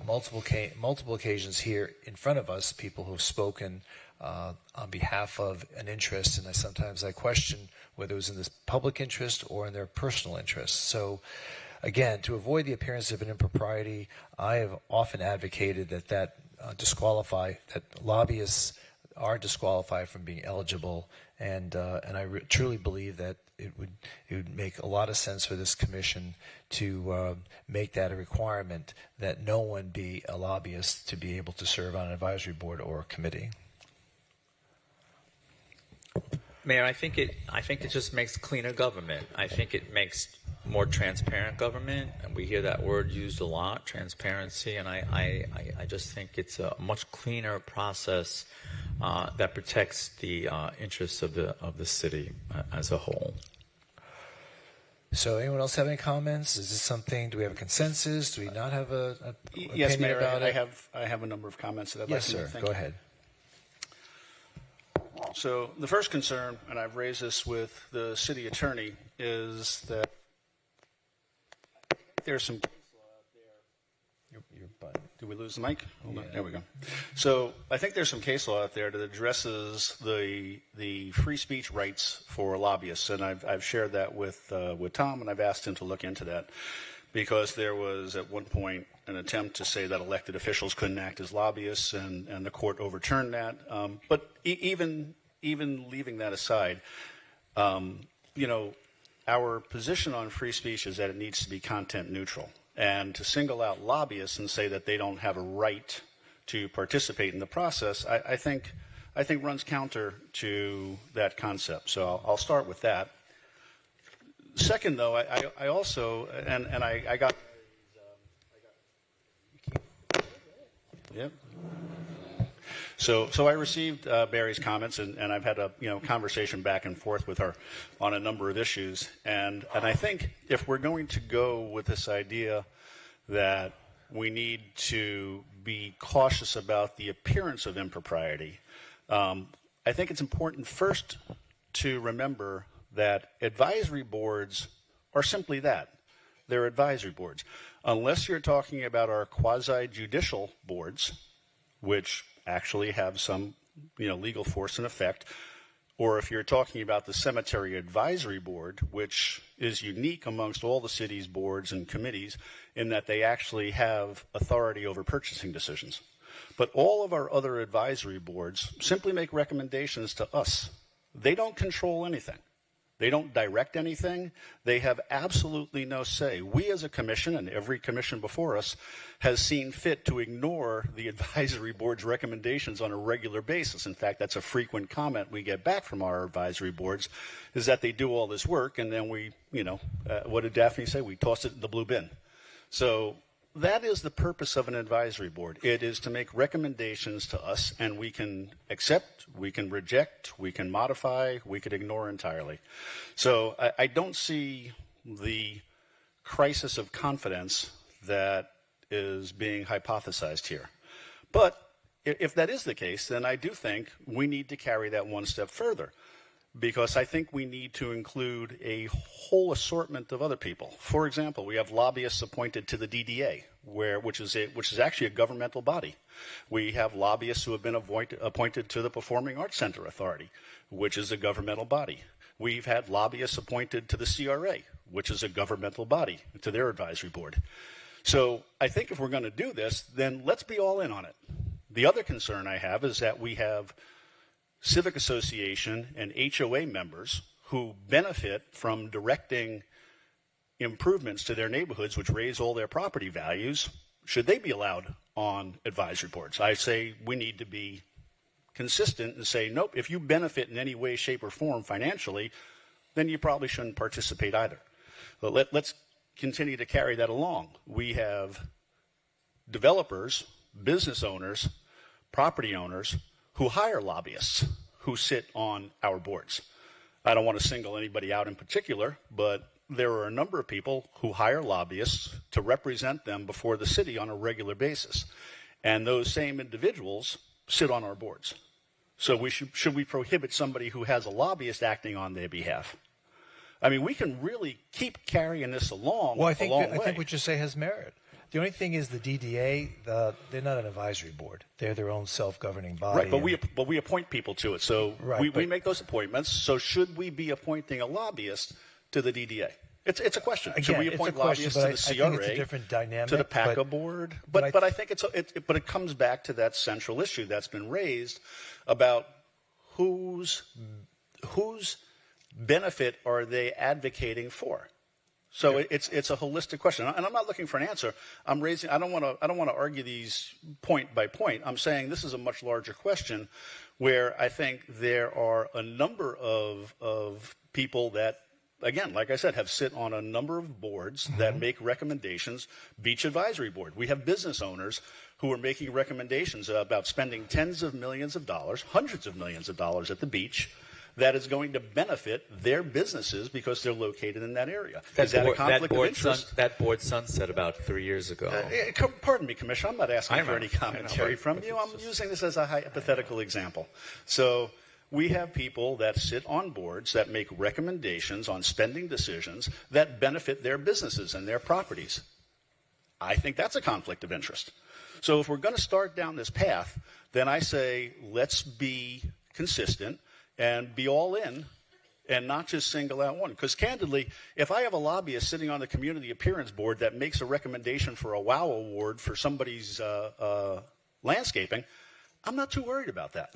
multiple occasions here in front of us, people who have spoken on behalf of an interest, and sometimes I question whether it was in this public interest or in their personal interest. So, again, to avoid the appearance of an impropriety, I have often advocated that lobbyists are disqualified from being eligible, and I truly believe that it would make a lot of sense for this commission to make that a requirement, that no one be a lobbyist to be able to serve on an advisory board or a committee. Mayor, I think it just makes cleaner government. I think it makes more transparent government, and we hear that word used a lot, transparency, and I just think it's a much cleaner process that protects the interests of the city as a whole. So, anyone else have any comments? Is this something? Do we have a consensus? Do we not have a Yes, opinion Mayor. about it? I have a number of comments that I'd Yes, like to make. sir. Thank Go you. ahead. So the first concern, and I've raised this with the city attorney, is that there's some. Did we lose the mic? Hold on. There we go. So I think there's some case law out there that addresses the free speech rights for lobbyists, and I've shared that with Tom, and I've asked him to look into that, because there was at one point an attempt to say that elected officials couldn't act as lobbyists, and the court overturned that. But even even leaving that aside, you know, our position on free speech is that it needs to be content neutral. And to single out lobbyists and say that they don't have a right to participate in the process, I think runs counter to that concept. So I'll start with that. Second, though, I also, and I got, yep. So I received Barry's comments, and I've had a conversation back and forth with her on a number of issues. And I think if we're going to go with this idea that we need to be cautious about the appearance of impropriety, I think it's important first to remember that advisory boards are simply that. They're advisory boards. Unless you're talking about our quasi-judicial boards, which actually have some legal force and effect, or if you're talking about the Cemetery Advisory Board, which is unique amongst all the city's boards and committees in that they actually have authority over purchasing decisions. But all of our other advisory boards simply make recommendations to us. They don't control anything. They don't direct anything. They have absolutely no say. We as a commission, and every commission before us, has seen fit to ignore the advisory board's recommendations on a regular basis. In fact, that's a frequent comment we get back from our advisory boards, is that they do all this work, and then we, what did Daphne say? We toss it in the blue bin. So that is the purpose of an advisory board. It is to make recommendations to us, and we can accept, we can reject, we can modify, we could ignore entirely. So I don't see the crisis of confidence that is being hypothesized here. But if that is the case, then I do think we need to carry that one step further, because I think we need to include a whole assortment of other people. For example, we have lobbyists appointed to the DDA, which is actually a governmental body. We have lobbyists who have been appointed to the Performing Arts Center Authority, which is a governmental body. We've had lobbyists appointed to the CRA, which is a governmental body, to their advisory board. So I think if we're going to do this, then let's be all in on it. The other concern I have is that we have civic association and HOA members who benefit from directing improvements to their neighborhoods, which raise all their property values. Should they be allowed on advisory boards? I say we need to be consistent and say, nope, if you benefit in any way, shape, or form financially, then you probably shouldn't participate either. But let's continue to carry that along. We have developers, business owners, property owners who hire lobbyists who sit on our boards. I don't want to single anybody out in particular, but there are a number of people who hire lobbyists to represent them before the city on a regular basis. And those same individuals sit on our boards. So should we prohibit somebody who has a lobbyist acting on their behalf? I mean, we can really keep carrying this along. Well, I think what you say has merit. The only thing is the DDA, they're not an advisory board. They're their own self-governing body. Right, but we appoint people to it. So we make those appointments. So should we be appointing a lobbyist to the DDA? It's a question. Again, should we appoint lobbyists to the CRA, I think it's a different dynamic, to the PACA board? But I think it comes back to that central issue that's been raised about whose benefit are they advocating for? So it's a holistic question, and I'm not looking for an answer. I don't want to argue these point by point. I'm saying this is a much larger question, where I think there are a number of people that, again, like I said, have sit on a number of boards that make recommendations. Beach Advisory Board. We have business owners who are making recommendations about spending tens of millions of dollars, hundreds of millions of dollars at the beach. That is going to benefit their businesses because they're located in that area. Is that a conflict of interest? That board sunset about 3 years ago. Pardon me, Commissioner. I'm not asking for any commentary from you. I'm using this as a hypothetical example. So we have people that sit on boards that make recommendations on spending decisions that benefit their businesses and their properties. I think that's a conflict of interest. So if we're going to start down this path, then I say let's be consistent and be all in and not just single out one. Because candidly, if I have a lobbyist sitting on the community appearance board that makes a recommendation for a WOW award for somebody's landscaping, I'm not too worried about that.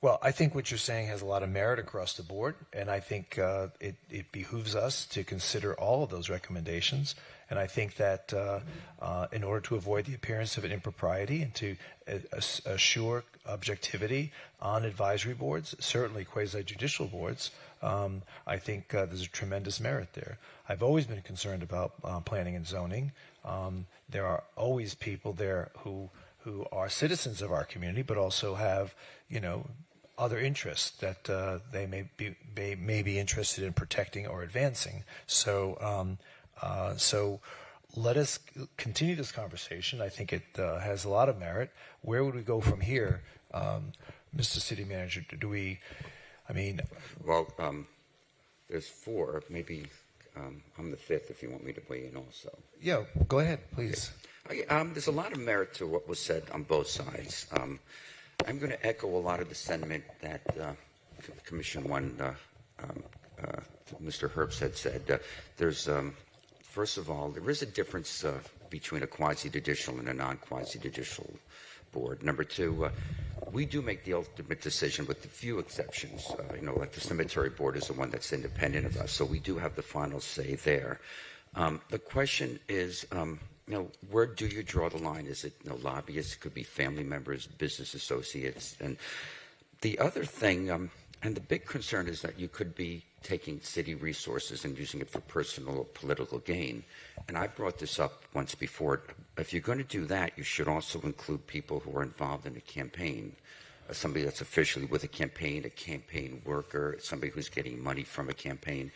Well, I think what you're saying has a lot of merit across the board, and I think it behooves us to consider all of those recommendations. And I think that in order to avoid the appearance of an impropriety and to assure objectivity on advisory boards, certainly quasi-judicial boards, I think there's a tremendous merit there. I've always been concerned about planning and zoning. There are always people there who are citizens of our community, but also have, other interests that they may be interested in protecting or advancing. So let us continue this conversation. I think it has a lot of merit. Where would we go from here, Mr. City Manager? Well, there's four. Maybe I'm the fifth if you want me to weigh in also. Yeah, go ahead, please. Okay. There's a lot of merit to what was said on both sides. I'm going to echo a lot of the sentiment that Commission 1, Mr. Herbst had said. There's, first of all, there is a difference between a quasi-judicial and a non-quasi-judicial board. Number two, we do make the ultimate decision with a few exceptions. Like the cemetery board is the one that's independent of us, so we do have the final say there. The question is, where do you draw the line? Is it lobbyists? It could be family members, business associates. And the other thing, and the big concern is that you could be taking city resources and using it for personal or political gain. And I brought this up once before. If you're going to do that, you should also include people who are involved in a campaign. Somebody that's officially with a campaign worker, somebody who's getting money from a campaign.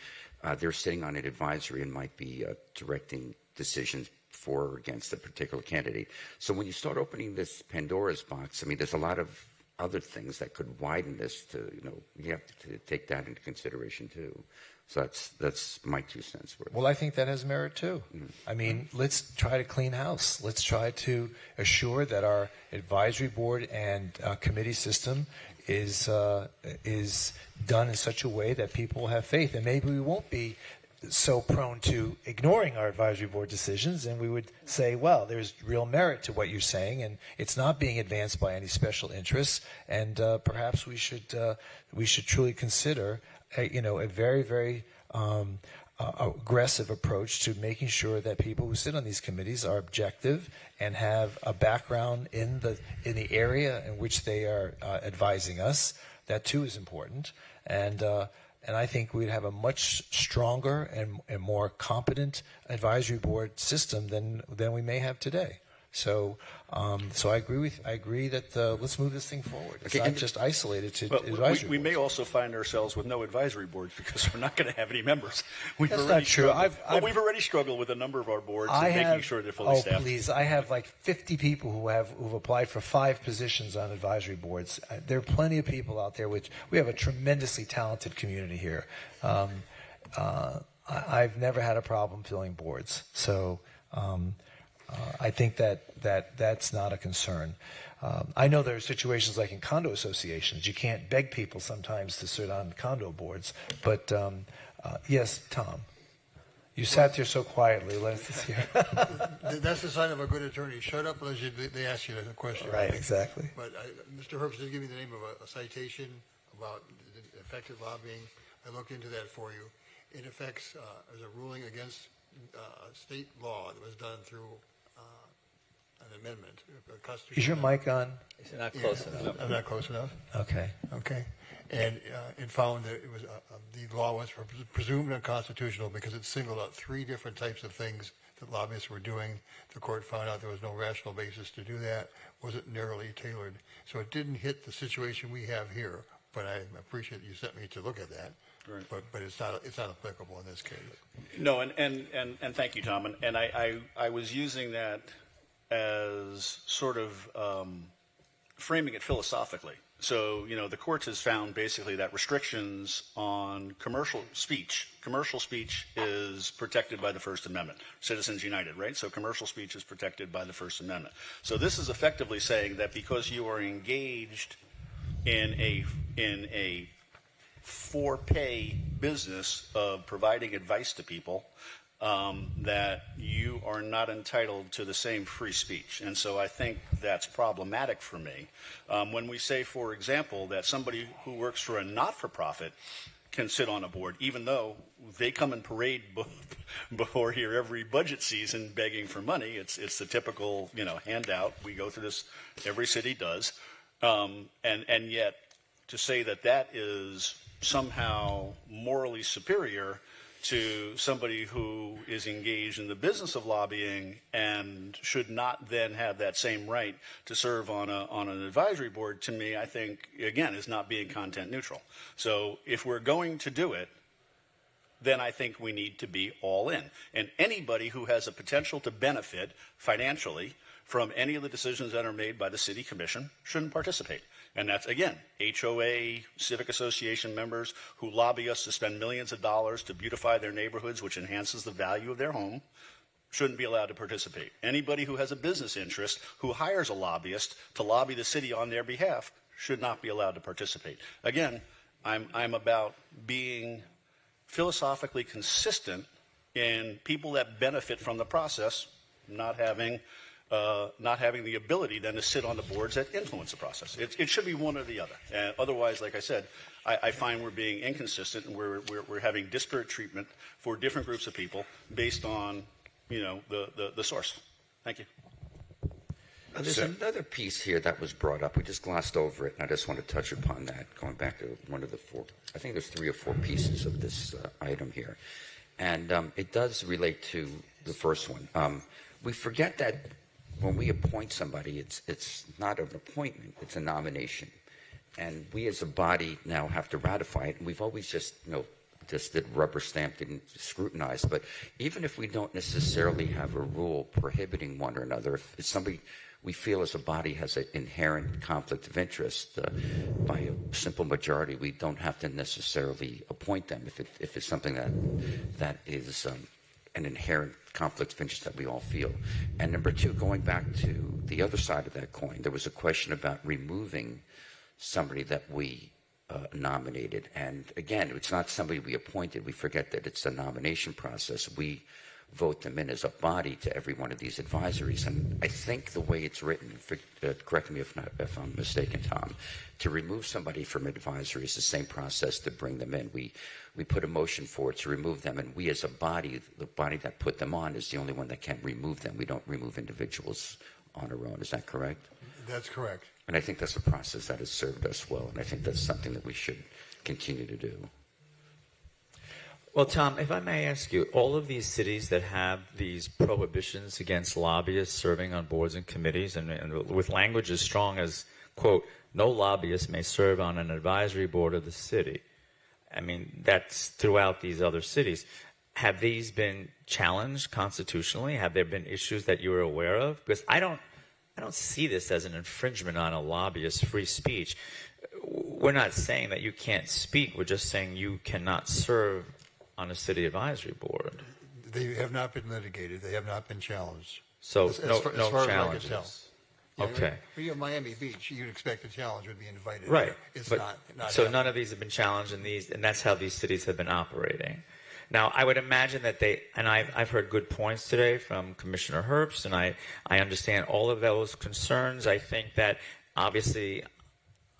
They're sitting on an advisory and might be directing decisions for or against a particular candidate. So when you start opening this Pandora's box, there's a lot of other things that could widen this to, you have to take that into consideration too. So that's my 2 cents worth. Well, I think that has merit too. Let's try to clean house. Let's try to assure that our advisory board and committee system is done in such a way that people have faith. And maybe we won't be so prone to ignoring our advisory board decisions, and we would say, well, there's real merit to what you're saying, and it's not being advanced by any special interests, and perhaps we should truly consider a very, very aggressive approach to making sure that people who sit on these committees are objective and have a background in the area in which they are advising us. That too is important, and I think we'd have a much stronger and more competent advisory board system than we may have today. So I agree that let's move this thing forward. It's not just isolated to advisory we may also find ourselves with no advisory boards because we're not going to have any members. That's not true. We've already struggled with a number of our boards and making sure they're fully staffed. Oh, please. I have like 50 people who've applied for 5 positions on advisory boards. There are plenty of people out there. We have a tremendously talented community here. I've never had a problem filling boards. So I think that's not a concern. I know there are situations like in condo associations. You can't beg people sometimes to sit on condo boards. But yes, Tom, you sat there so quietly. Let's hear. That's the sign of a good attorney. Shut up unless they ask you a question. Right, exactly. But Mr. Herbst did give me the name of a citation about effective lobbying. I looked into that for you. It affects, there's a ruling against state law that was done through an amendment. Is your mic on? Is it not close enough? I'm not close enough. Okay. Okay. And it found that it was the law was presumed unconstitutional because it singled out 3 different types of things that lobbyists were doing. The court found out there was no rational basis to do that. Wasn't narrowly tailored. So it didn't hit the situation we have here. But I appreciate you sent me to look at that. Right. But it's not applicable in this case. No, and thank you, Tom. And I was using that as sort of framing it philosophically. So, the courts has found basically that restrictions on commercial speech is protected by the First Amendment. Citizens United, right? So commercial speech is protected by the First Amendment. So this is effectively saying that because you are engaged in a for-pay business of providing advice to people, that you are not entitled to the same free speech. And so I think that's problematic for me. When we say, for example, that somebody who works for a not-for-profit can sit on a board, even though they come and parade before here every budget season begging for money. It's the typical, handout. We go through this, every city does. And yet to say that that is somehow morally superior to somebody who is engaged in the business of lobbying and should not then have that same right to serve on an advisory board, to me, I think, again, is not being content neutral. So if we're going to do it, then I think we need to be all in. And anybody who has a potential to benefit financially from any of the decisions that are made by the city commission shouldn't participate. And that's, again, HOA, civic association members who lobby us to spend millions of dollars to beautify their neighborhoods, which enhances the value of their home, shouldn't be allowed to participate. Anybody who has a business interest who hires a lobbyist to lobby the city on their behalf should not be allowed to participate. Again, I'm about being philosophically consistent in people that benefit from the process not having the ability then to sit on the boards that influence the process. It should be one or the other. And otherwise, like I said, I find we're being inconsistent and we're having disparate treatment for different groups of people based on, the source. Thank you. There's another piece here that was brought up. We just glossed over it, and I just want to touch upon that, going back to one of the four. I think there's 3 or 4 pieces of this item here. And it does relate to the first one. We forget that when we appoint somebody, it's not an appointment, it's a nomination. And we as a body now have to ratify it. And we've always just did rubber stamped and scrutinized. But even if we don't necessarily have a rule prohibiting one or another, if somebody we feel as a body has an inherent conflict of interest, by a simple majority, we don't have to necessarily appoint them if it's something that is an inherent conflict of interest that we all feel. And number 2, going back to the other side of that coin, there was a question about removing somebody that we nominated. And again, it's not somebody we appointed. We forget that it's a nomination process. We vote them in as a body to every one of these advisories. And I think the way it's written, correct me if I'm mistaken, Tom, to remove somebody from advisory is the same process to bring them in. We put a motion forward to remove them, and we as a body, the body that put them on, is the only one that can remove them. We don't remove individuals on our own. Is that correct? That's correct. And I think that's a process that has served us well, and I think that's something that we should continue to do. Well, Tom, if I may ask you, all of these cities that have these prohibitions against lobbyists serving on boards and committees, and with language as strong as, quote, no lobbyist may serve on an advisory board of the city. I mean, that's throughout these other cities. Have these been challenged constitutionally? Have there been issues that you are aware of? Because I don't see this as an infringement on a lobbyist's free speech. We're not saying that you can't speak. We're just saying you cannot serve on a city advisory board. They have not been litigated. They have not been challenged. So no challenges. Yeah, okay. When you're at Miami Beach, you'd expect a challenge would be invited. Right. It's but, not so happening. none of these have been challenged, and that's how these cities have been operating. Now, I would imagine that I've heard good points today from Commissioner Herbst, and I understand all of those concerns. I think that, obviously,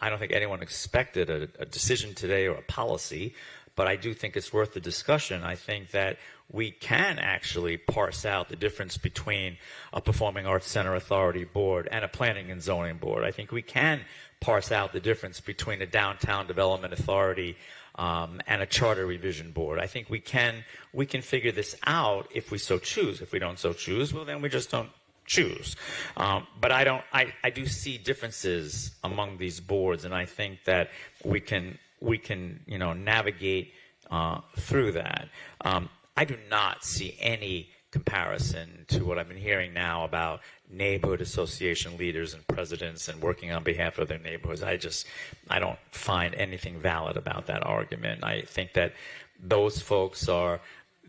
I don't think anyone expected a decision today or a policy, but I do think it's worth the discussion. I think that we can actually parse out the difference between a Performing Arts Center Authority board and a Planning and Zoning board. I think we can parse out the difference between a Downtown Development Authority and a Charter Revision Board. I think we can figure this out if we so choose. If we don't so choose, well, then we just don't choose. But I do see differences among these boards, and I think that we can navigate through that. I do not see any comparison to what I've been hearing now about neighborhood association leaders and presidents and working on behalf of their neighborhoods. I don't find anything valid about that argument. I think that those folks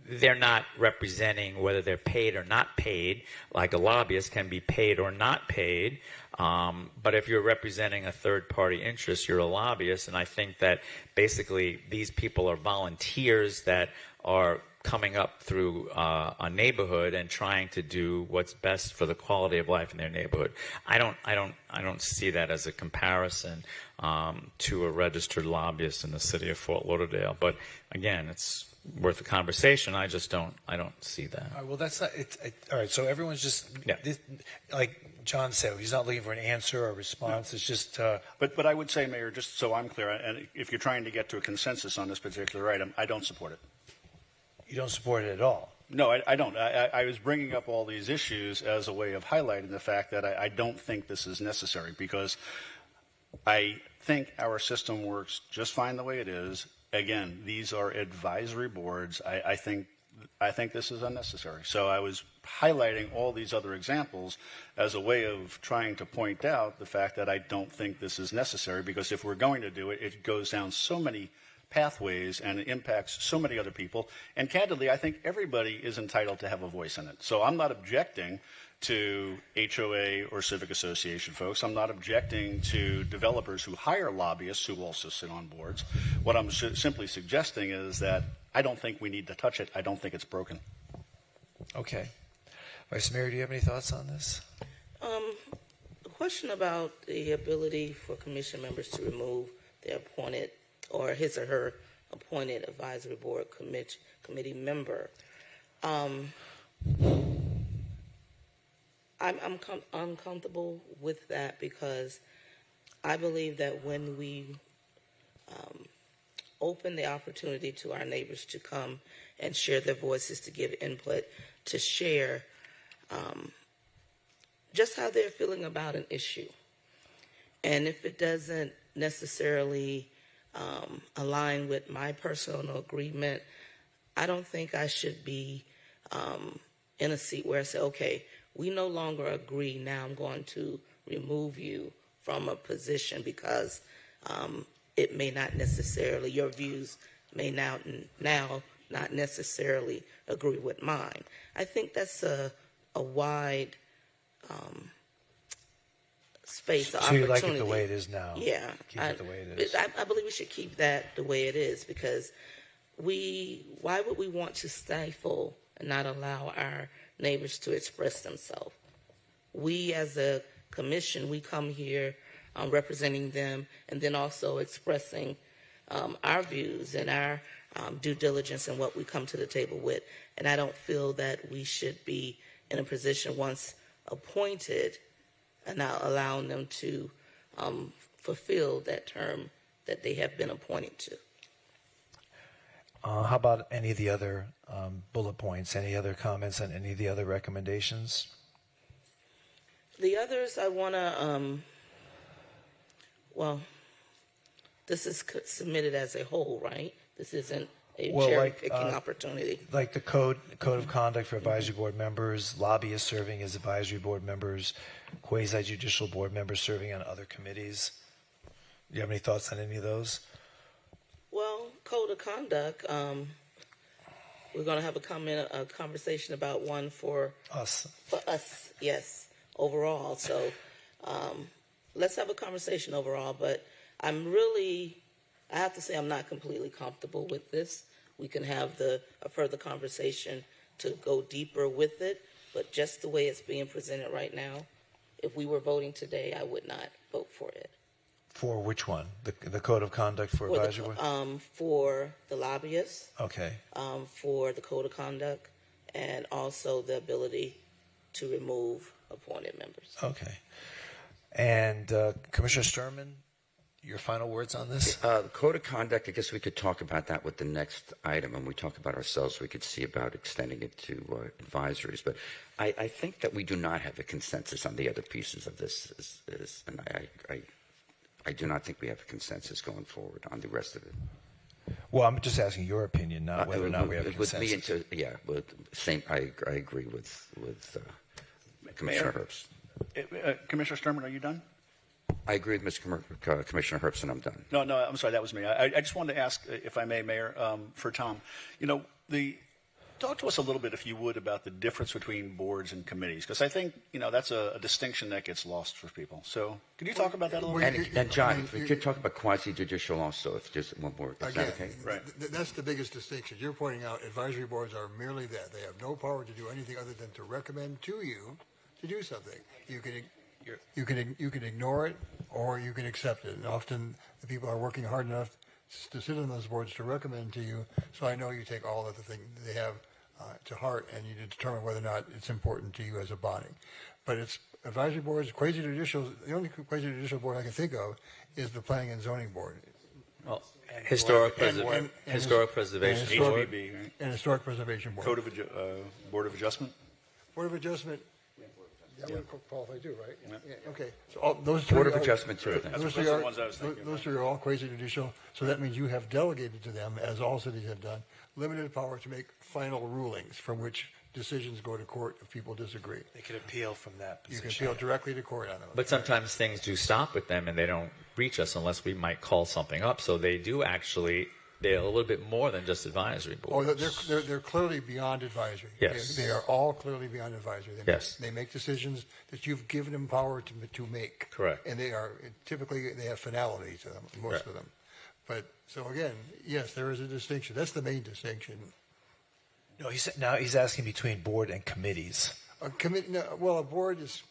they're not representing whether they're paid or not paid, like a lobbyist can be paid or not paid. But if you're representing a third-party interest, you're a lobbyist. And I think that basically these people are volunteers that are coming up through a neighborhood and trying to do what's best for the quality of life in their neighborhood. I don't see that as a comparison to a registered lobbyist in the city of Fort Lauderdale. But again, it's worth a conversation. I don't see that. All right, well, that's not. All right, so everyone's just like John said. He's not looking for an answer or a response. No. It's just. But I would say, Mayor, just so I'm clear, and if you're trying to get to a consensus on this particular item, I don't support it. You don't support it at all? No, I don't. I was bringing up all these issues as a way of highlighting the fact that I don't think this is necessary, because I think our system works just fine the way it is. Again, these are advisory boards. I think this is unnecessary. So I was highlighting all these other examples as a way of trying to point out the fact that I don't think this is necessary, because if we're going to do it, it goes down so many pathways and it impacts so many other people. And candidly, I think everybody is entitled to have a voice in it. So I'm not objecting to HOA or civic association folks. I'm not objecting to developers who hire lobbyists who also sit on boards. What I'm simply suggesting is that I don't think we need to touch it. I don't think it's broken. Okay. Vice Mayor, do you have any thoughts on this? A question about the ability for commission members to remove their appointed or his or her appointed advisory board committee member. I'm uncomfortable with that, because I believe that when we open the opportunity to our neighbors to come and share their voices, to give input, to share just how they're feeling about an issue. And if it doesn't necessarily align with my personal agreement, I don't think I should be in a seat where I say, okay, we no longer agree, now I'm going to remove you from a position because it may not necessarily, your views may now not necessarily agree with mine. I think that's a wide space of so opportunity. You like it the way it is now? Yeah. Keep it the way it is. I believe we should keep that the way it is, because why would we want to stifle and not allow our neighbors to express themselves? We as a commission, we come here representing them and then also expressing our views and our due diligence and what we come to the table with. And I don't feel that we should be in a position once appointed and not allowing them to fulfill that term that they have been appointed to. How about any of the other bullet points? Any other comments on any of the other recommendations? The others I want to, well, this is submitted as a whole, right? This isn't a cherry-picking opportunity. Like the code of conduct for advisory board members, lobbyists serving as advisory board members, quasi-judicial board members serving on other committees. Do you have any thoughts on any of those? Well, code of conduct, we're going to have a conversation about one for us. For us, yes, overall. So let's have a conversation overall. But I have to say I'm not completely comfortable with this. We can have a further conversation to go deeper with it. But just the way it's being presented right now, if we were voting today, I would not vote for it. For which one? The code of conduct for advisory board? For the lobbyists. Okay. For the code of conduct, and also the ability to remove appointed members. Okay. And Commissioner Sturman, your final words on this? The code of conduct, I guess we could talk about that with the next item. When we talk about ourselves, we could see about extending it to advisories. But I think that we do not have a consensus on the other pieces of this. And I do not think we have a consensus going forward on the rest of it. Well, I'm just asking your opinion, not whether or not we have a consensus. I agree with Commissioner Herbst. Commissioner Sturman, are you done? I agree with Commissioner Herbst, and I'm done. No, I'm sorry, that was me. I just wanted to ask, if I may, Mayor, for Tom. You know, talk to us a little bit, if you would, about the difference between boards and committees, because I think that's a distinction that gets lost for people. So, could you talk about that a little bit? And John, if we could talk about quasi-judicial also, if just one more. Is that okay? Right. That's the biggest distinction. You're pointing out advisory boards are merely that. They have no power to do anything other than to recommend to you to do something. You can ignore it or you can accept it. And often the people are working hard enough to sit on those boards to recommend to you. So I know you take all of the things they have to heart and you determine whether or not it's important to you as a body. But it's advisory boards, quasi-judicial. The only quasi-judicial board I can think of is the Planning and Zoning Board. Well, Historic Preservation Board. And Historic Preservation Board. Board of Adjustment? Board of Adjustment. That would qualify too, right? Yeah. Okay. So all, those three Board of Adjustment too. Those three are all quasi-judicial. So that means you have delegated to them, as all cities have done, limited power to make final rulings from which decisions go to court if people disagree. They can appeal from that position. You can appeal directly to court on those. But sometimes things do stop with them and they don't reach us unless we might call something up. So they do actually, they're a little bit more than just advisory boards. Oh, they're clearly beyond advisory. Yes. They are all clearly beyond advisory. They make decisions that you've given them power to make. Correct. And they have finality to them, most of them. But so again, yes, there is a distinction. That's the main distinction. No, he's asking between board and committees. A board is,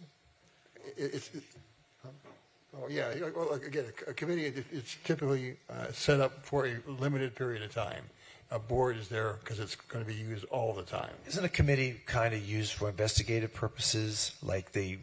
a committee, it's typically set up for a limited period of time. A board is there because it's going to be used all the time. Isn't a committee kind of used for investigative purposes, like the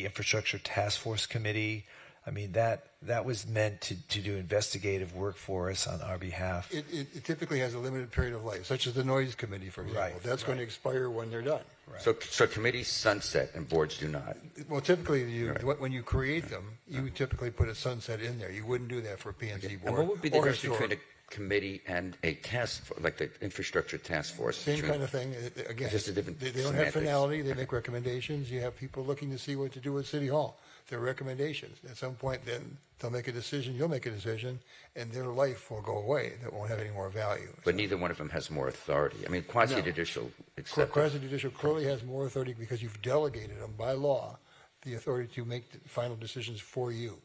Infrastructure Task Force Committee? I mean, that was meant to do investigative work for us on our behalf. It typically has a limited period of life, such as the Noise Committee, for example. Right. That's going to expire when they're done. Right. So committees sunset and boards do not. Well, typically, when you create them, you typically put a sunset in there. You wouldn't do that for a P&Z board. And what would be the difference between a committee and a task, like the Infrastructure Task Force? Same kind of thing. Again, just a different they don't have finality. They make recommendations. You have people looking to see what to do at City Hall. Their recommendations. At some point, then they'll make a decision. You'll make a decision, and their life will go away. That won't have any more value. But neither one of them has more authority. I mean, quasi-judicial. No. Quasi-judicial clearly has more authority because you've delegated them by law the authority to make the final decisions for you.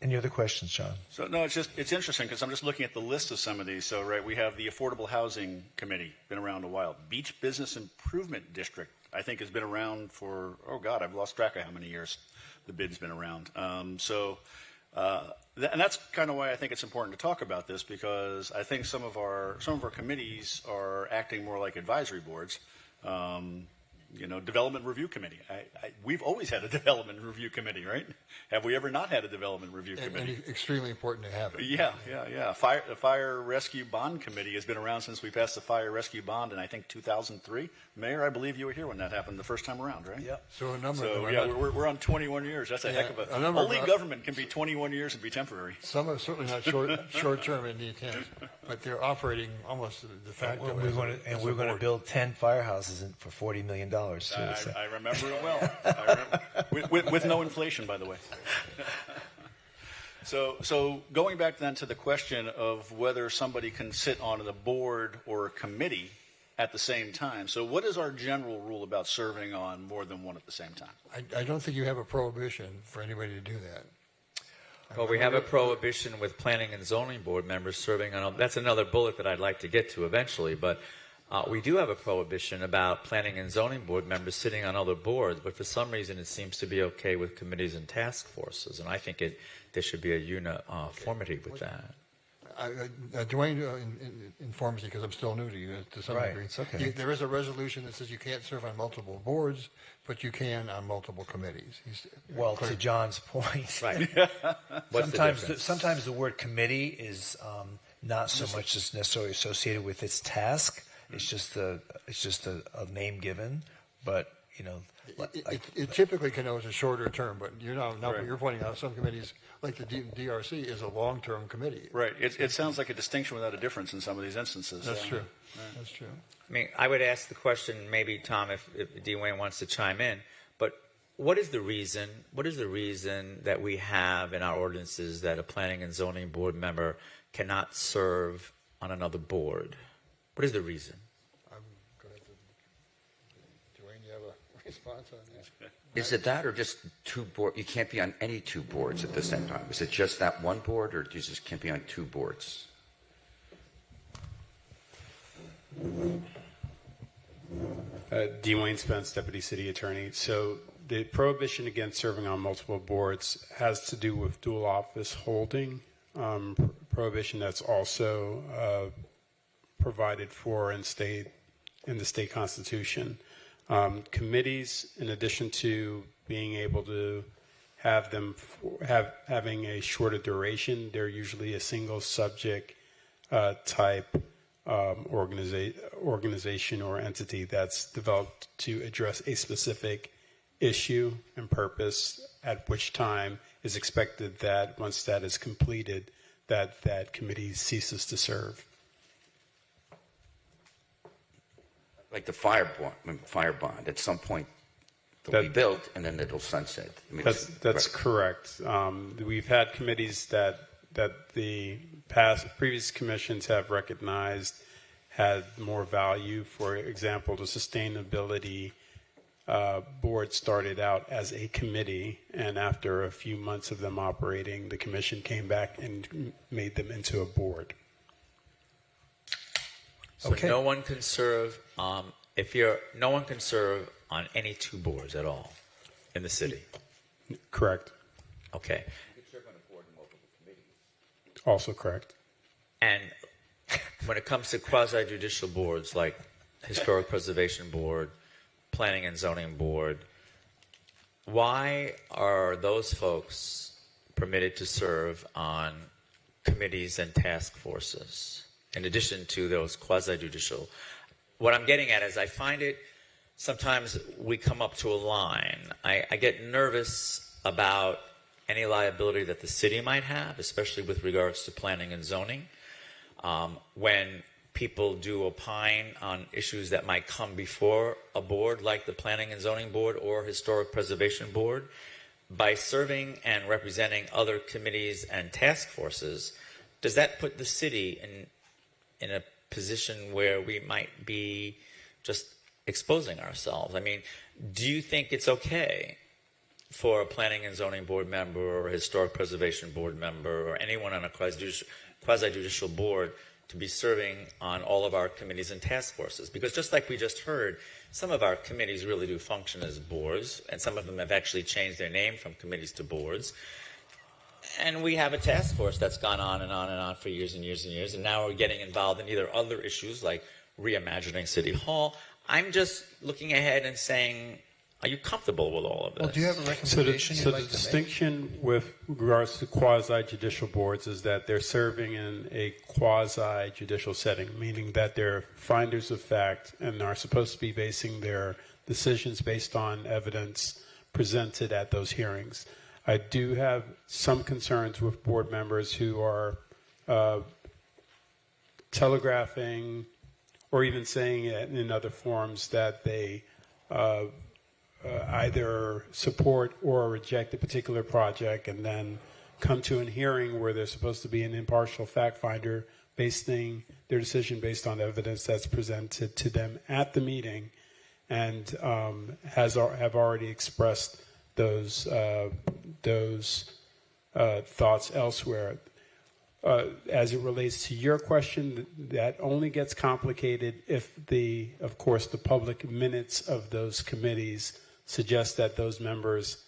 Any other questions, John? So no, it's interesting because I'm just looking at the list of some of these. So we have the Affordable Housing Committee, been around a while. Beach Business Improvement District, I think, has been around for I've lost track of how many years the bid's been around. And that's kind of why I think it's important to talk about this, because I think some of our committees are acting more like advisory boards. Development Review Committee. We've always had a Development Review Committee, right? Have we ever not had a Development Review Committee? And extremely important to have it. Yeah. The Fire Rescue Bond Committee has been around since we passed the Fire Rescue Bond in, I think, 2003. Mayor, I believe you were here when that happened the first time around, right? Yeah. So a number of them. We're on 21 years. That's a heck of a only government can be 21 years and be temporary. Some are certainly not short term in the intent, but they're operating almost de facto. We're going to build 10 firehouses for $40 million. I remember it well. With no inflation, by the way. So going back then to the question of whether somebody can sit on the board or a committee at the same time. So what is our general rule about serving on more than one at the same time? I don't think you have a prohibition for anybody to do that. Well, we have a prohibition with Planning and Zoning Board members serving on. That's another bullet that I'd like to get to eventually, but we do have a prohibition about Planning and Zoning Board members sitting on other boards, but for some reason it seems to be okay with committees and task forces, and I think there should be a uniformity with that. Dwayne informs me, because I'm still new to you to some degree. It's okay. There is a resolution that says you can't serve on multiple boards, but you can on multiple committees. To John's point, right. sometimes the word committee is not so much as necessarily associated with its task. It's just a name given, but it typically connotes a shorter term. But you're pointing out some committees, like the DRC, is a long-term committee. Right. It sounds like a distinction without a difference in some of these instances. That's true. Right. That's true. I mean, I would ask the question, maybe Tom, if Dwayne wants to chime in, but what is the reason that we have in our ordinances that a Planning and Zoning Board member cannot serve on another board? What is the reason? I'm going to have to, Dwayne, you have a response on that? Is it that or just two board? You can't be on any two boards at the same time. Is it just that one board, or you just can't be on two boards? Dwayne Spence, Deputy City Attorney. So the prohibition against serving on multiple boards has to do with dual office holding, prohibition that's also provided for in the state constitution. Committees, in addition to being able to have them having a shorter duration, they're usually a single subject type organization or entity that's developed to address a specific issue and purpose, at which time is expected that once that is completed, that committee ceases to serve. Like the fire bond, at some point they'll be built and then it'll sunset. I mean, that's correct. We've had committees that the previous commissions have recognized had more value. For example, the sustainability board started out as a committee, and after a few months of them operating, the commission came back and made them into a board. So no one can serve no one can serve on any two boards at all in the city. Correct. Okay. You could serve on a board in multiple committees. Also correct. And when it comes to quasi-judicial boards like Historic Preservation Board, Planning and Zoning Board, why are those folks permitted to serve on committees and task forces in addition to those quasi-judicial? What I'm getting at is I find it sometimes we come up to a line. I get nervous about any liability that the city might have, especially with regards to planning and zoning, when people do opine on issues that might come before a board like the Planning and Zoning Board or Historic Preservation Board. By serving and representing other committees and task forces, does that put the city in a position where we might be just exposing ourselves? I mean, do you think it's okay for a Planning and Zoning Board member or a Historic Preservation Board member or anyone on a quasi-judicial board to be serving on all of our committees and task forces? Because just like we just heard, some of our committees really do function as boards, and some of them have actually changed their name from committees to boards. And we have a task force that's gone on and on and on for years and years and years, and now we're getting involved in either other issues like reimagining City Hall. I'm just looking ahead and saying, are you comfortable with all of this? Well, do you have a recommendation So the distinction with regards to quasi-judicial boards is that they're serving in a quasi-judicial setting, meaning that they're finders of fact and are supposed to be basing their decisions based on evidence presented at those hearings. I do have some concerns with board members who are telegraphing or even saying it in other forms that they either support or reject a particular project and then come to a hearing where they're supposed to be an impartial fact finder basing their decision based on evidence that's presented to them at the meeting and have already expressed those thoughts elsewhere. As it relates to your question, that only gets complicated if of course, the public minutes of those committees suggest that those members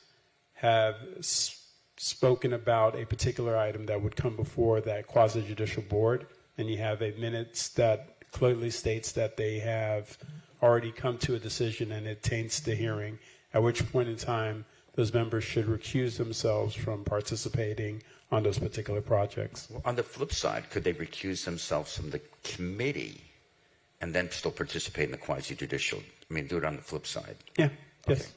have spoken about a particular item that would come before that quasi-judicial board, and you have a minutes that clearly states that they have already come to a decision and it taints the hearing, at which point in time those members should recuse themselves from participating on those particular projects. Well, on the flip side, could they recuse themselves from the committee and then still participate in the quasi-judicial? I mean, do it on the flip side. Yeah. Yes.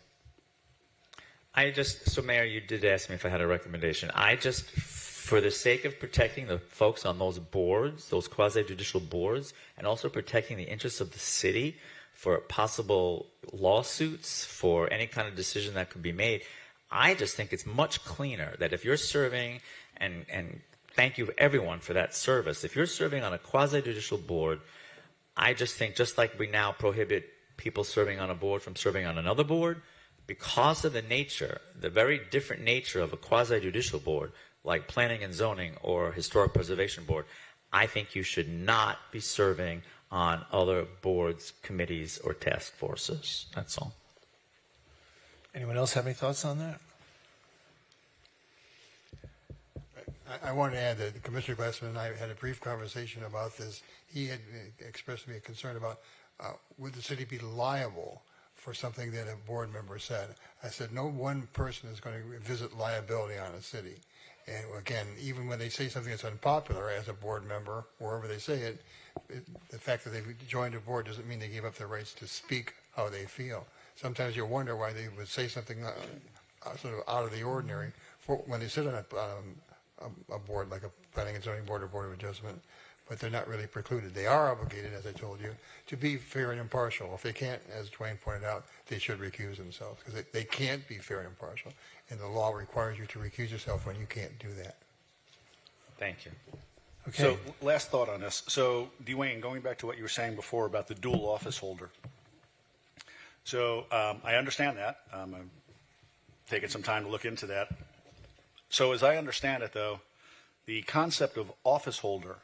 So Mayor, you did ask me if I had a recommendation. For the sake of protecting the folks on those boards, those quasi-judicial boards, and also protecting the interests of the city for possible lawsuits for any kind of decision that could be made, I just think it's much cleaner that if you're serving and thank you everyone for that service. If you're serving on a quasi-judicial board, I just think, just like we now prohibit people serving on a board from serving on another board, because of the nature, the very different nature of a quasi-judicial board, like planning and zoning or historic preservation board, I think you should not be serving on other boards, committees, or task forces. That's all. Anyone else have any thoughts on that? I want to add that Commissioner Glassman and I had a brief conversation about this. He had expressed to me a concern about would the city be liable for something that a board member said. I said, no one person is going to visit liability on a city. And again, even when they say something that's unpopular as a board member, wherever they say it, the fact that they've joined a board doesn't mean they gave up their rights to speak how they feel. Sometimes you wonder why they would say something sort of out of the ordinary when they sit on a board like a planning and zoning board or board of adjustment, but they're not really precluded. They are obligated, as I told you, to be fair and impartial. If they can't, as Dwayne pointed out, they should recuse themselves because they can't be fair and impartial, and the law requires you to recuse yourself when you can't do that. Thank you. Okay. So last thought on this. So Dwayne, going back to what you were saying before about the dual office holder. So I understand that. I'm taking some time to look into that. So as I understand it, though, the concept of office holder,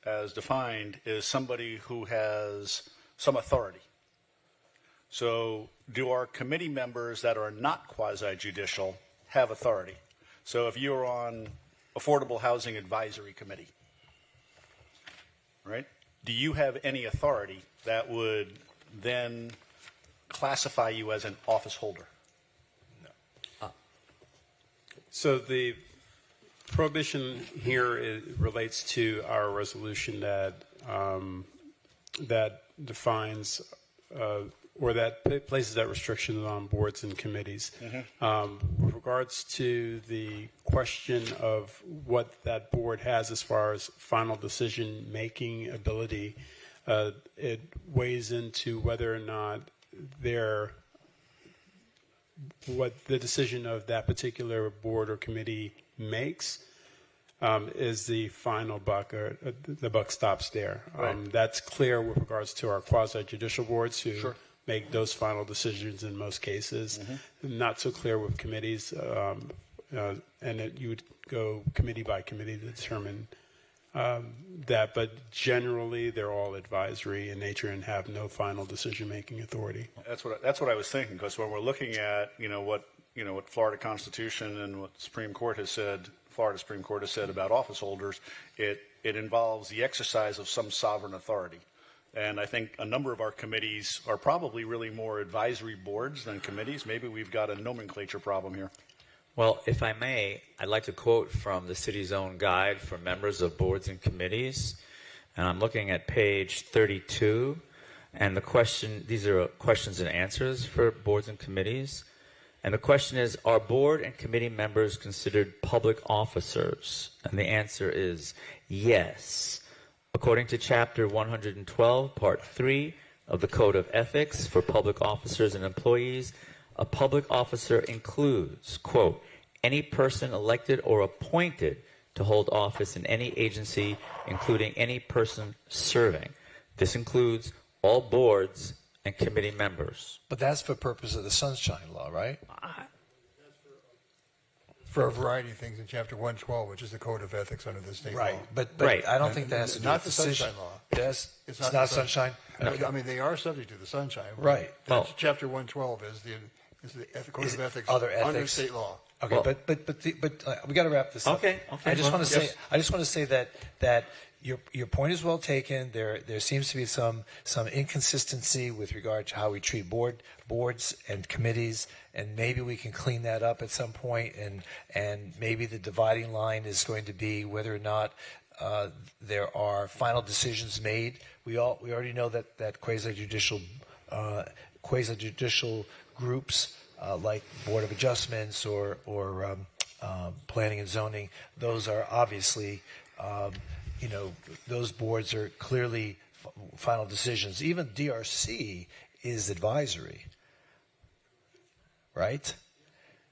as defined, is somebody who has some authority. So do our committee members that are not quasi-judicial have authority? So if you're on Affordable Housing Advisory Committee, right, do you have any authority that would then classify you as an office holder? So the prohibition here relates to our resolution that that defines or that places that restriction on boards and committees. With regards to the question of what that board has as far as final decision-making ability, it weighs into whether or not what the decision of that particular board or committee makes is the final buck, or the buck stops there. Right. That's clear with regards to our quasi-judicial boards who Sure. make those final decisions in most cases. Not so clear with committees, and you would go committee by committee to determine that, but generally they're all advisory in nature and have no final decision-making authority. That's what I was thinking, because when we're looking at what Florida Constitution and what Supreme Court has said, Florida Supreme Court has said about office holders, it involves the exercise of some sovereign authority. And I think a number of our committees are probably really more advisory boards than committees. Maybe we've got a nomenclature problem here. Well, if I may, I'd like to quote from the city's own guide for members of boards and committees. And I'm looking at page 32. And these are questions and answers for boards and committees. And the question is, are board and committee members considered public officers? And the answer is yes. According to Chapter 112, Part 3 of the Code of Ethics for Public Officers and Employees, a public officer includes, quote, any person elected or appointed to hold office in any agency, including any person serving. This includes all boards and committee members. But that's for purpose of the Sunshine Law, right? For a variety of things in Chapter 112, which is the Code of Ethics under the state law. But I don't think that has to do not with the decision. Sunshine Law. Yes, It's not the Sunshine. I mean, they are subject to the Sunshine. Right. That's Chapter 112 is the Code of Ethics other under ethics. state law. Okay, but we got to wrap this up. Okay. I just want to yes. say, I just want to say that your point is well taken. There seems to be some inconsistency with regard to how we treat boards and committees, and maybe we can clean that up at some point. And maybe the dividing line is going to be whether or not there are final decisions made. We already know that quasi-judicial groups like Board of Adjustments or Planning and Zoning, those are obviously, those boards are clearly final decisions. Even DRC is advisory, right?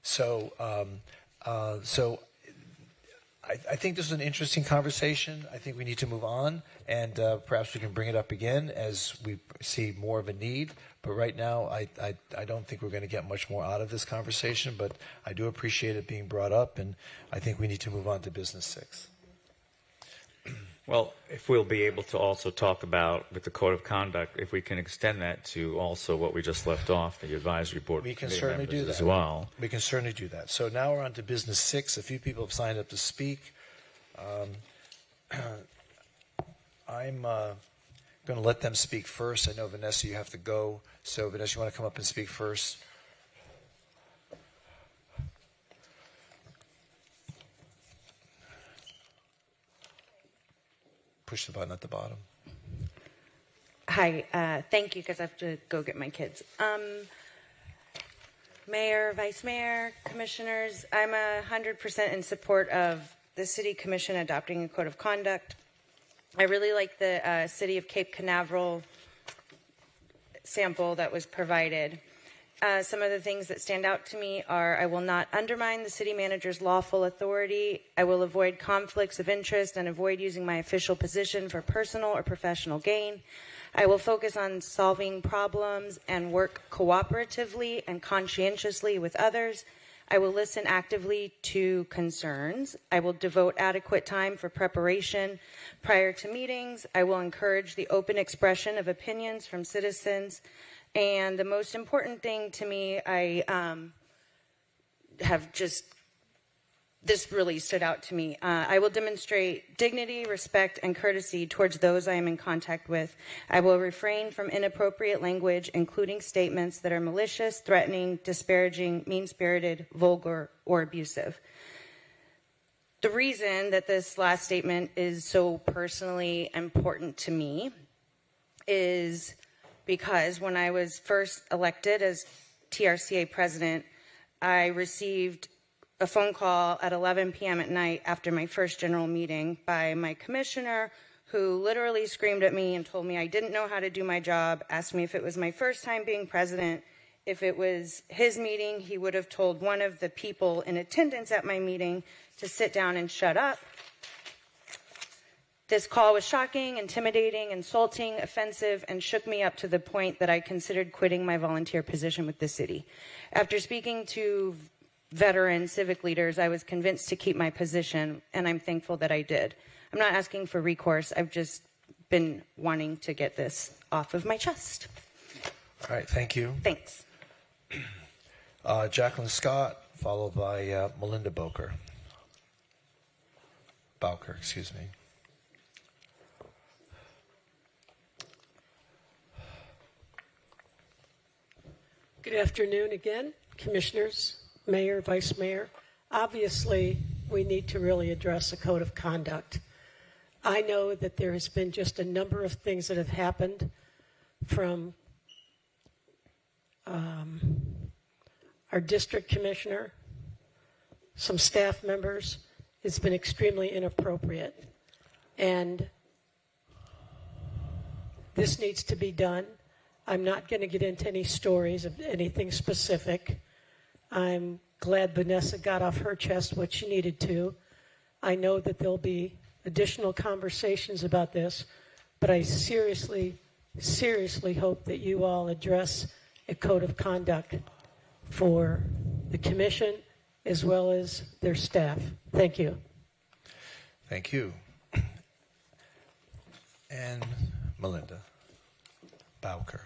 So I think this is an interesting conversation. I think we need to move on, and perhaps we can bring it up again as we see more of a need. But right now, I don't think we're going to get much more out of this conversation, but I do appreciate it being brought up, and I think we need to move on to business 6. Well, if we'll be able to also talk about with the code of conduct, if we can extend that to also what we just left off, the advisory board. We can certainly do that as well. We can certainly do that. So now we're on to business 6. A few people have signed up to speak. I'm going to let them speak first. I know, Vanessa, you have to go. So, Vanessa, you want to come up and speak first? Push the button at the bottom. Hi, thank you, because I have to go get my kids. Mayor, Vice Mayor, Commissioners, I'm 100% in support of the City Commission adopting a code of conduct. I really like the City of Cape Canaveral sample that was provided. Some of the things that stand out to me are I will not undermine the city manager's lawful authority. I will avoid conflicts of interest and avoid using my official position for personal or professional gain. I will focus on solving problems and work cooperatively and conscientiously with others. I will listen actively to concerns. I will devote adequate time for preparation prior to meetings. I will encourage the open expression of opinions from citizens. And the most important thing to me, this really stood out to me. I will demonstrate dignity, respect, and courtesy towards those I am in contact with. I will refrain from inappropriate language, including statements that are malicious, threatening, disparaging, mean-spirited, vulgar, or abusive. The reason that this last statement is so personally important to me is because when I was first elected as TRCA president, I received a phone call at 11 p.m. at night after my first general meeting by my commissioner, who literally screamed at me and told me I didn't know how to do my job, asked me if it was my first time being president. If it was his meeting, he would have told one of the people in attendance at my meeting to sit down and shut up. This call was shocking, intimidating, insulting, offensive, and shook me up to the point that I considered quitting my volunteer position with the city. After speaking to veteran civic leaders, I was convinced to keep my position, and I'm thankful that I did. I'm not asking for recourse. I've just been wanting to get this off of my chest. All right, thank you. Thanks. Jacqueline Scott, followed by Melinda Bowker, excuse me. Good afternoon again, Commissioners, Mayor, Vice Mayor. Obviously, we need to really address a code of conduct. I know that there has been just a number of things that have happened from our district commissioner, some staff members. It's been extremely inappropriate. And this needs to be done. I'm not going to get into any stories of anything specific. I'm glad Vanessa got off her chest what she needed to. I know that there'll be additional conversations about this, but I seriously, seriously hope that you all address a code of conduct for the commission as well as their staff. Thank you. Thank you. And Melinda Bowker.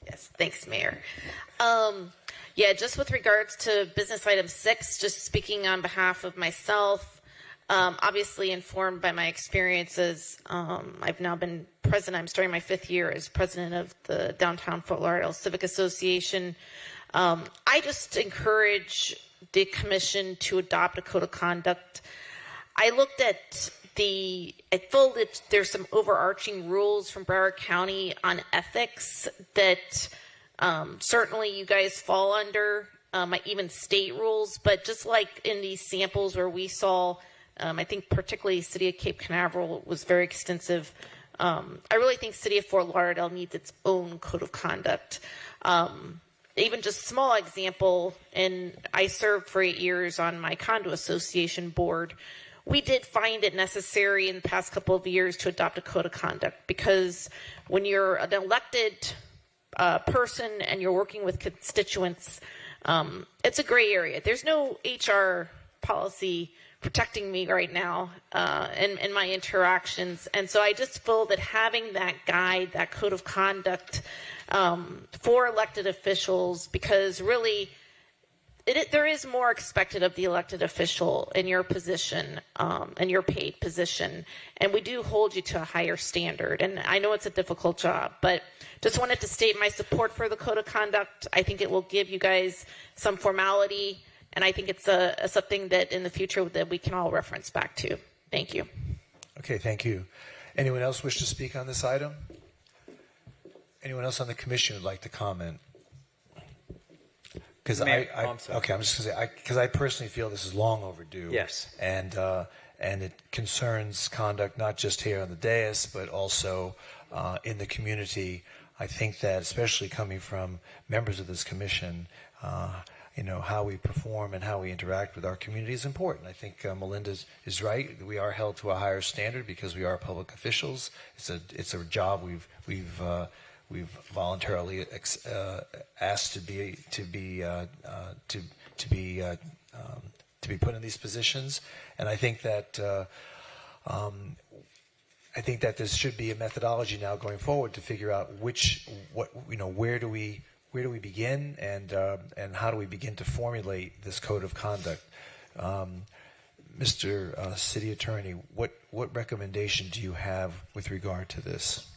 Yes, thanks, Mayor. Just with regards to business item 6, just speaking on behalf of myself, obviously informed by my experiences. I've now been president. I'm starting my 5th year as president of the Downtown Fort Lauderdale Civic Association. I just encourage the commission to adopt a code of conduct. I looked at I feel that there's some overarching rules from Broward County on ethics that certainly you guys fall under, even state rules, but just like in these samples where we saw, I think particularly City of Cape Canaveral was very extensive. I really think City of Fort Lauderdale needs its own code of conduct. even just small example, and I served for 8 years on my condo association board. We did find it necessary in the past couple of years to adopt a code of conduct, because when you're an elected person and you're working with constituents, it's a gray area. There's no HR policy protecting me right now in my interactions. And so I just feel that having that guide, that code of conduct for elected officials, because really there is more expected of the elected official in your position, in your paid position. And we do hold you to a higher standard. And I know it's a difficult job, but just wanted to state my support for the code of conduct. I think it will give you guys some formality, and I think it's something that in the future that we can all reference back to. Thank you. Okay, thank you. Anyone else wish to speak on this item? Anyone else on the commission would like to comment? Because I'm just going to say, because I personally feel this is long overdue. Yes. And it concerns conduct not just here on the dais, but also in the community. I think that, especially coming from members of this commission, how we perform and how we interact with our community is important. I think Melinda is right. We are held to a higher standard because we are public officials. It's a job we've voluntarily asked to be put in these positions, and I think that this should be a methodology now going forward to figure out where do we begin, and how do we begin to formulate this code of conduct. Mr. City Attorney, what recommendation do you have with regard to this?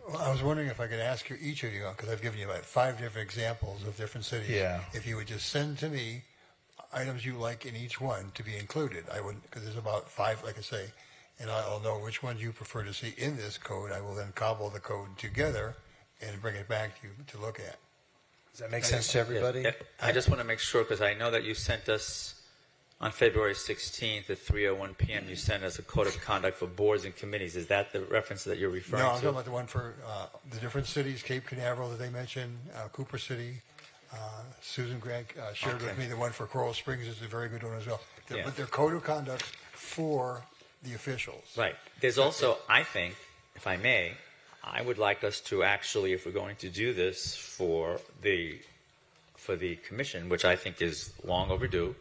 Well, I was wondering if I could ask you, each of you, because I've given you about 5 different examples of different cities. Yeah. If you would just send to me items you like in each one to be included. I would, because there's about 5, like I say, and I'll know which ones you prefer to see in this code. I will then cobble the code together and bring it back to you to look at. Does that make sense to everybody? Yes. I just want to make sure, because I know that you sent us on February 16th at 3:01 p.m. You sent us a code of conduct for boards and committees. Is that the reference that you're referring No, to? I'm talking about the one for the different cities, Cape Canaveral that they mentioned, Cooper City. Susan Grant shared with me the one for Coral Springs is a very good one as well. But they're code of conduct for the officials. Right. There's also, I think, if I may, I would like us to actually, if we're going to do this for the commission, which I think is long overdue,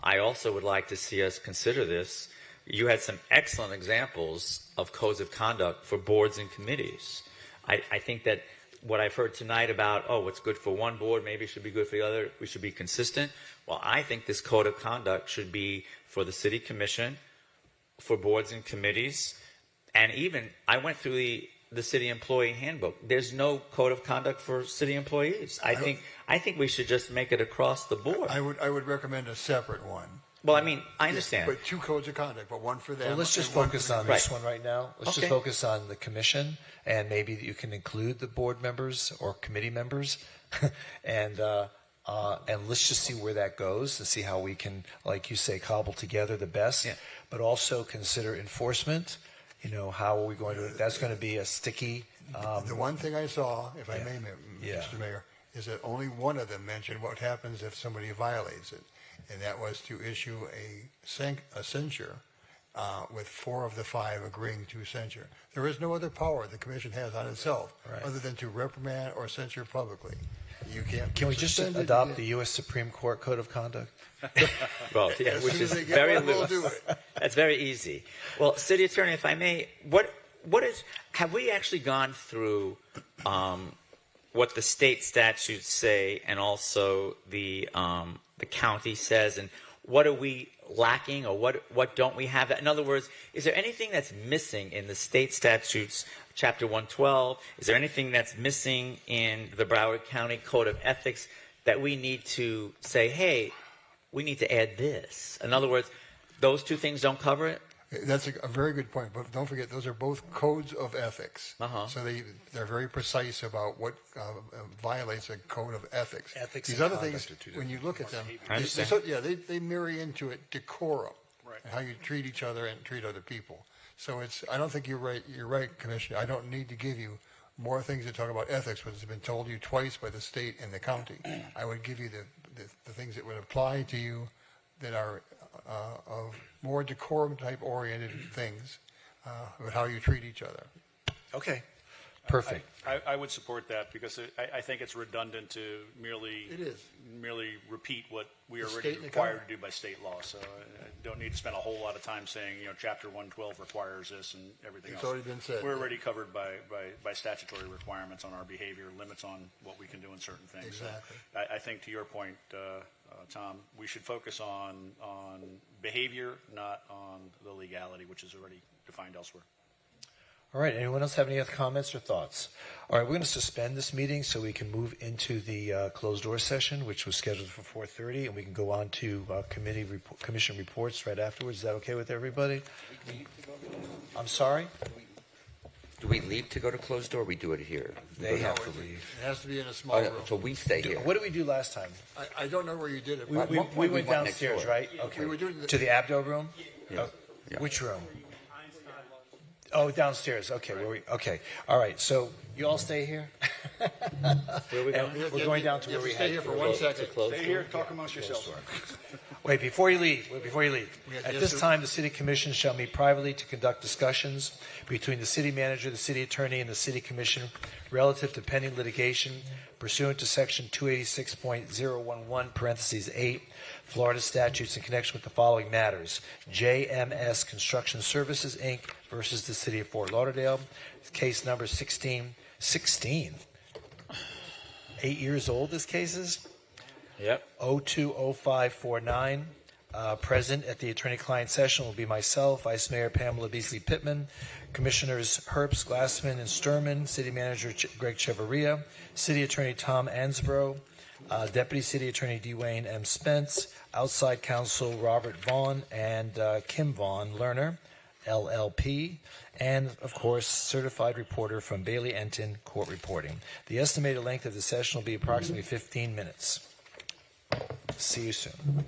I also would like to see us consider this. You had some excellent examples of codes of conduct for boards and committees. I think that what I've heard tonight about, what's good for one board maybe should be good for the other, we should be consistent. Well, I think this code of conduct should be for the city commission, for boards and committees, and even, I went through the city employee handbook. There's no code of conduct for city employees. I think we should just make it across the board. I would recommend a separate one. Well, I mean, I understand. But 2 codes of conduct, but one for them. Well, let's just focus on this one right now. Let's just focus on the commission, and maybe you can include the board members or committee members, and let's just see where that goes to see how we can, like you say, cobble together the best. Yeah. But also consider enforcement. How are we going to? That's going to be a sticky. The one thing I saw, if I may, Mr. Mayor, is that only one of them mentioned what happens if somebody violates it. And that was to issue a censure with 4 of the 5 agreeing to censure. There is no other power the commission has on itself other than to reprimand or censure publicly. You can't. Can we just adopt the U.S. Supreme Court Code of Conduct? Well, yeah, which is very loose. We'll do it. That's very easy. Well, City Attorney, if I may, have we actually gone through what the state statutes say and also the county says, and what are we lacking, or what don't we have? In other words, is there anything that's missing in the state statutes, Chapter 112? Is there anything that's missing in the Broward County Code of Ethics that we need to say, hey, we need to add this? In other words, those 2 things don't cover it? That's a very good point, but don't forget, those are both codes of ethics. So they're very precise about what violates a code of ethics. These other things, when you look at them, they marry into it decorum, and how you treat each other and treat other people. So I don't think you're right. You're right, Commissioner. I don't need to give you more things that talk about ethics, which has been told you twice by the state and the county. I would give you the things that would apply to you that are of more decorum type oriented things about how you treat each other. Okay. Perfect. I would support that because I think it's redundant to merely repeat what we are already required to do by state law. So I don't need to spend a whole lot of time saying, Chapter 112 requires this and everything else. It's already been said. We're already covered by statutory requirements on our behavior, limits on what we can do in certain things. Exactly. So I think to your point, Tom, we should focus on behavior, not on the legality, which is already defined elsewhere. All right. Anyone else have any other comments or thoughts? All right. We're going to suspend this meeting so we can move into the closed door session, which was scheduled for 4:30, and we can go on to commission reports right afterwards. Is that okay with everybody? I'm sorry? Do we leave to go to closed door, or we do it here? They have to leave. It has to be in a small room. So we stay here. What did we do last time? I don't know where you did it. We went downstairs, right? Okay. We were doing to the Abdo room? Yeah. Yeah. Which room? Oh, downstairs. Okay. Okay. All right. So you all stay here. Where we going? We're going down to where we stay here for 1 second. Stay here, talk amongst yourselves. Wait, before you leave. At this time, the City Commission shall meet privately to conduct discussions between the City Manager, the City Attorney, and the City Commission relative to pending litigation pursuant to Section 286.011, parentheses 8, Florida statutes in connection with the following matters. JMS Construction Services, Inc. versus the City of Fort Lauderdale. Case number 16. 8 years old, this case is? Yep. 020549. Present at the attorney-client session will be myself, Vice Mayor Pamela Beasley Pittman, Commissioners Herbst, Glassman, and Sturman, City Manager Greg Chevarria, City Attorney Tom Ansbro, Deputy City Attorney Dwayne M. Spence, outside counsel Robert Vaughn and Kim Vaughn Lerner, LLP, and, of course, certified reporter from Bailey Enton Court Reporting. The estimated length of the session will be approximately 15 minutes. See you soon.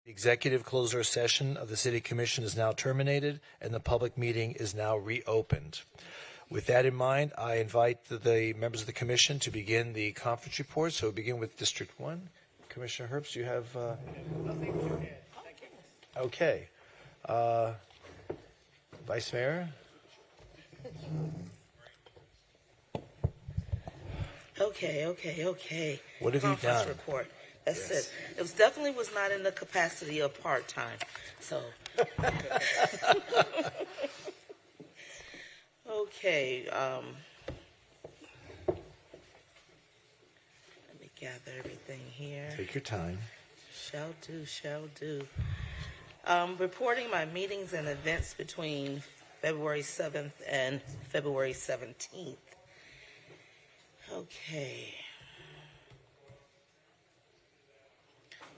The executive closed session of the City Commission is now terminated, and the public meeting is now reopened. With that in mind, I invite the members of the Commission to begin the conference report. So we'll begin with District 1. Commissioner Herbst, you have... Okay. Vice Mayor? Okay. What have you Conference done? report. That's Yes. it. It was definitely was not in the capacity of part-time. So, okay. Let me gather everything here. Take your time. Shall do. Reporting my meetings and events between February 7th and February 17th. Okay.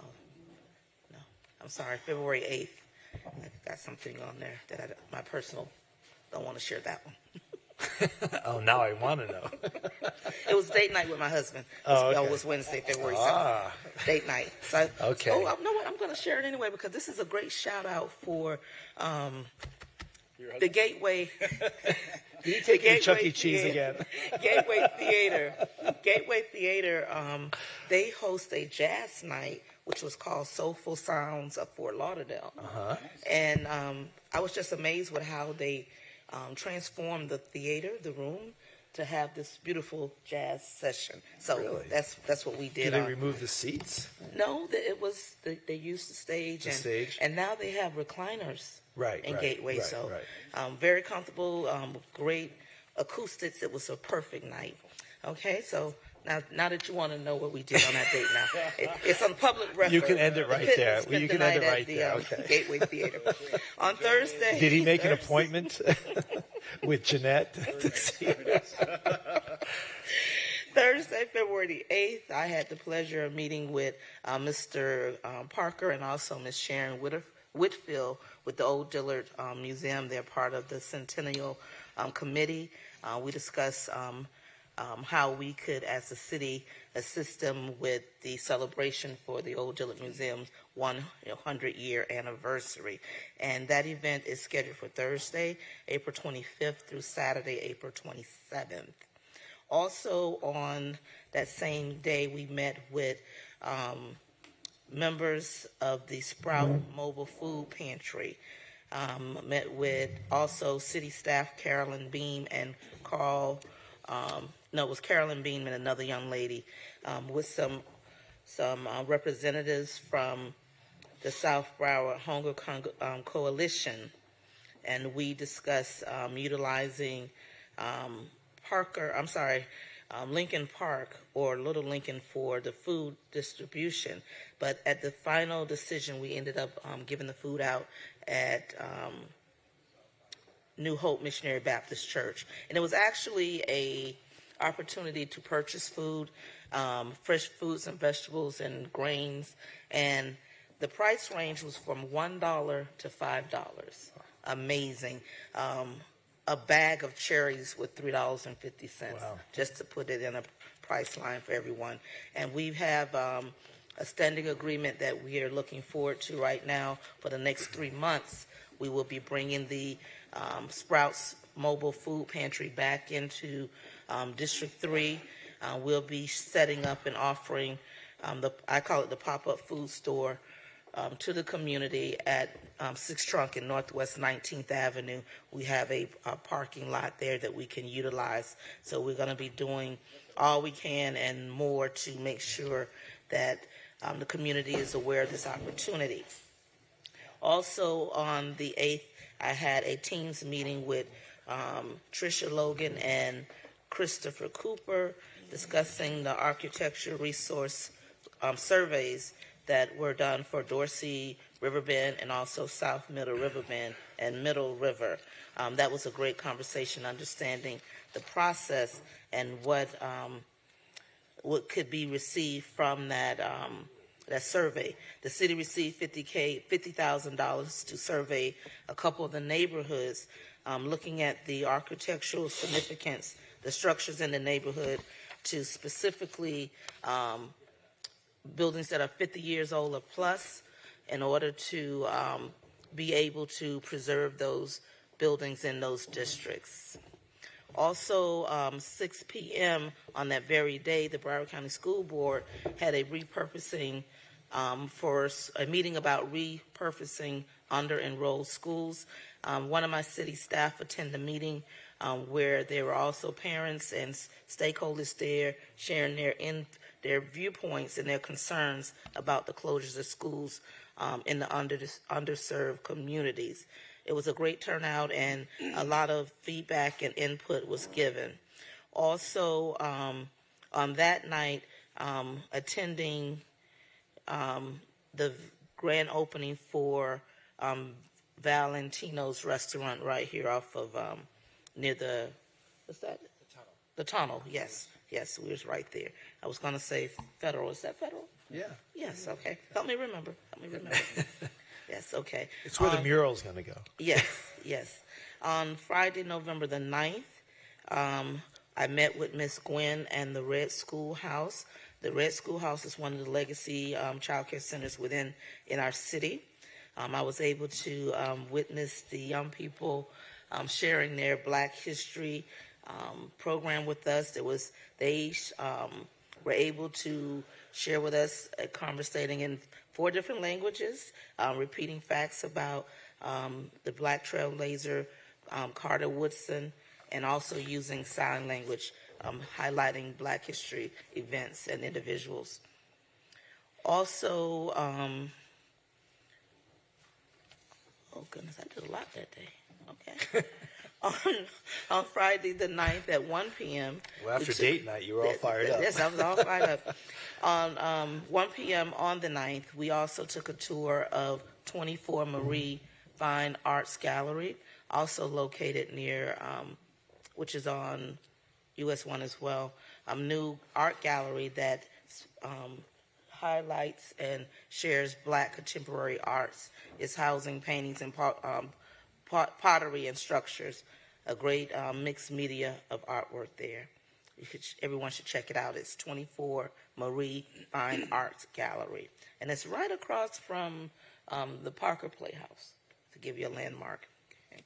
Oh, no, I'm sorry, February 8th. I've got something on there that my personal, don't want to share that one. Oh, now I want to know. It was date night with my husband. It was Wednesday, February 7th. Date night. So, Okay. Oh, you know what? I'm going to share it anyway because this is a great shout out for the Gateway. Did you take your Chuck E. Cheese again? Gateway Theater. Gateway Theater. They host a jazz night, which was called Soulful Sounds of Fort Lauderdale. Uh-huh. And I was just amazed with how they transformed the theater, the room, to have this beautiful jazz session. So Really? that's what we did. Did they remove the seats? No, it was they used the stage. And now they have recliners. Right, in right, Gateway. right, So right. very comfortable, great acoustics. It was a perfect night. Okay, so now that you want to know what we did on that date now, it's on public record. You can end it right there. Spent You the can end night it at right the, there. Okay. Gateway Theater. On Thursday. Did he make an appointment with Jeanette to see her? Thursday, February the 8th, I had the pleasure of meeting with Mr. Parker and also Ms. Sharon Whitfield with the Old Dillard Museum. They're part of the Centennial Committee. We discussed how we could, as a city, assist them with the celebration for the Old Dillard Museum's 100-year anniversary. And that event is scheduled for Thursday, April 25th through Saturday, April 27th. Also on that same day, we met with members of the Sprout Mobile Food Pantry. Met with also city staff Carolyn Beam and it was Carolyn Beam and another young lady with some representatives from the South Broward Hunger Coalition. And we discussed utilizing Lincoln Park or Little Lincoln for the food distribution. But at the final decision, we ended up giving the food out at New Hope Missionary Baptist Church. And it was actually a opportunity to purchase food, fresh fruits and vegetables and grains. And the price range was from $1 to $5. Amazing. A bag of cherries with $3.50, just to put it in a price line for everyone. And we have a standing agreement that we are looking forward to right now. For the next 3 months, we will be bringing the Sprouts Mobile Food Pantry back into District 3. We'll be setting up and offering, I call it the pop-up food store, to the community at 6th Trunk and Northwest 19th Avenue. We have a parking lot there that we can utilize. So we're going to be doing all we can and more to make sure that the community is aware of this opportunity. Also on the 8th, I had a Teams meeting with Tricia Logan and Christopher Cooper discussing the architecture resource surveys that were done for Dorsey Riverbend and also South Middle Riverbend and Middle River. That was a great conversation, understanding the process and what could be received from that survey. The city received $50,000 to survey a couple of the neighborhoods, looking at the architectural significance, the structures in the neighborhood, to specifically buildings that are 50 years old or plus, in order to be able to preserve those buildings in those districts. Also, 6 p.m. on that very day, the Broward County School Board had a repurposing for a meeting about repurposing under-enrolled schools. One of my city staff attended the meeting where there were also parents and stakeholders there sharing their viewpoints and their concerns about the closures of schools in the underserved communities. It was a great turnout, and a lot of feedback and input was given. Also, on that night, attending the grand opening for Valentino's restaurant right here off of near the, what's that? The tunnel, yes. Yes, we was right there. I was going to say Federal. Is that Federal? Yeah. Yes, okay. Help me remember. Yes, okay. It's where the mural's going to go. Yes, yes. On Friday, November the 9th, I met with Miss Gwen and the Red Schoolhouse. The Red Schoolhouse is one of the legacy child care centers in our city. I was able to witness the young people sharing their Black history program with us. They were able to share with us, conversating in 4 different languages, repeating facts about the Black trailblazer, Carter Woodson, and also using sign language, highlighting Black history events and individuals. Also, oh goodness, I did a lot that day. Okay. On Friday the 9th at 1 p.m. Well, after date night, you were all fired up. Yes, I was all fired up. On 1 p.m. on the 9th, we also took a tour of 24 Marie Fine Arts Gallery, also located near, which is on US 1 as well, a new art gallery that highlights and shares Black contemporary arts. It's housing paintings and pottery and structures, a great mixed media of artwork there. Everyone should check it out. It's 24 Marie Fine Arts Gallery. And it's right across from the Parker Playhouse, to give you a landmark. Okay.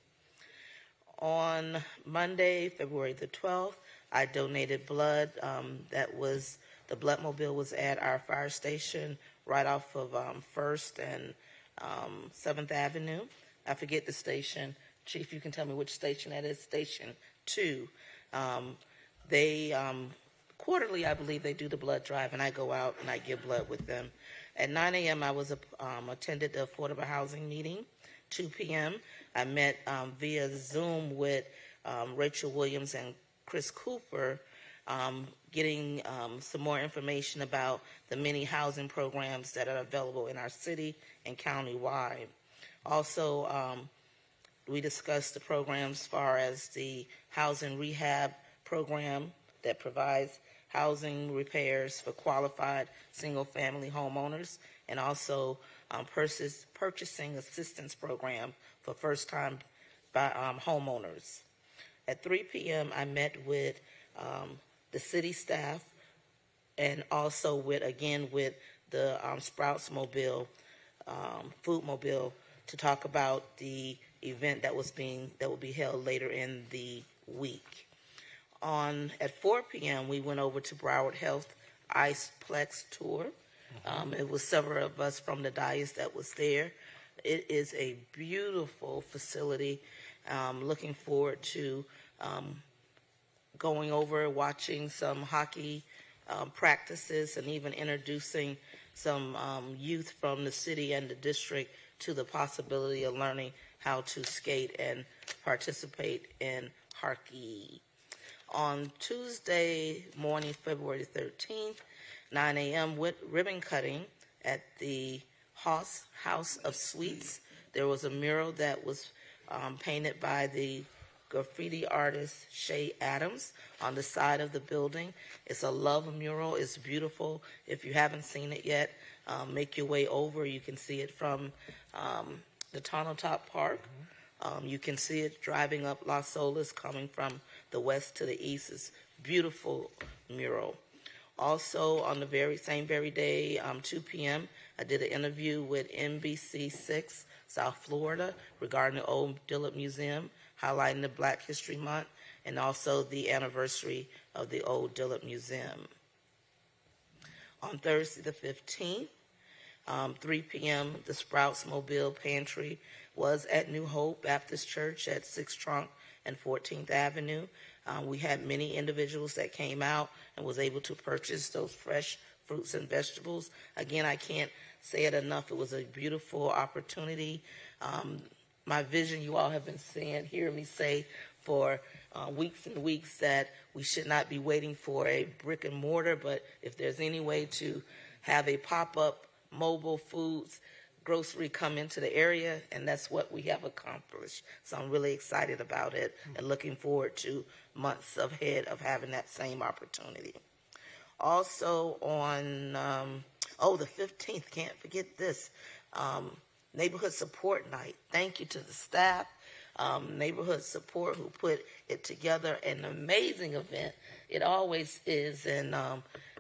On Monday, February the 12th, I donated blood. The blood mobile was at our fire station right off of 1st and 7th Avenue. I forget the station. Chief, you can tell me which station that is. Station 2. They quarterly, I believe, they do the blood drive, and I go out and I give blood with them. At 9 a.m., I was attended the affordable housing meeting. 2 p.m., I met via Zoom with Rachel Williams and Chris Cooper, getting some more information about the many housing programs that are available in our city and county-wide. Also, we discussed the programs as far as the housing rehab program that provides housing repairs for qualified single-family homeowners, and also purchasing assistance program for first-time homeowners. At 3 p.m., I met with the city staff and also with the Sprouts Mobile, Food Mobile, to talk about the event that will be held later in the week. At 4 p.m., we went over to Broward Health Iceplex tour. It was several of us from the dais that was there. It is a beautiful facility. Looking forward to going over, watching some hockey practices, and even introducing some youth from the city and the district to the possibility of learning how to skate and participate in hockey. On Tuesday morning, February 13th, 9 a.m., with ribbon cutting at the House of Sweets. There was a mural that was painted by the graffiti artist Shay Adams on the side of the building. It's a love mural. It's beautiful. If you haven't seen it yet, make your way over. You can see it from the Tunnel Top Park. You can see it driving up Las Olas, coming from the west to the east. It's beautiful mural. Also, on the same day, 2 p.m., I did an interview with NBC6 South Florida regarding the Old Dillard Museum, highlighting the Black History Month and also the anniversary of the Old Dillard Museum. On Thursday the 15th, 3 p.m., the Sprouts Mobile Pantry was at New Hope Baptist Church at 6th Trunk and 14th Avenue. We had many individuals that came out and was able to purchase those fresh fruits and vegetables. Again, I can't say it enough. It was a beautiful opportunity. My vision, you all have been hearing me say for weeks and weeks that we should not be waiting for a brick and mortar, but if there's any way to have a pop-up mobile foods grocery come into the area, and that's what we have accomplished. So I'm really excited about it and looking forward to months ahead of having that same opportunity. Also on, the 15th, can't forget this, Neighborhood Support Night. Thank you to the staff, Neighborhood Support, who put it together. An amazing event. It always is, and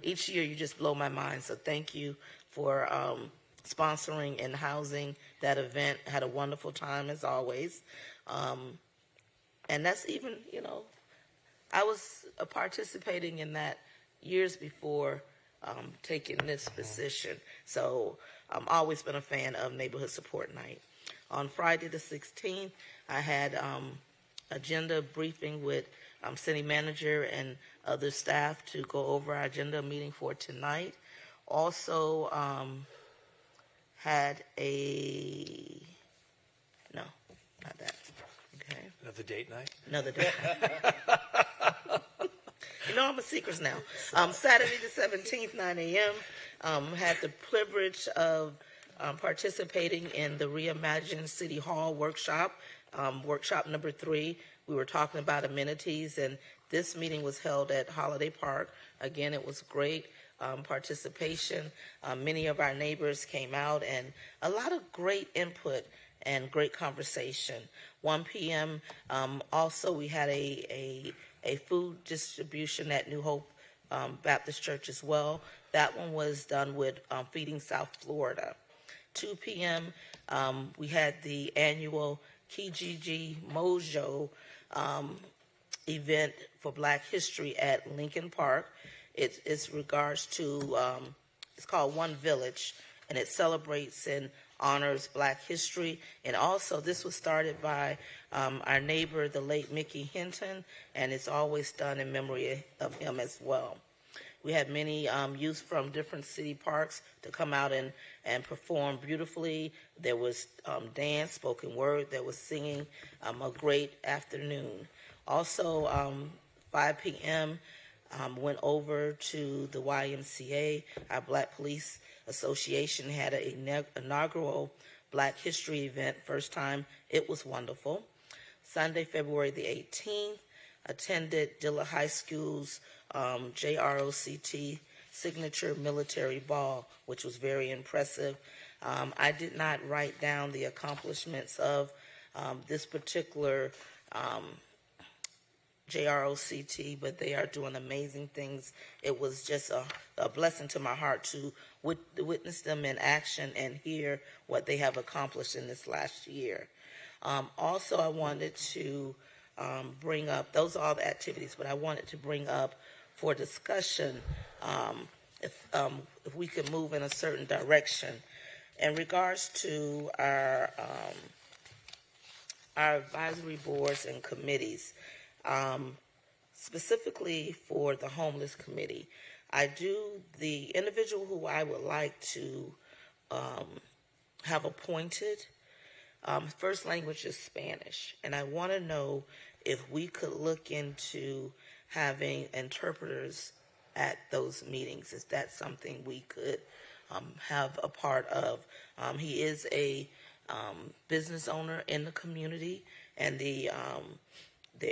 each year you just blow my mind. So thank you for sponsoring and housing that event. Had a wonderful time as always. And that's even, I was participating in that years before taking this position. So I've always been a fan of Neighborhood Support Night. On Friday the 16th, I had agenda briefing with city manager and other staff to go over our agenda meeting for tonight. Also had no, not that. Okay. Another date night? Another date night. I'm a secret now. Saturday the 17th, 9 a.m., had the privilege of participating in the Reimagine City Hall workshop, workshop number 3. We were talking about amenities, and this meeting was held at Holiday Park. Again, it was great participation. Many of our neighbors came out, and a lot of great input and great conversation. 1 p.m., also we had a food distribution at New Hope Baptist Church as well. That one was done with Feeding South Florida. 2 p.m., we had the annual Kijiji Mojo event for Black History at Lincoln Park. It's regards to, it's called One Village, and it celebrates and honors Black history. And also, this was started by our neighbor, the late Mickey Hinton, and it's always done in memory of him as well. We had many youth from different city parks to come out and perform beautifully. There was dance, spoken word, there was singing, a great afternoon. Also, 5 p.m., went over to the YMCA. Our Black Police Association had an inaugural Black History event, first time. It was wonderful. Sunday, February the 18th, attended Dillard High School's JROCT Signature Military Ball, which was very impressive. I did not write down the accomplishments of this particular JROCT, but they are doing amazing things. It was just a blessing to my heart to witness them in action and hear what they have accomplished in this last year. Also, I wanted to bring up, those are all the activities, but I wanted to bring up for discussion if we could move in a certain direction. In regards to our advisory boards and committees, specifically for the homeless committee, the individual who I would like to have appointed, first language is Spanish, and I want to know if we could look into having interpreters at those meetings. Is that something we could have a part of? He is a business owner in the community, and the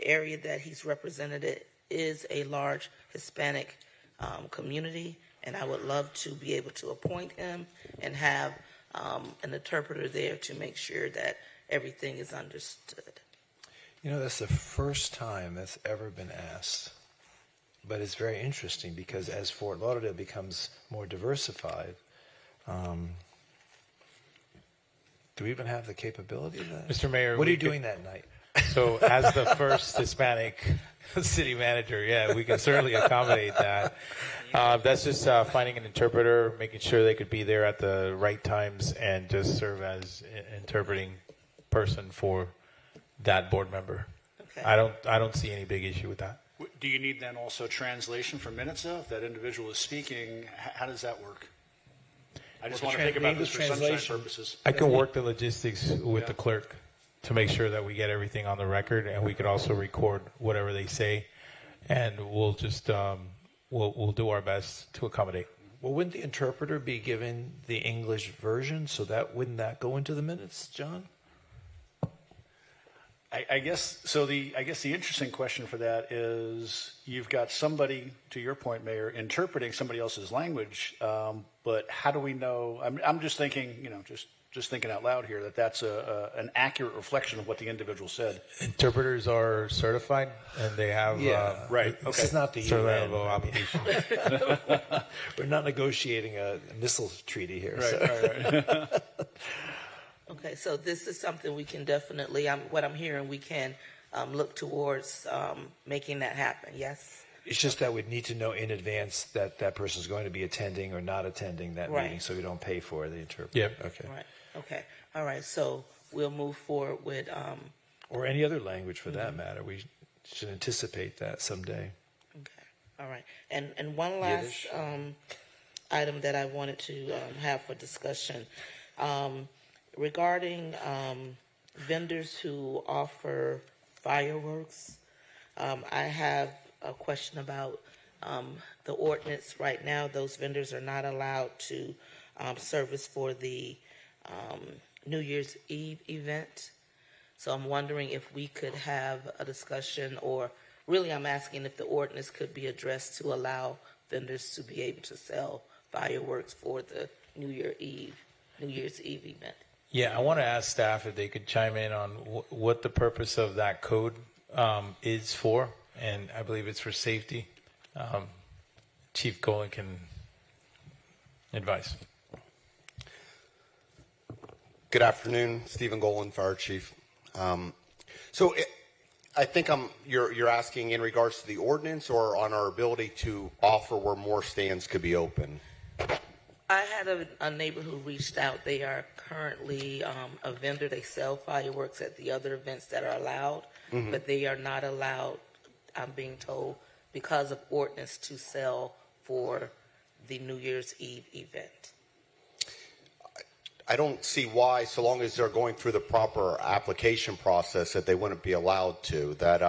area that he's represented is a large Hispanic community, and I would love to be able to appoint him and have an interpreter there to make sure that everything is understood. That's the first time that's ever been asked. but it's very interesting because as Fort Lauderdale becomes more diversified, do we even have the capability of that? Mr. Mayor, what are we you doing that night? So as the first Hispanic city manager, yeah, we can certainly accommodate that. That's just finding an interpreter, making sure they could be there at the right times and just serve as an interpreting person for that board member. Okay. I don't see any big issue with that. Do you need then also translation for minutes, though? If that individual is speaking, how does that work? I just want to think about this for sunshine purposes. I can work the logistics with the clerk to make sure that we get everything on the record, and we could also record whatever they say, and we'll just we'll do our best to accommodate. Well, wouldn't the interpreter be given the English version, so that wouldn't that go into the minutes, John? I guess so. I guess the interesting question for that is you've got somebody, to your point, Mayor, interpreting somebody else's language, but how do we know? I'm just thinking, just thinking out loud here, that's an accurate reflection of what the individual said. Interpreters are certified, and they have right. Okay. This is not the certified UN. obligation. We're not negotiating a missile treaty here. Right. Okay, so this is something we can definitely, what I'm hearing, we can look towards making that happen, yes? It's just that we'd need to know in advance that that person's going to be attending or not attending that meeting, so we don't pay for the interpreter. Yep. Okay. Right, okay. All right, so we'll move forward with... or any other language for that matter. We should anticipate that someday. Okay, all right. And one last item that I wanted to have for discussion. Regarding vendors who offer fireworks, I have a question about the ordinance right now. Those vendors are not allowed to service for the New Year's Eve event. So I'm wondering if we could have a discussion, or really I'm asking if the ordinance could be addressed to allow vendors to be able to sell fireworks for the New Year's Eve event. Yeah, I want to ask staff if they could chime in on what the purpose of that code is for, and I believe it's for safety. Chief Golan can advise. Good afternoon, Stephen Golan, Fire Chief. I think you're asking in regards to the ordinance or on our ability to offer where more stands could be open. I had a neighbor who reached out. They are currently a vendor. They sell fireworks at the other events that are allowed, but they are not allowed, I'm being told, because of ordinance to sell for the New Year's Eve event. I don't see why, so long as they're going through the proper application process, that they wouldn't be allowed to. That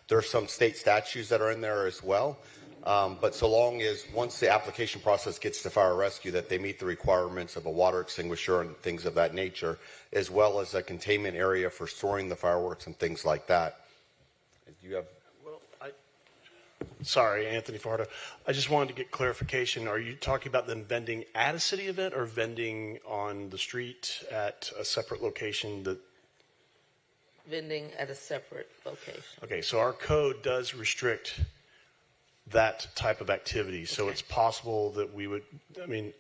there are some state statutes that are in there as well. But so long as once the application process gets to fire rescue, that they meet the requirements of a water extinguisher and things of that nature, as well as a containment area for storing the fireworks and things like that. Do you have? Well, sorry, Anthony Farda. I just wanted to get clarification. Are you talking about them vending at a city event or vending on the street at a separate location? Vending at a separate location. Okay, so our code does restrict that type of activity. So it's possible that we would,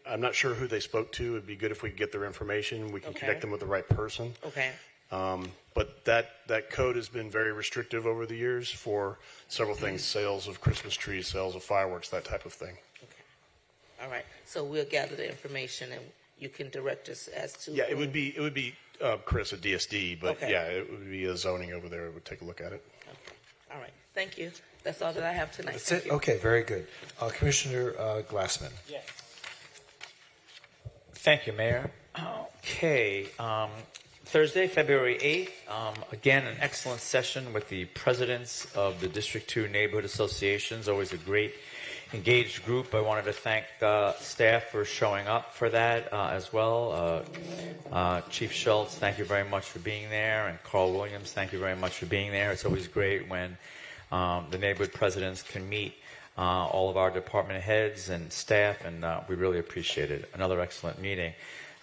I'm not sure who they spoke to. It'd be good if we could get their information. We can connect them with the right person. Okay. But that code has been very restrictive over the years for several things, sales of Christmas trees, sales of fireworks, that type of thing. Okay. All right. So we'll gather the information and you can direct us as to. Yeah, it would be Chris at DSD, but Okay. yeah, it would be a zoning over there. Would take a look at it. Okay. All right. Thank you. That's all that I have tonight. That's it? Okay, very good. Commissioner Glassman. Yeah. Thank you, Mayor. Okay. Thursday, February 8th, again, an excellent session with the presidents of the District 2 Neighborhood Associations. Always a great, engaged group. I wanted to thank staff for showing up for that as well. Chief Schultz, thank you very much for being there. And Carl Williams, thank you very much for being there. It's always great when the neighborhood presidents can meet all of our department heads and staff, and we really appreciate it. Another excellent meeting.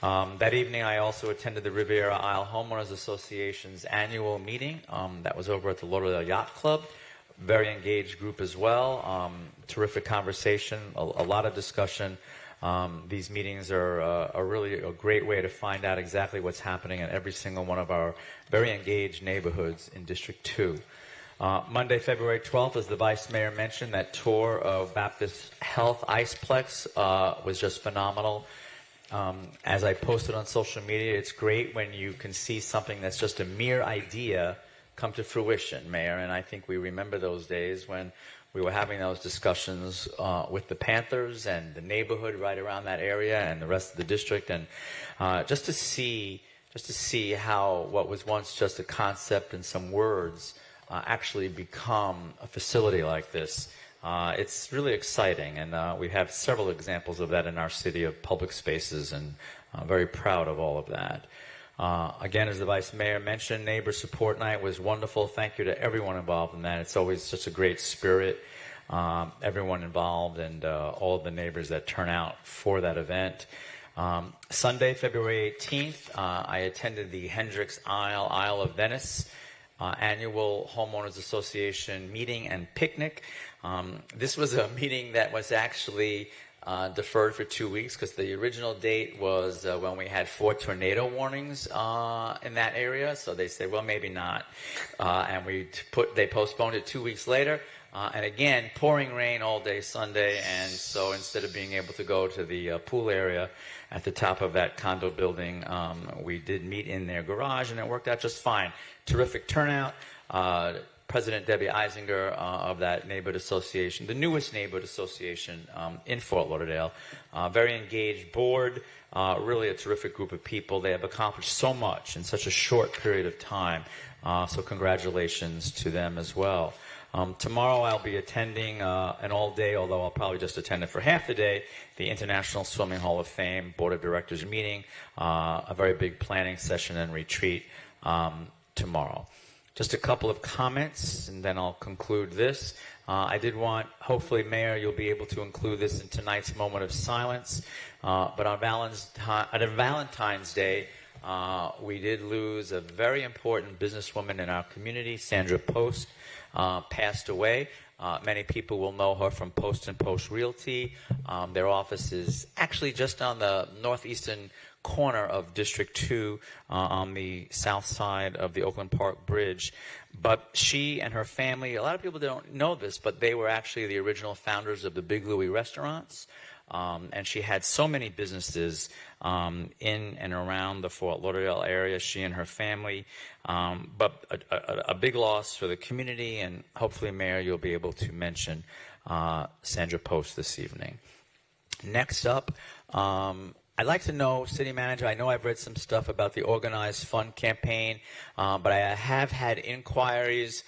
That evening, I also attended the Riviera Isle Homeowners Association's annual meeting. That was over at the Lauderdale Yacht Club. very engaged group as well. Terrific conversation, a lot of discussion. These meetings are really a great way to find out exactly what's happening in every single one of our very engaged neighborhoods in District 2. Monday, February 12th, as the Vice Mayor mentioned, that tour of Baptist Health Iceplex was just phenomenal. As I posted on social media, it's great when you can see something that's just a mere idea come to fruition, Mayor, and I think we remember those days when we were having those discussions with the Panthers and the neighborhood right around that area and the rest of the district, and just to see how what was once just a concept and some words actually become a facility like this. It's really exciting, and we have several examples of that in our city of public spaces, and very proud of all of that. Again, as the Vice Mayor mentioned, Neighbor Support Night was wonderful. Thank you to everyone involved in that. It's always such a great spirit, everyone involved, and all of the neighbors that turn out for that event. Sunday, February 18th, I attended the Hendricks Isle of Venice annual Homeowners Association meeting and picnic. This was a meeting that was actually deferred for 2 weeks because the original date was when we had 4 tornado warnings in that area. So they said, well, maybe not. And they postponed it 2 weeks later. And again, pouring rain all day Sunday. And so instead of being able to go to the pool area at the top of that condo building, we did meet in their garage, and it worked out just fine. Terrific turnout. President Debbie Eisinger of that neighborhood association, the newest neighborhood association in Fort Lauderdale, very engaged board, really a terrific group of people. They have accomplished so much in such a short period of time, so congratulations to them as well. Tomorrow I'll be attending an all-day, although I'll probably just attend it for half the day, the International Swimming Hall of Fame Board of Directors meeting, a very big planning session and retreat tomorrow. Just a couple of comments, and then I'll conclude this. I did want, hopefully, Mayor, you'll be able to include this in tonight's moment of silence. But on Valentine's Day, we did lose a very important businesswoman in our community. Sandra Post passed away. Many people will know her from Post & Post Realty. Their office is actually just on the northeastern corner of District 2 on the south side of the Oakland Park Bridge. But she and her family, a lot of people don't know this, but they were actually the original founders of the Big Louie restaurants. And she had so many businesses in and around the Fort Lauderdale area, she and her family. But a big loss for the community, and hopefully, Mayor, you'll be able to mention Sandra Post this evening. Next up, I'd like to know, City Manager, I know I've read some stuff about the Organized Fund campaign, but I have had inquiries.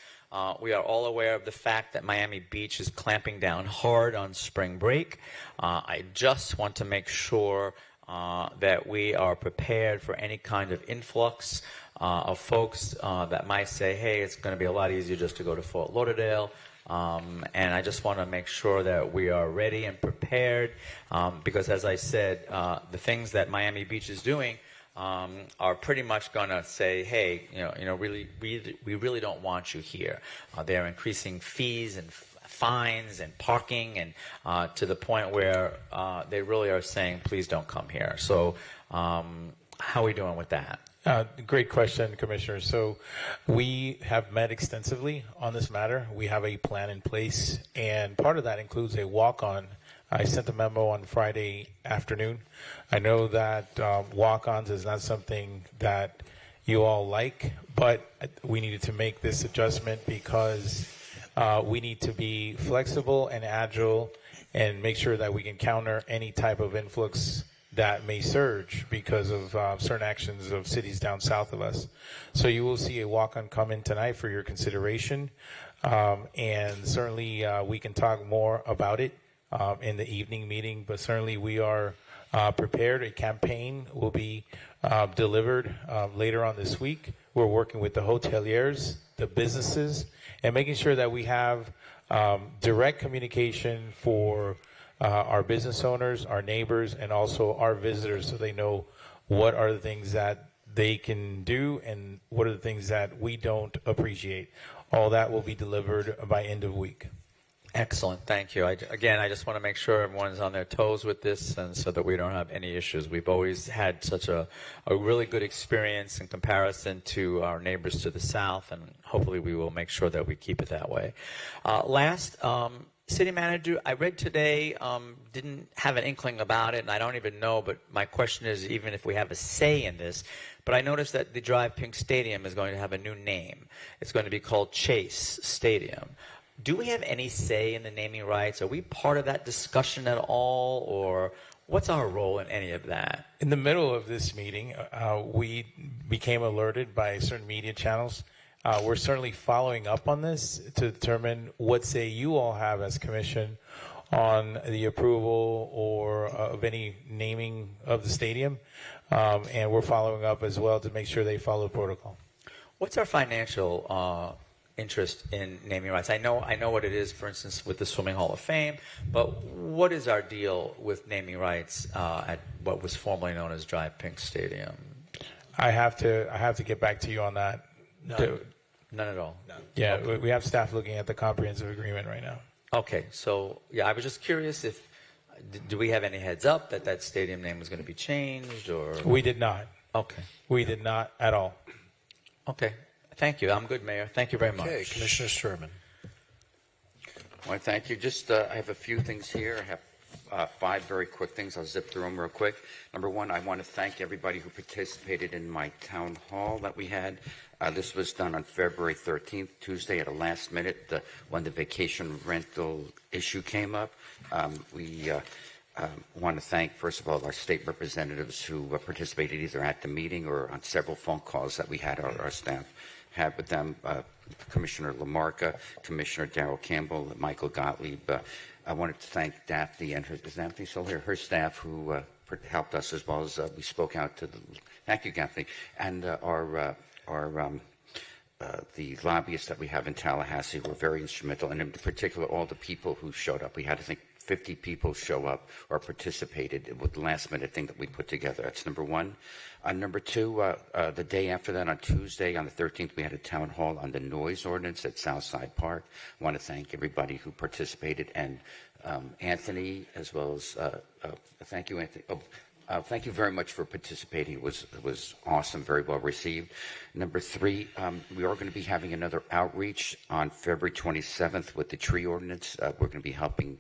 We are all aware of the fact that Miami Beach is clamping down hard on spring break. I just want to make sure that we are prepared for any kind of influx of folks that might say, hey, it's going to be a lot easier just to go to Fort Lauderdale. And I just want to make sure that we are ready and prepared because, as I said, the things that Miami Beach is doing are pretty much going to say, hey, we really don't want you here. They're increasing fees and fines and parking, and to the point where they really are saying, please don't come here. So how are we doing with that? Great question, Commissioner. So we have met extensively on this matter. We have a plan in place, and part of that includes a walk-on. I sent a memo on Friday afternoon. I know that walk-ons is not something that you all like, but we needed to make this adjustment because we need to be flexible and agile and make sure that we can counter any type of influx that may surge because of certain actions of cities down south of us. So you will see a walk-on come in tonight for your consideration, and certainly we can talk more about it in the evening meeting, but certainly we are prepared. A campaign will be delivered later on this week. We're working with the hoteliers, the businesses, and making sure that we have direct communication for our business owners, our neighbors, and also our visitors, so they know what are the things that they can do and what are the things that we don't appreciate. all that will be delivered by end of week. Excellent. Thank you. Again, I just want to make sure everyone's on their toes with this and so that we don't have any issues. We've always had such a really good experience in comparison to our neighbors to the south, and hopefully we will make sure that we keep it that way. Last, City Manager, I read today, didn't have an inkling about it, and I don't even know, but my question is even if we have a say in this, but I noticed that the Drive Pink Stadium is going to have a new name. It's going to be called Chase Stadium. Do we have any say in the naming rights? Are we part of that discussion at all, or what's our role in any of that? In the middle of this meeting, we became alerted by certain media channels. We're certainly following up on this to determine what say you all have as commission on the approval or of any naming of the stadium. And we're following up as well to make sure they follow protocol. What's our financial interest in naming rights? I know what it is, for instance, with the Swimming Hall of Fame, but what is our deal with naming rights at what was formerly known as Drive Pink Stadium? I have to get back to you on that. None at all? None. Yeah, Okay. we have staff looking at the comprehensive agreement right now. Okay, so yeah, I was just curious if, do we have any heads up that that stadium name was going to be changed, or? We did not. Okay. We did not at all. Okay. Thank you. I'm good, Mayor. Thank you very much. Okay, Commissioner Sherman. Well, thank you. Just I have a few things here. I have 5 very quick things. I'll zip through them real quick. Number one, I want to thank everybody who participated in my town hall that we had. This was done on February 13th, Tuesday, at a last minute when the vacation rental issue came up. We want to thank, first of all, our state representatives who participated either at the meeting or on several phone calls that we had, our staff had with them. Commissioner Lamarca, Commissioner Darrell Campbell, Michael Gottlieb. I wanted to thank Daphne and is Daphne still here? Her staff who helped us, as well as we spoke out to the. Thank you, Daphne, and the lobbyists that we have in Tallahassee were very instrumental, and in particular, all the people who showed up. We had, I think, 50 people show up or participated with the last minute thing that we put together. That's number one. Number two, the day after that, on Tuesday, on the 13th, we had a town hall on the noise ordinance at Southside Park. I want to thank everybody who participated, and Anthony, as well as thank you, Anthony. Thank you very much for participating. It was awesome, very well received. Number three, we are going to be having another outreach on February 27th with the tree ordinance. We're going to be helping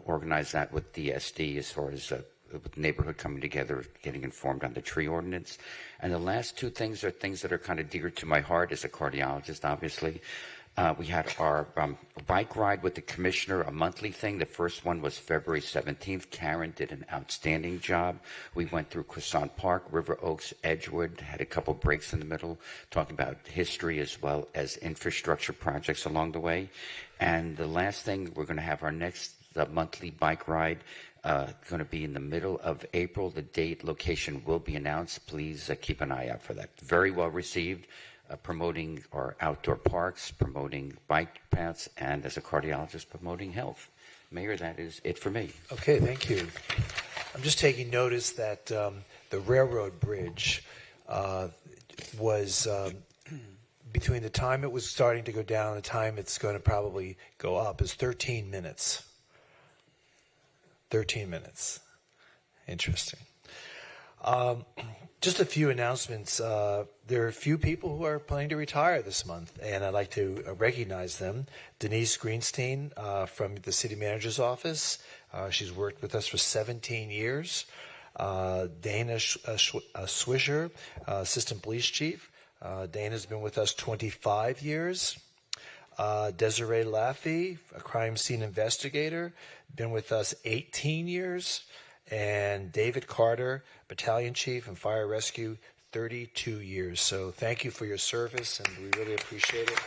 organize that with DSD as far as with the neighborhood coming together, getting informed on the tree ordinance. And the last 2 things are things that are kind of dear to my heart as a cardiologist, obviously. We had our bike ride with the commissioner, a monthly thing. The first one was February 17th. Karen did an outstanding job. We went through Croissant Park, River Oaks, Edgewood, had a couple breaks in the middle, talking about history as well as infrastructure projects along the way. And the last thing, we're going to have our next monthly bike ride going to be in the middle of April. The date, location will be announced. Please keep an eye out for that. Very well received. Promoting our outdoor parks, promoting bike paths, and as a cardiologist, promoting health. Mayor, that is it for me. Okay, thank you. I'm just taking notice that the railroad bridge was between the time it was starting to go down and the time it's going to probably go up is 13 minutes. 13 minutes. Interesting. Just a few announcements. There are a few people who are planning to retire this month, and I'd like to recognize them. Denise Greenstein from the city manager's office. She's worked with us for 17 years. Dana Swisher, assistant police chief. Dana's been with us 25 years. Desiree Laffey, a crime scene investigator, been with us 18 years. And David Carter, battalion chief and fire rescue, 32 years. So thank you for your service, and we really appreciate it.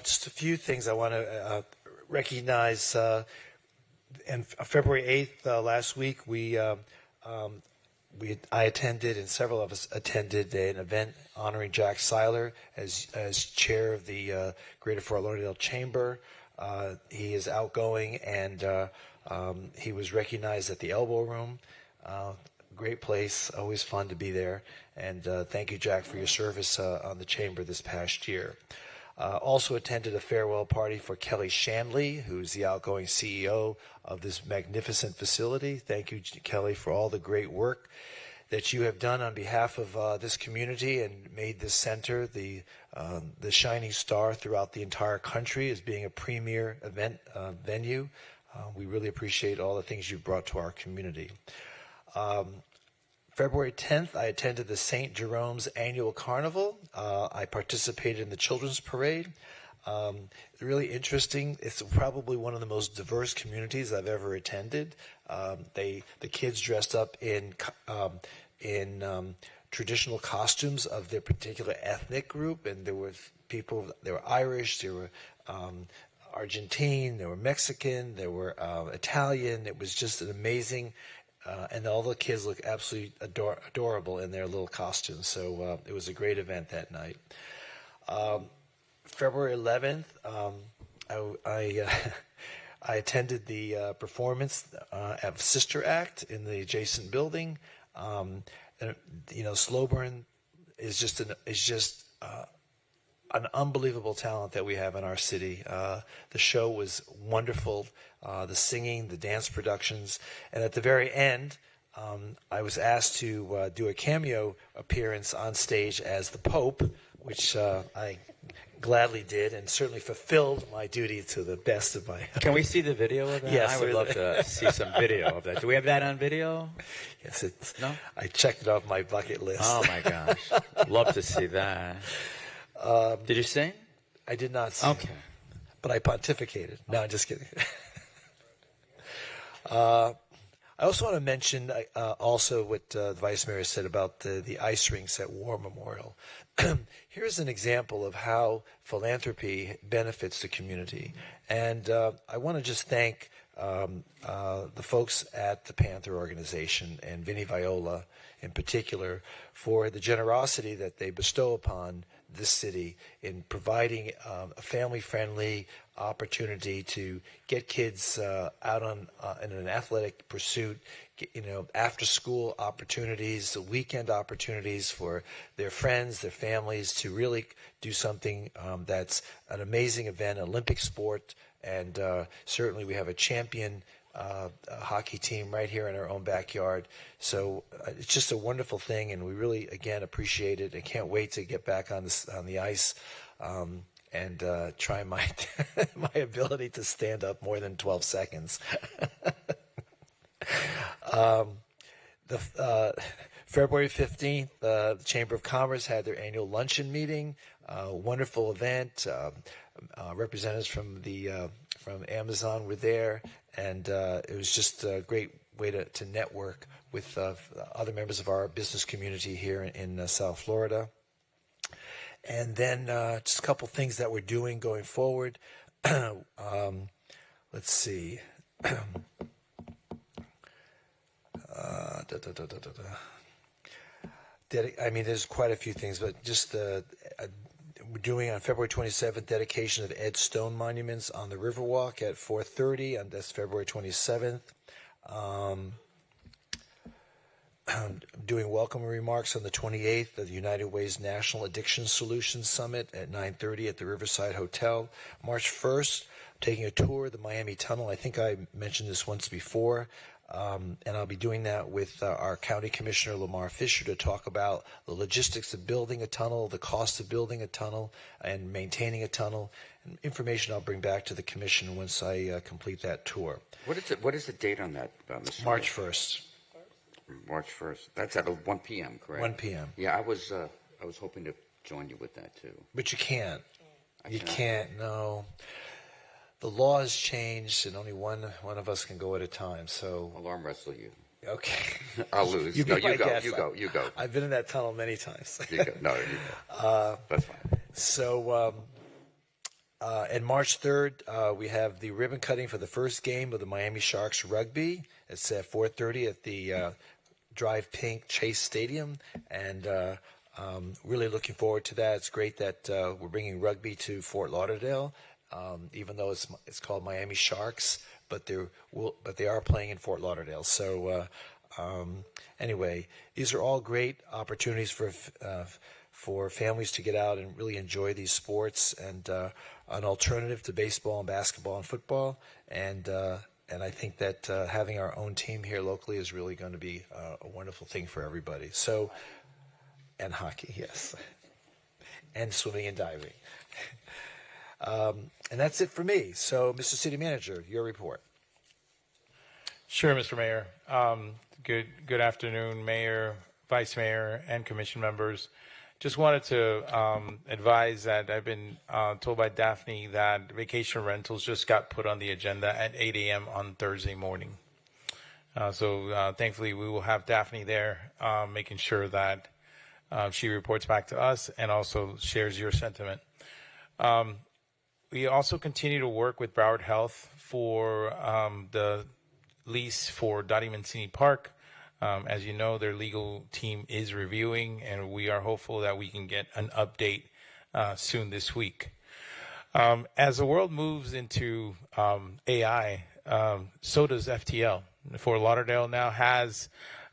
Just a few things I want to recognize. On February 8th, last week, I attended, and several of us attended, an event honoring Jack Seiler as chair of the Greater Fort Lauderdale Chamber. He is outgoing, and he was recognized at the Elbow Room. great place, always fun to be there. And thank you, Jack, for your service on the chamber this past year. Also attended a farewell party for Kelly Shanley, who's the outgoing CEO of this magnificent facility. Thank you, Kelly, for all the great work that you have done on behalf of this community and made this center the shining star throughout the entire country as being a premier event venue. We really appreciate all the things you've brought to our community. February 10th, I attended the St. Jerome's Annual Carnival. I participated in the Children's Parade. Really interesting. It's probably one of the most diverse communities I've ever attended. The kids dressed up in traditional costumes of their particular ethnic group, and there were people. They were Irish. There were Argentine. There were Mexican. There were Italian. It was just an amazing. And all the kids look absolutely adorable in their little costumes. So it was a great event that night. February 11th, I attended the performance of Sister Act in the adjacent building. And, Slow Burn is just an unbelievable talent that we have in our city. The show was wonderful, the singing, the dance productions, and at the very end, I was asked to do a cameo appearance on stage as the Pope, which I gladly did and certainly fulfilled my duty to the best of my... Can we see the video of that? Yes. I would love to see some video of that. Do we have that on video? Yes. No? I checked it off my bucket list. Oh, my gosh. Love to see that. Did you sing? I did not sing. Okay. But I pontificated. No, I'm just kidding. I also want to mention also what the Vice Mayor said about the ice rinks at War Memorial. Here's an example of how philanthropy benefits the community. And I want to just thank the folks at the Panther organization and Vinnie Viola in particular for the generosity that they bestow upon this city in providing a family-friendly opportunity to get kids out on in an athletic pursuit, after-school opportunities, weekend opportunities for their friends, their families to really do something that's an amazing event, Olympic sport, and certainly we have a champion hockey team right here in our own backyard. So it's just a wonderful thing, and we really, again, appreciate it. I can't wait to get back on the ice and try my my ability to stand up more than 12 seconds. February 15th, the Chamber of Commerce had their annual luncheon meeting. Wonderful event. Representatives from Amazon were there, and it was just a great way to network with other members of our business community here in South Florida. And then just a couple things that we're doing going forward. Let's see. There's quite a few things, but just we're doing on February 27th dedication of Ed Stone monuments on the Riverwalk at 4:30, and that's February 27th. Doing welcome remarks on the 28th of the United Way's National Addiction Solutions Summit at 9:30 at the Riverside Hotel. March 1st, taking a tour of the Miami Tunnel. I think I mentioned this once before. And I'll be doing that with our County Commissioner, Lamar Fisher, to talk about the logistics of building a tunnel, the cost of building a tunnel, and maintaining a tunnel. And information I'll bring back to the Commission once I complete that tour. What is the date on that, Mr. March 1st. March 1st. That's at 1 p.m., correct? 1 p.m. Yeah, I was hoping to join you with that, too. But you can't. You can't, no. The law has changed, and only one of us can go at a time. So I'll arm wrestle you. Okay. I'll lose. You go. I've been in that tunnel many times. You go. No, you go. That's fine. So, and March 3rd, we have the ribbon cutting for the first game of the Miami Sharks rugby. It's at 4:30 at the Drive Pink Chase Stadium, and really looking forward to that. It's great that we're bringing rugby to Fort Lauderdale. Even though it's called Miami Sharks, but they are playing in Fort Lauderdale. So Anyway, these are all great opportunities for families to get out and really enjoy these sports, and an alternative to baseball and basketball and football. And I think that having our own team here locally is really going to be a wonderful thing for everybody. So, and hockey, yes, and swimming and diving. And that's it for me. So, Mr. City Manager, your report. Sure, Mr. Mayor. Good afternoon, Mayor, Vice Mayor, and Commission members. Just wanted to advise that I've been told by Daphne that vacation rentals just got put on the agenda at 8 a.m. on Thursday morning. So thankfully we will have Daphne there making sure that she reports back to us and also shares your sentiment. We also continue to work with Broward Health for the lease for Dottie Mancini Park. As you know, their legal team is reviewing, and we are hopeful that we can get an update soon this week. As the world moves into AI, so does FTL. Fort Lauderdale now has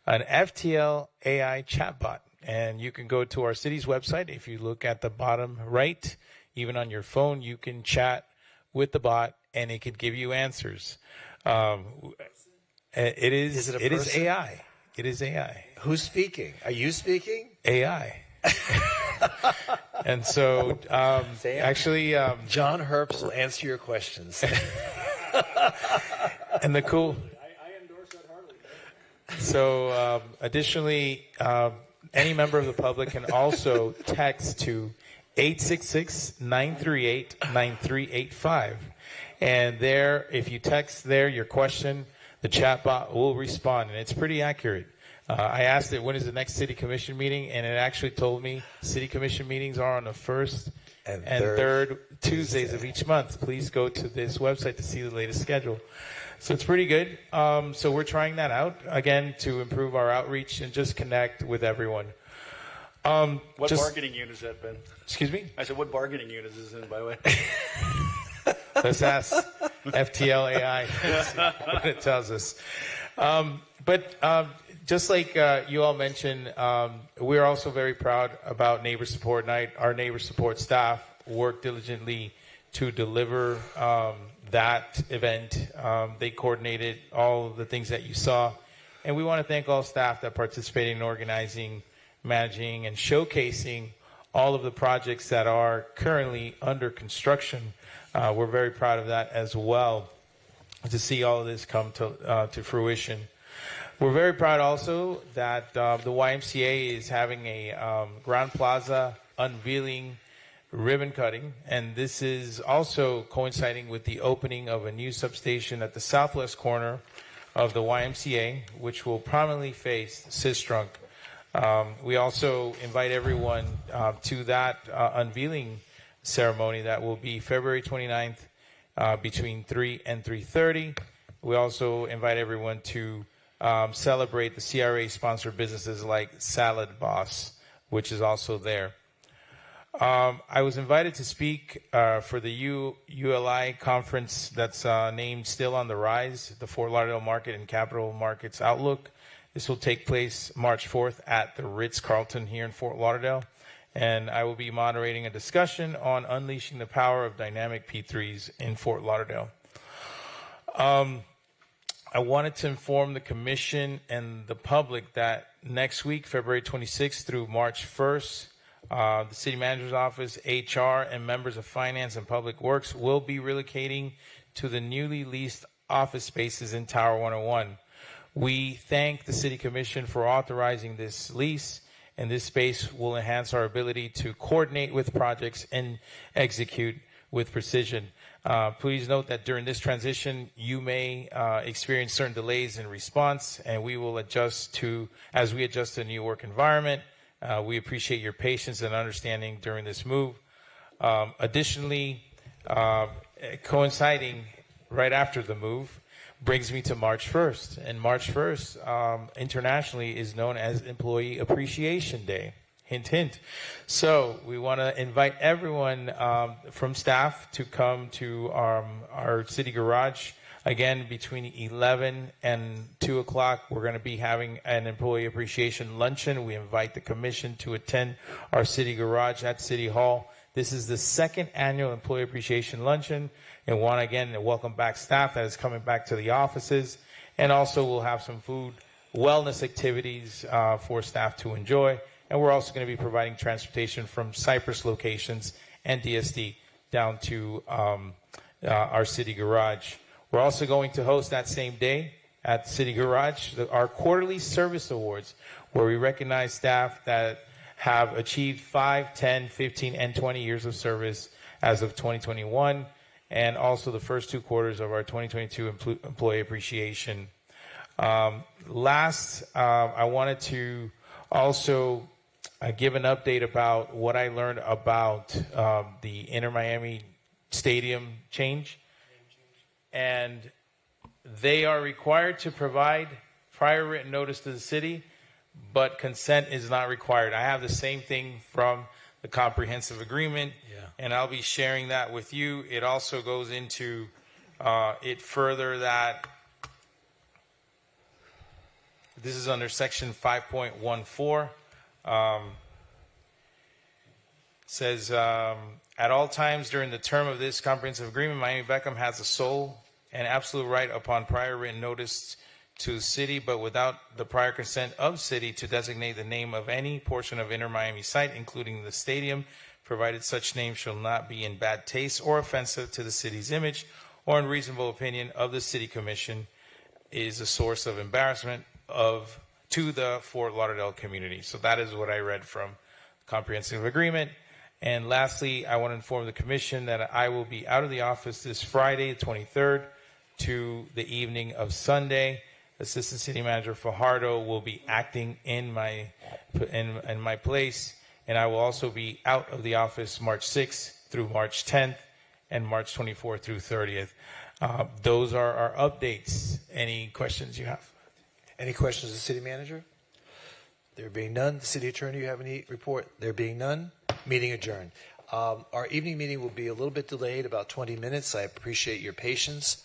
an FTL AI chatbot, and you can go to our city's website. If you look at the bottom right, even on your phone, you can chat with the bot, and it could give you answers. It is AI. It is AI. Who's speaking? Are you speaking? AI. And so, actually, John Herbst will answer your questions. And the cool. I endorse that heartily. So, additionally, any member of the public can also text to 866-938-9385. And there, if you text there your question, the chatbot will respond, and it's pretty accurate. I asked it, when is the next city commission meeting? And it actually told me city commission meetings are on the first and third Tuesdays of each month. Please go to this website to see the latest schedule. So it's pretty good. So we're trying that out, again, to improve our outreach and just connect with everyone. What bargaining unit is that, Ben? Excuse me? I said, what bargaining unit is this in, by the way? Let's ask FTL AI what it tells us. But just like you all mentioned, we're also very proud about Neighbor Support Night. Our Neighbor Support staff worked diligently to deliver that event. They coordinated all the things that you saw. And we want to thank all staff that participated in organizing, managing, and showcasing all of the projects that are currently under construction. We're very proud of that as well, to see all of this come to fruition. We're very proud also that the YMCA is having a Grand Plaza unveiling ribbon cutting, and this is also coinciding with the opening of a new substation at the southwest corner of the YMCA, which will prominently face Sistrunk. We also invite everyone to that unveiling ceremony that will be February 29th between 3 and 3:30. We also invite everyone to celebrate the CRA-sponsored businesses like Salad Boss, which is also there. I was invited to speak for the ULI conference that's named Still on the Rise, the Fort Lauderdale Market and Capital Markets Outlook. This will take place March 4th at the Ritz-Carlton here in Fort Lauderdale. And I will be moderating a discussion on unleashing the power of dynamic P3s in Fort Lauderdale. I wanted to inform the commission and the public that next week, February 26th through March 1st, the city manager's office, HR, and members of finance and public works will be relocating to the newly leased office spaces in Tower 101. We thank the city commission for authorizing this lease, and this space will enhance our ability to coordinate with projects and execute with precision. Please note that during this transition, you may experience certain delays in response, and we will adjust as we adjust to the new work environment. We appreciate your patience and understanding during this move. Additionally, coinciding right after the move brings me to March 1st. And March 1st, internationally, is known as Employee Appreciation Day. Hint, hint. So we want to invite everyone from staff to come to our city garage Again, between 11 and 2 o'clock, we're going to be having an employee appreciation luncheon. We invite the commission to attend our city garage at City Hall. This is the second annual employee appreciation luncheon, and want again to welcome back staff that is coming back to the offices. And also we'll have some food, wellness activities for staff to enjoy. And we're also going to be providing transportation from Cypress locations and DSD down to our city garage. We're also going to host that same day at City Garage our quarterly service awards, where we recognize staff that have achieved 5, 10, 15, and 20 years of service as of 2021, and also the first 2 quarters of our 2022 employee appreciation. Last, I wanted to also give an update about what I learned about the Inter Miami Stadium change. And they are required to provide prior written notice to the city, but consent is not required. I have the same thing from the comprehensive agreement, and I'll be sharing that with you. It also goes into it further that this is under section 5.14. Says, at all times during the term of this comprehensive agreement, Miami-Beckham has the sole and absolute right upon prior written notice to the city, but without the prior consent of city, to designate the name of any portion of Inter Miami site, including the stadium, provided such name shall not be in bad taste or offensive to the city's image or in reasonable opinion of the city commission, is a source of embarrassment to the Fort Lauderdale community. So that is what I read from the comprehensive agreement. And lastly, I want to inform the commission that I will be out of the office this Friday, the 23rd, to the evening of Sunday. Assistant City Manager Fajardo will be acting in my place, and I will also be out of the office March 6th through March 10th and March 24th through 30th. Those are our updates. Any questions you have? Any questions of the City Manager? There being none. The City Attorney, you have any report? There being none. Meeting adjourned. Our evening meeting will be a little bit delayed, about 20 minutes. I appreciate your patience.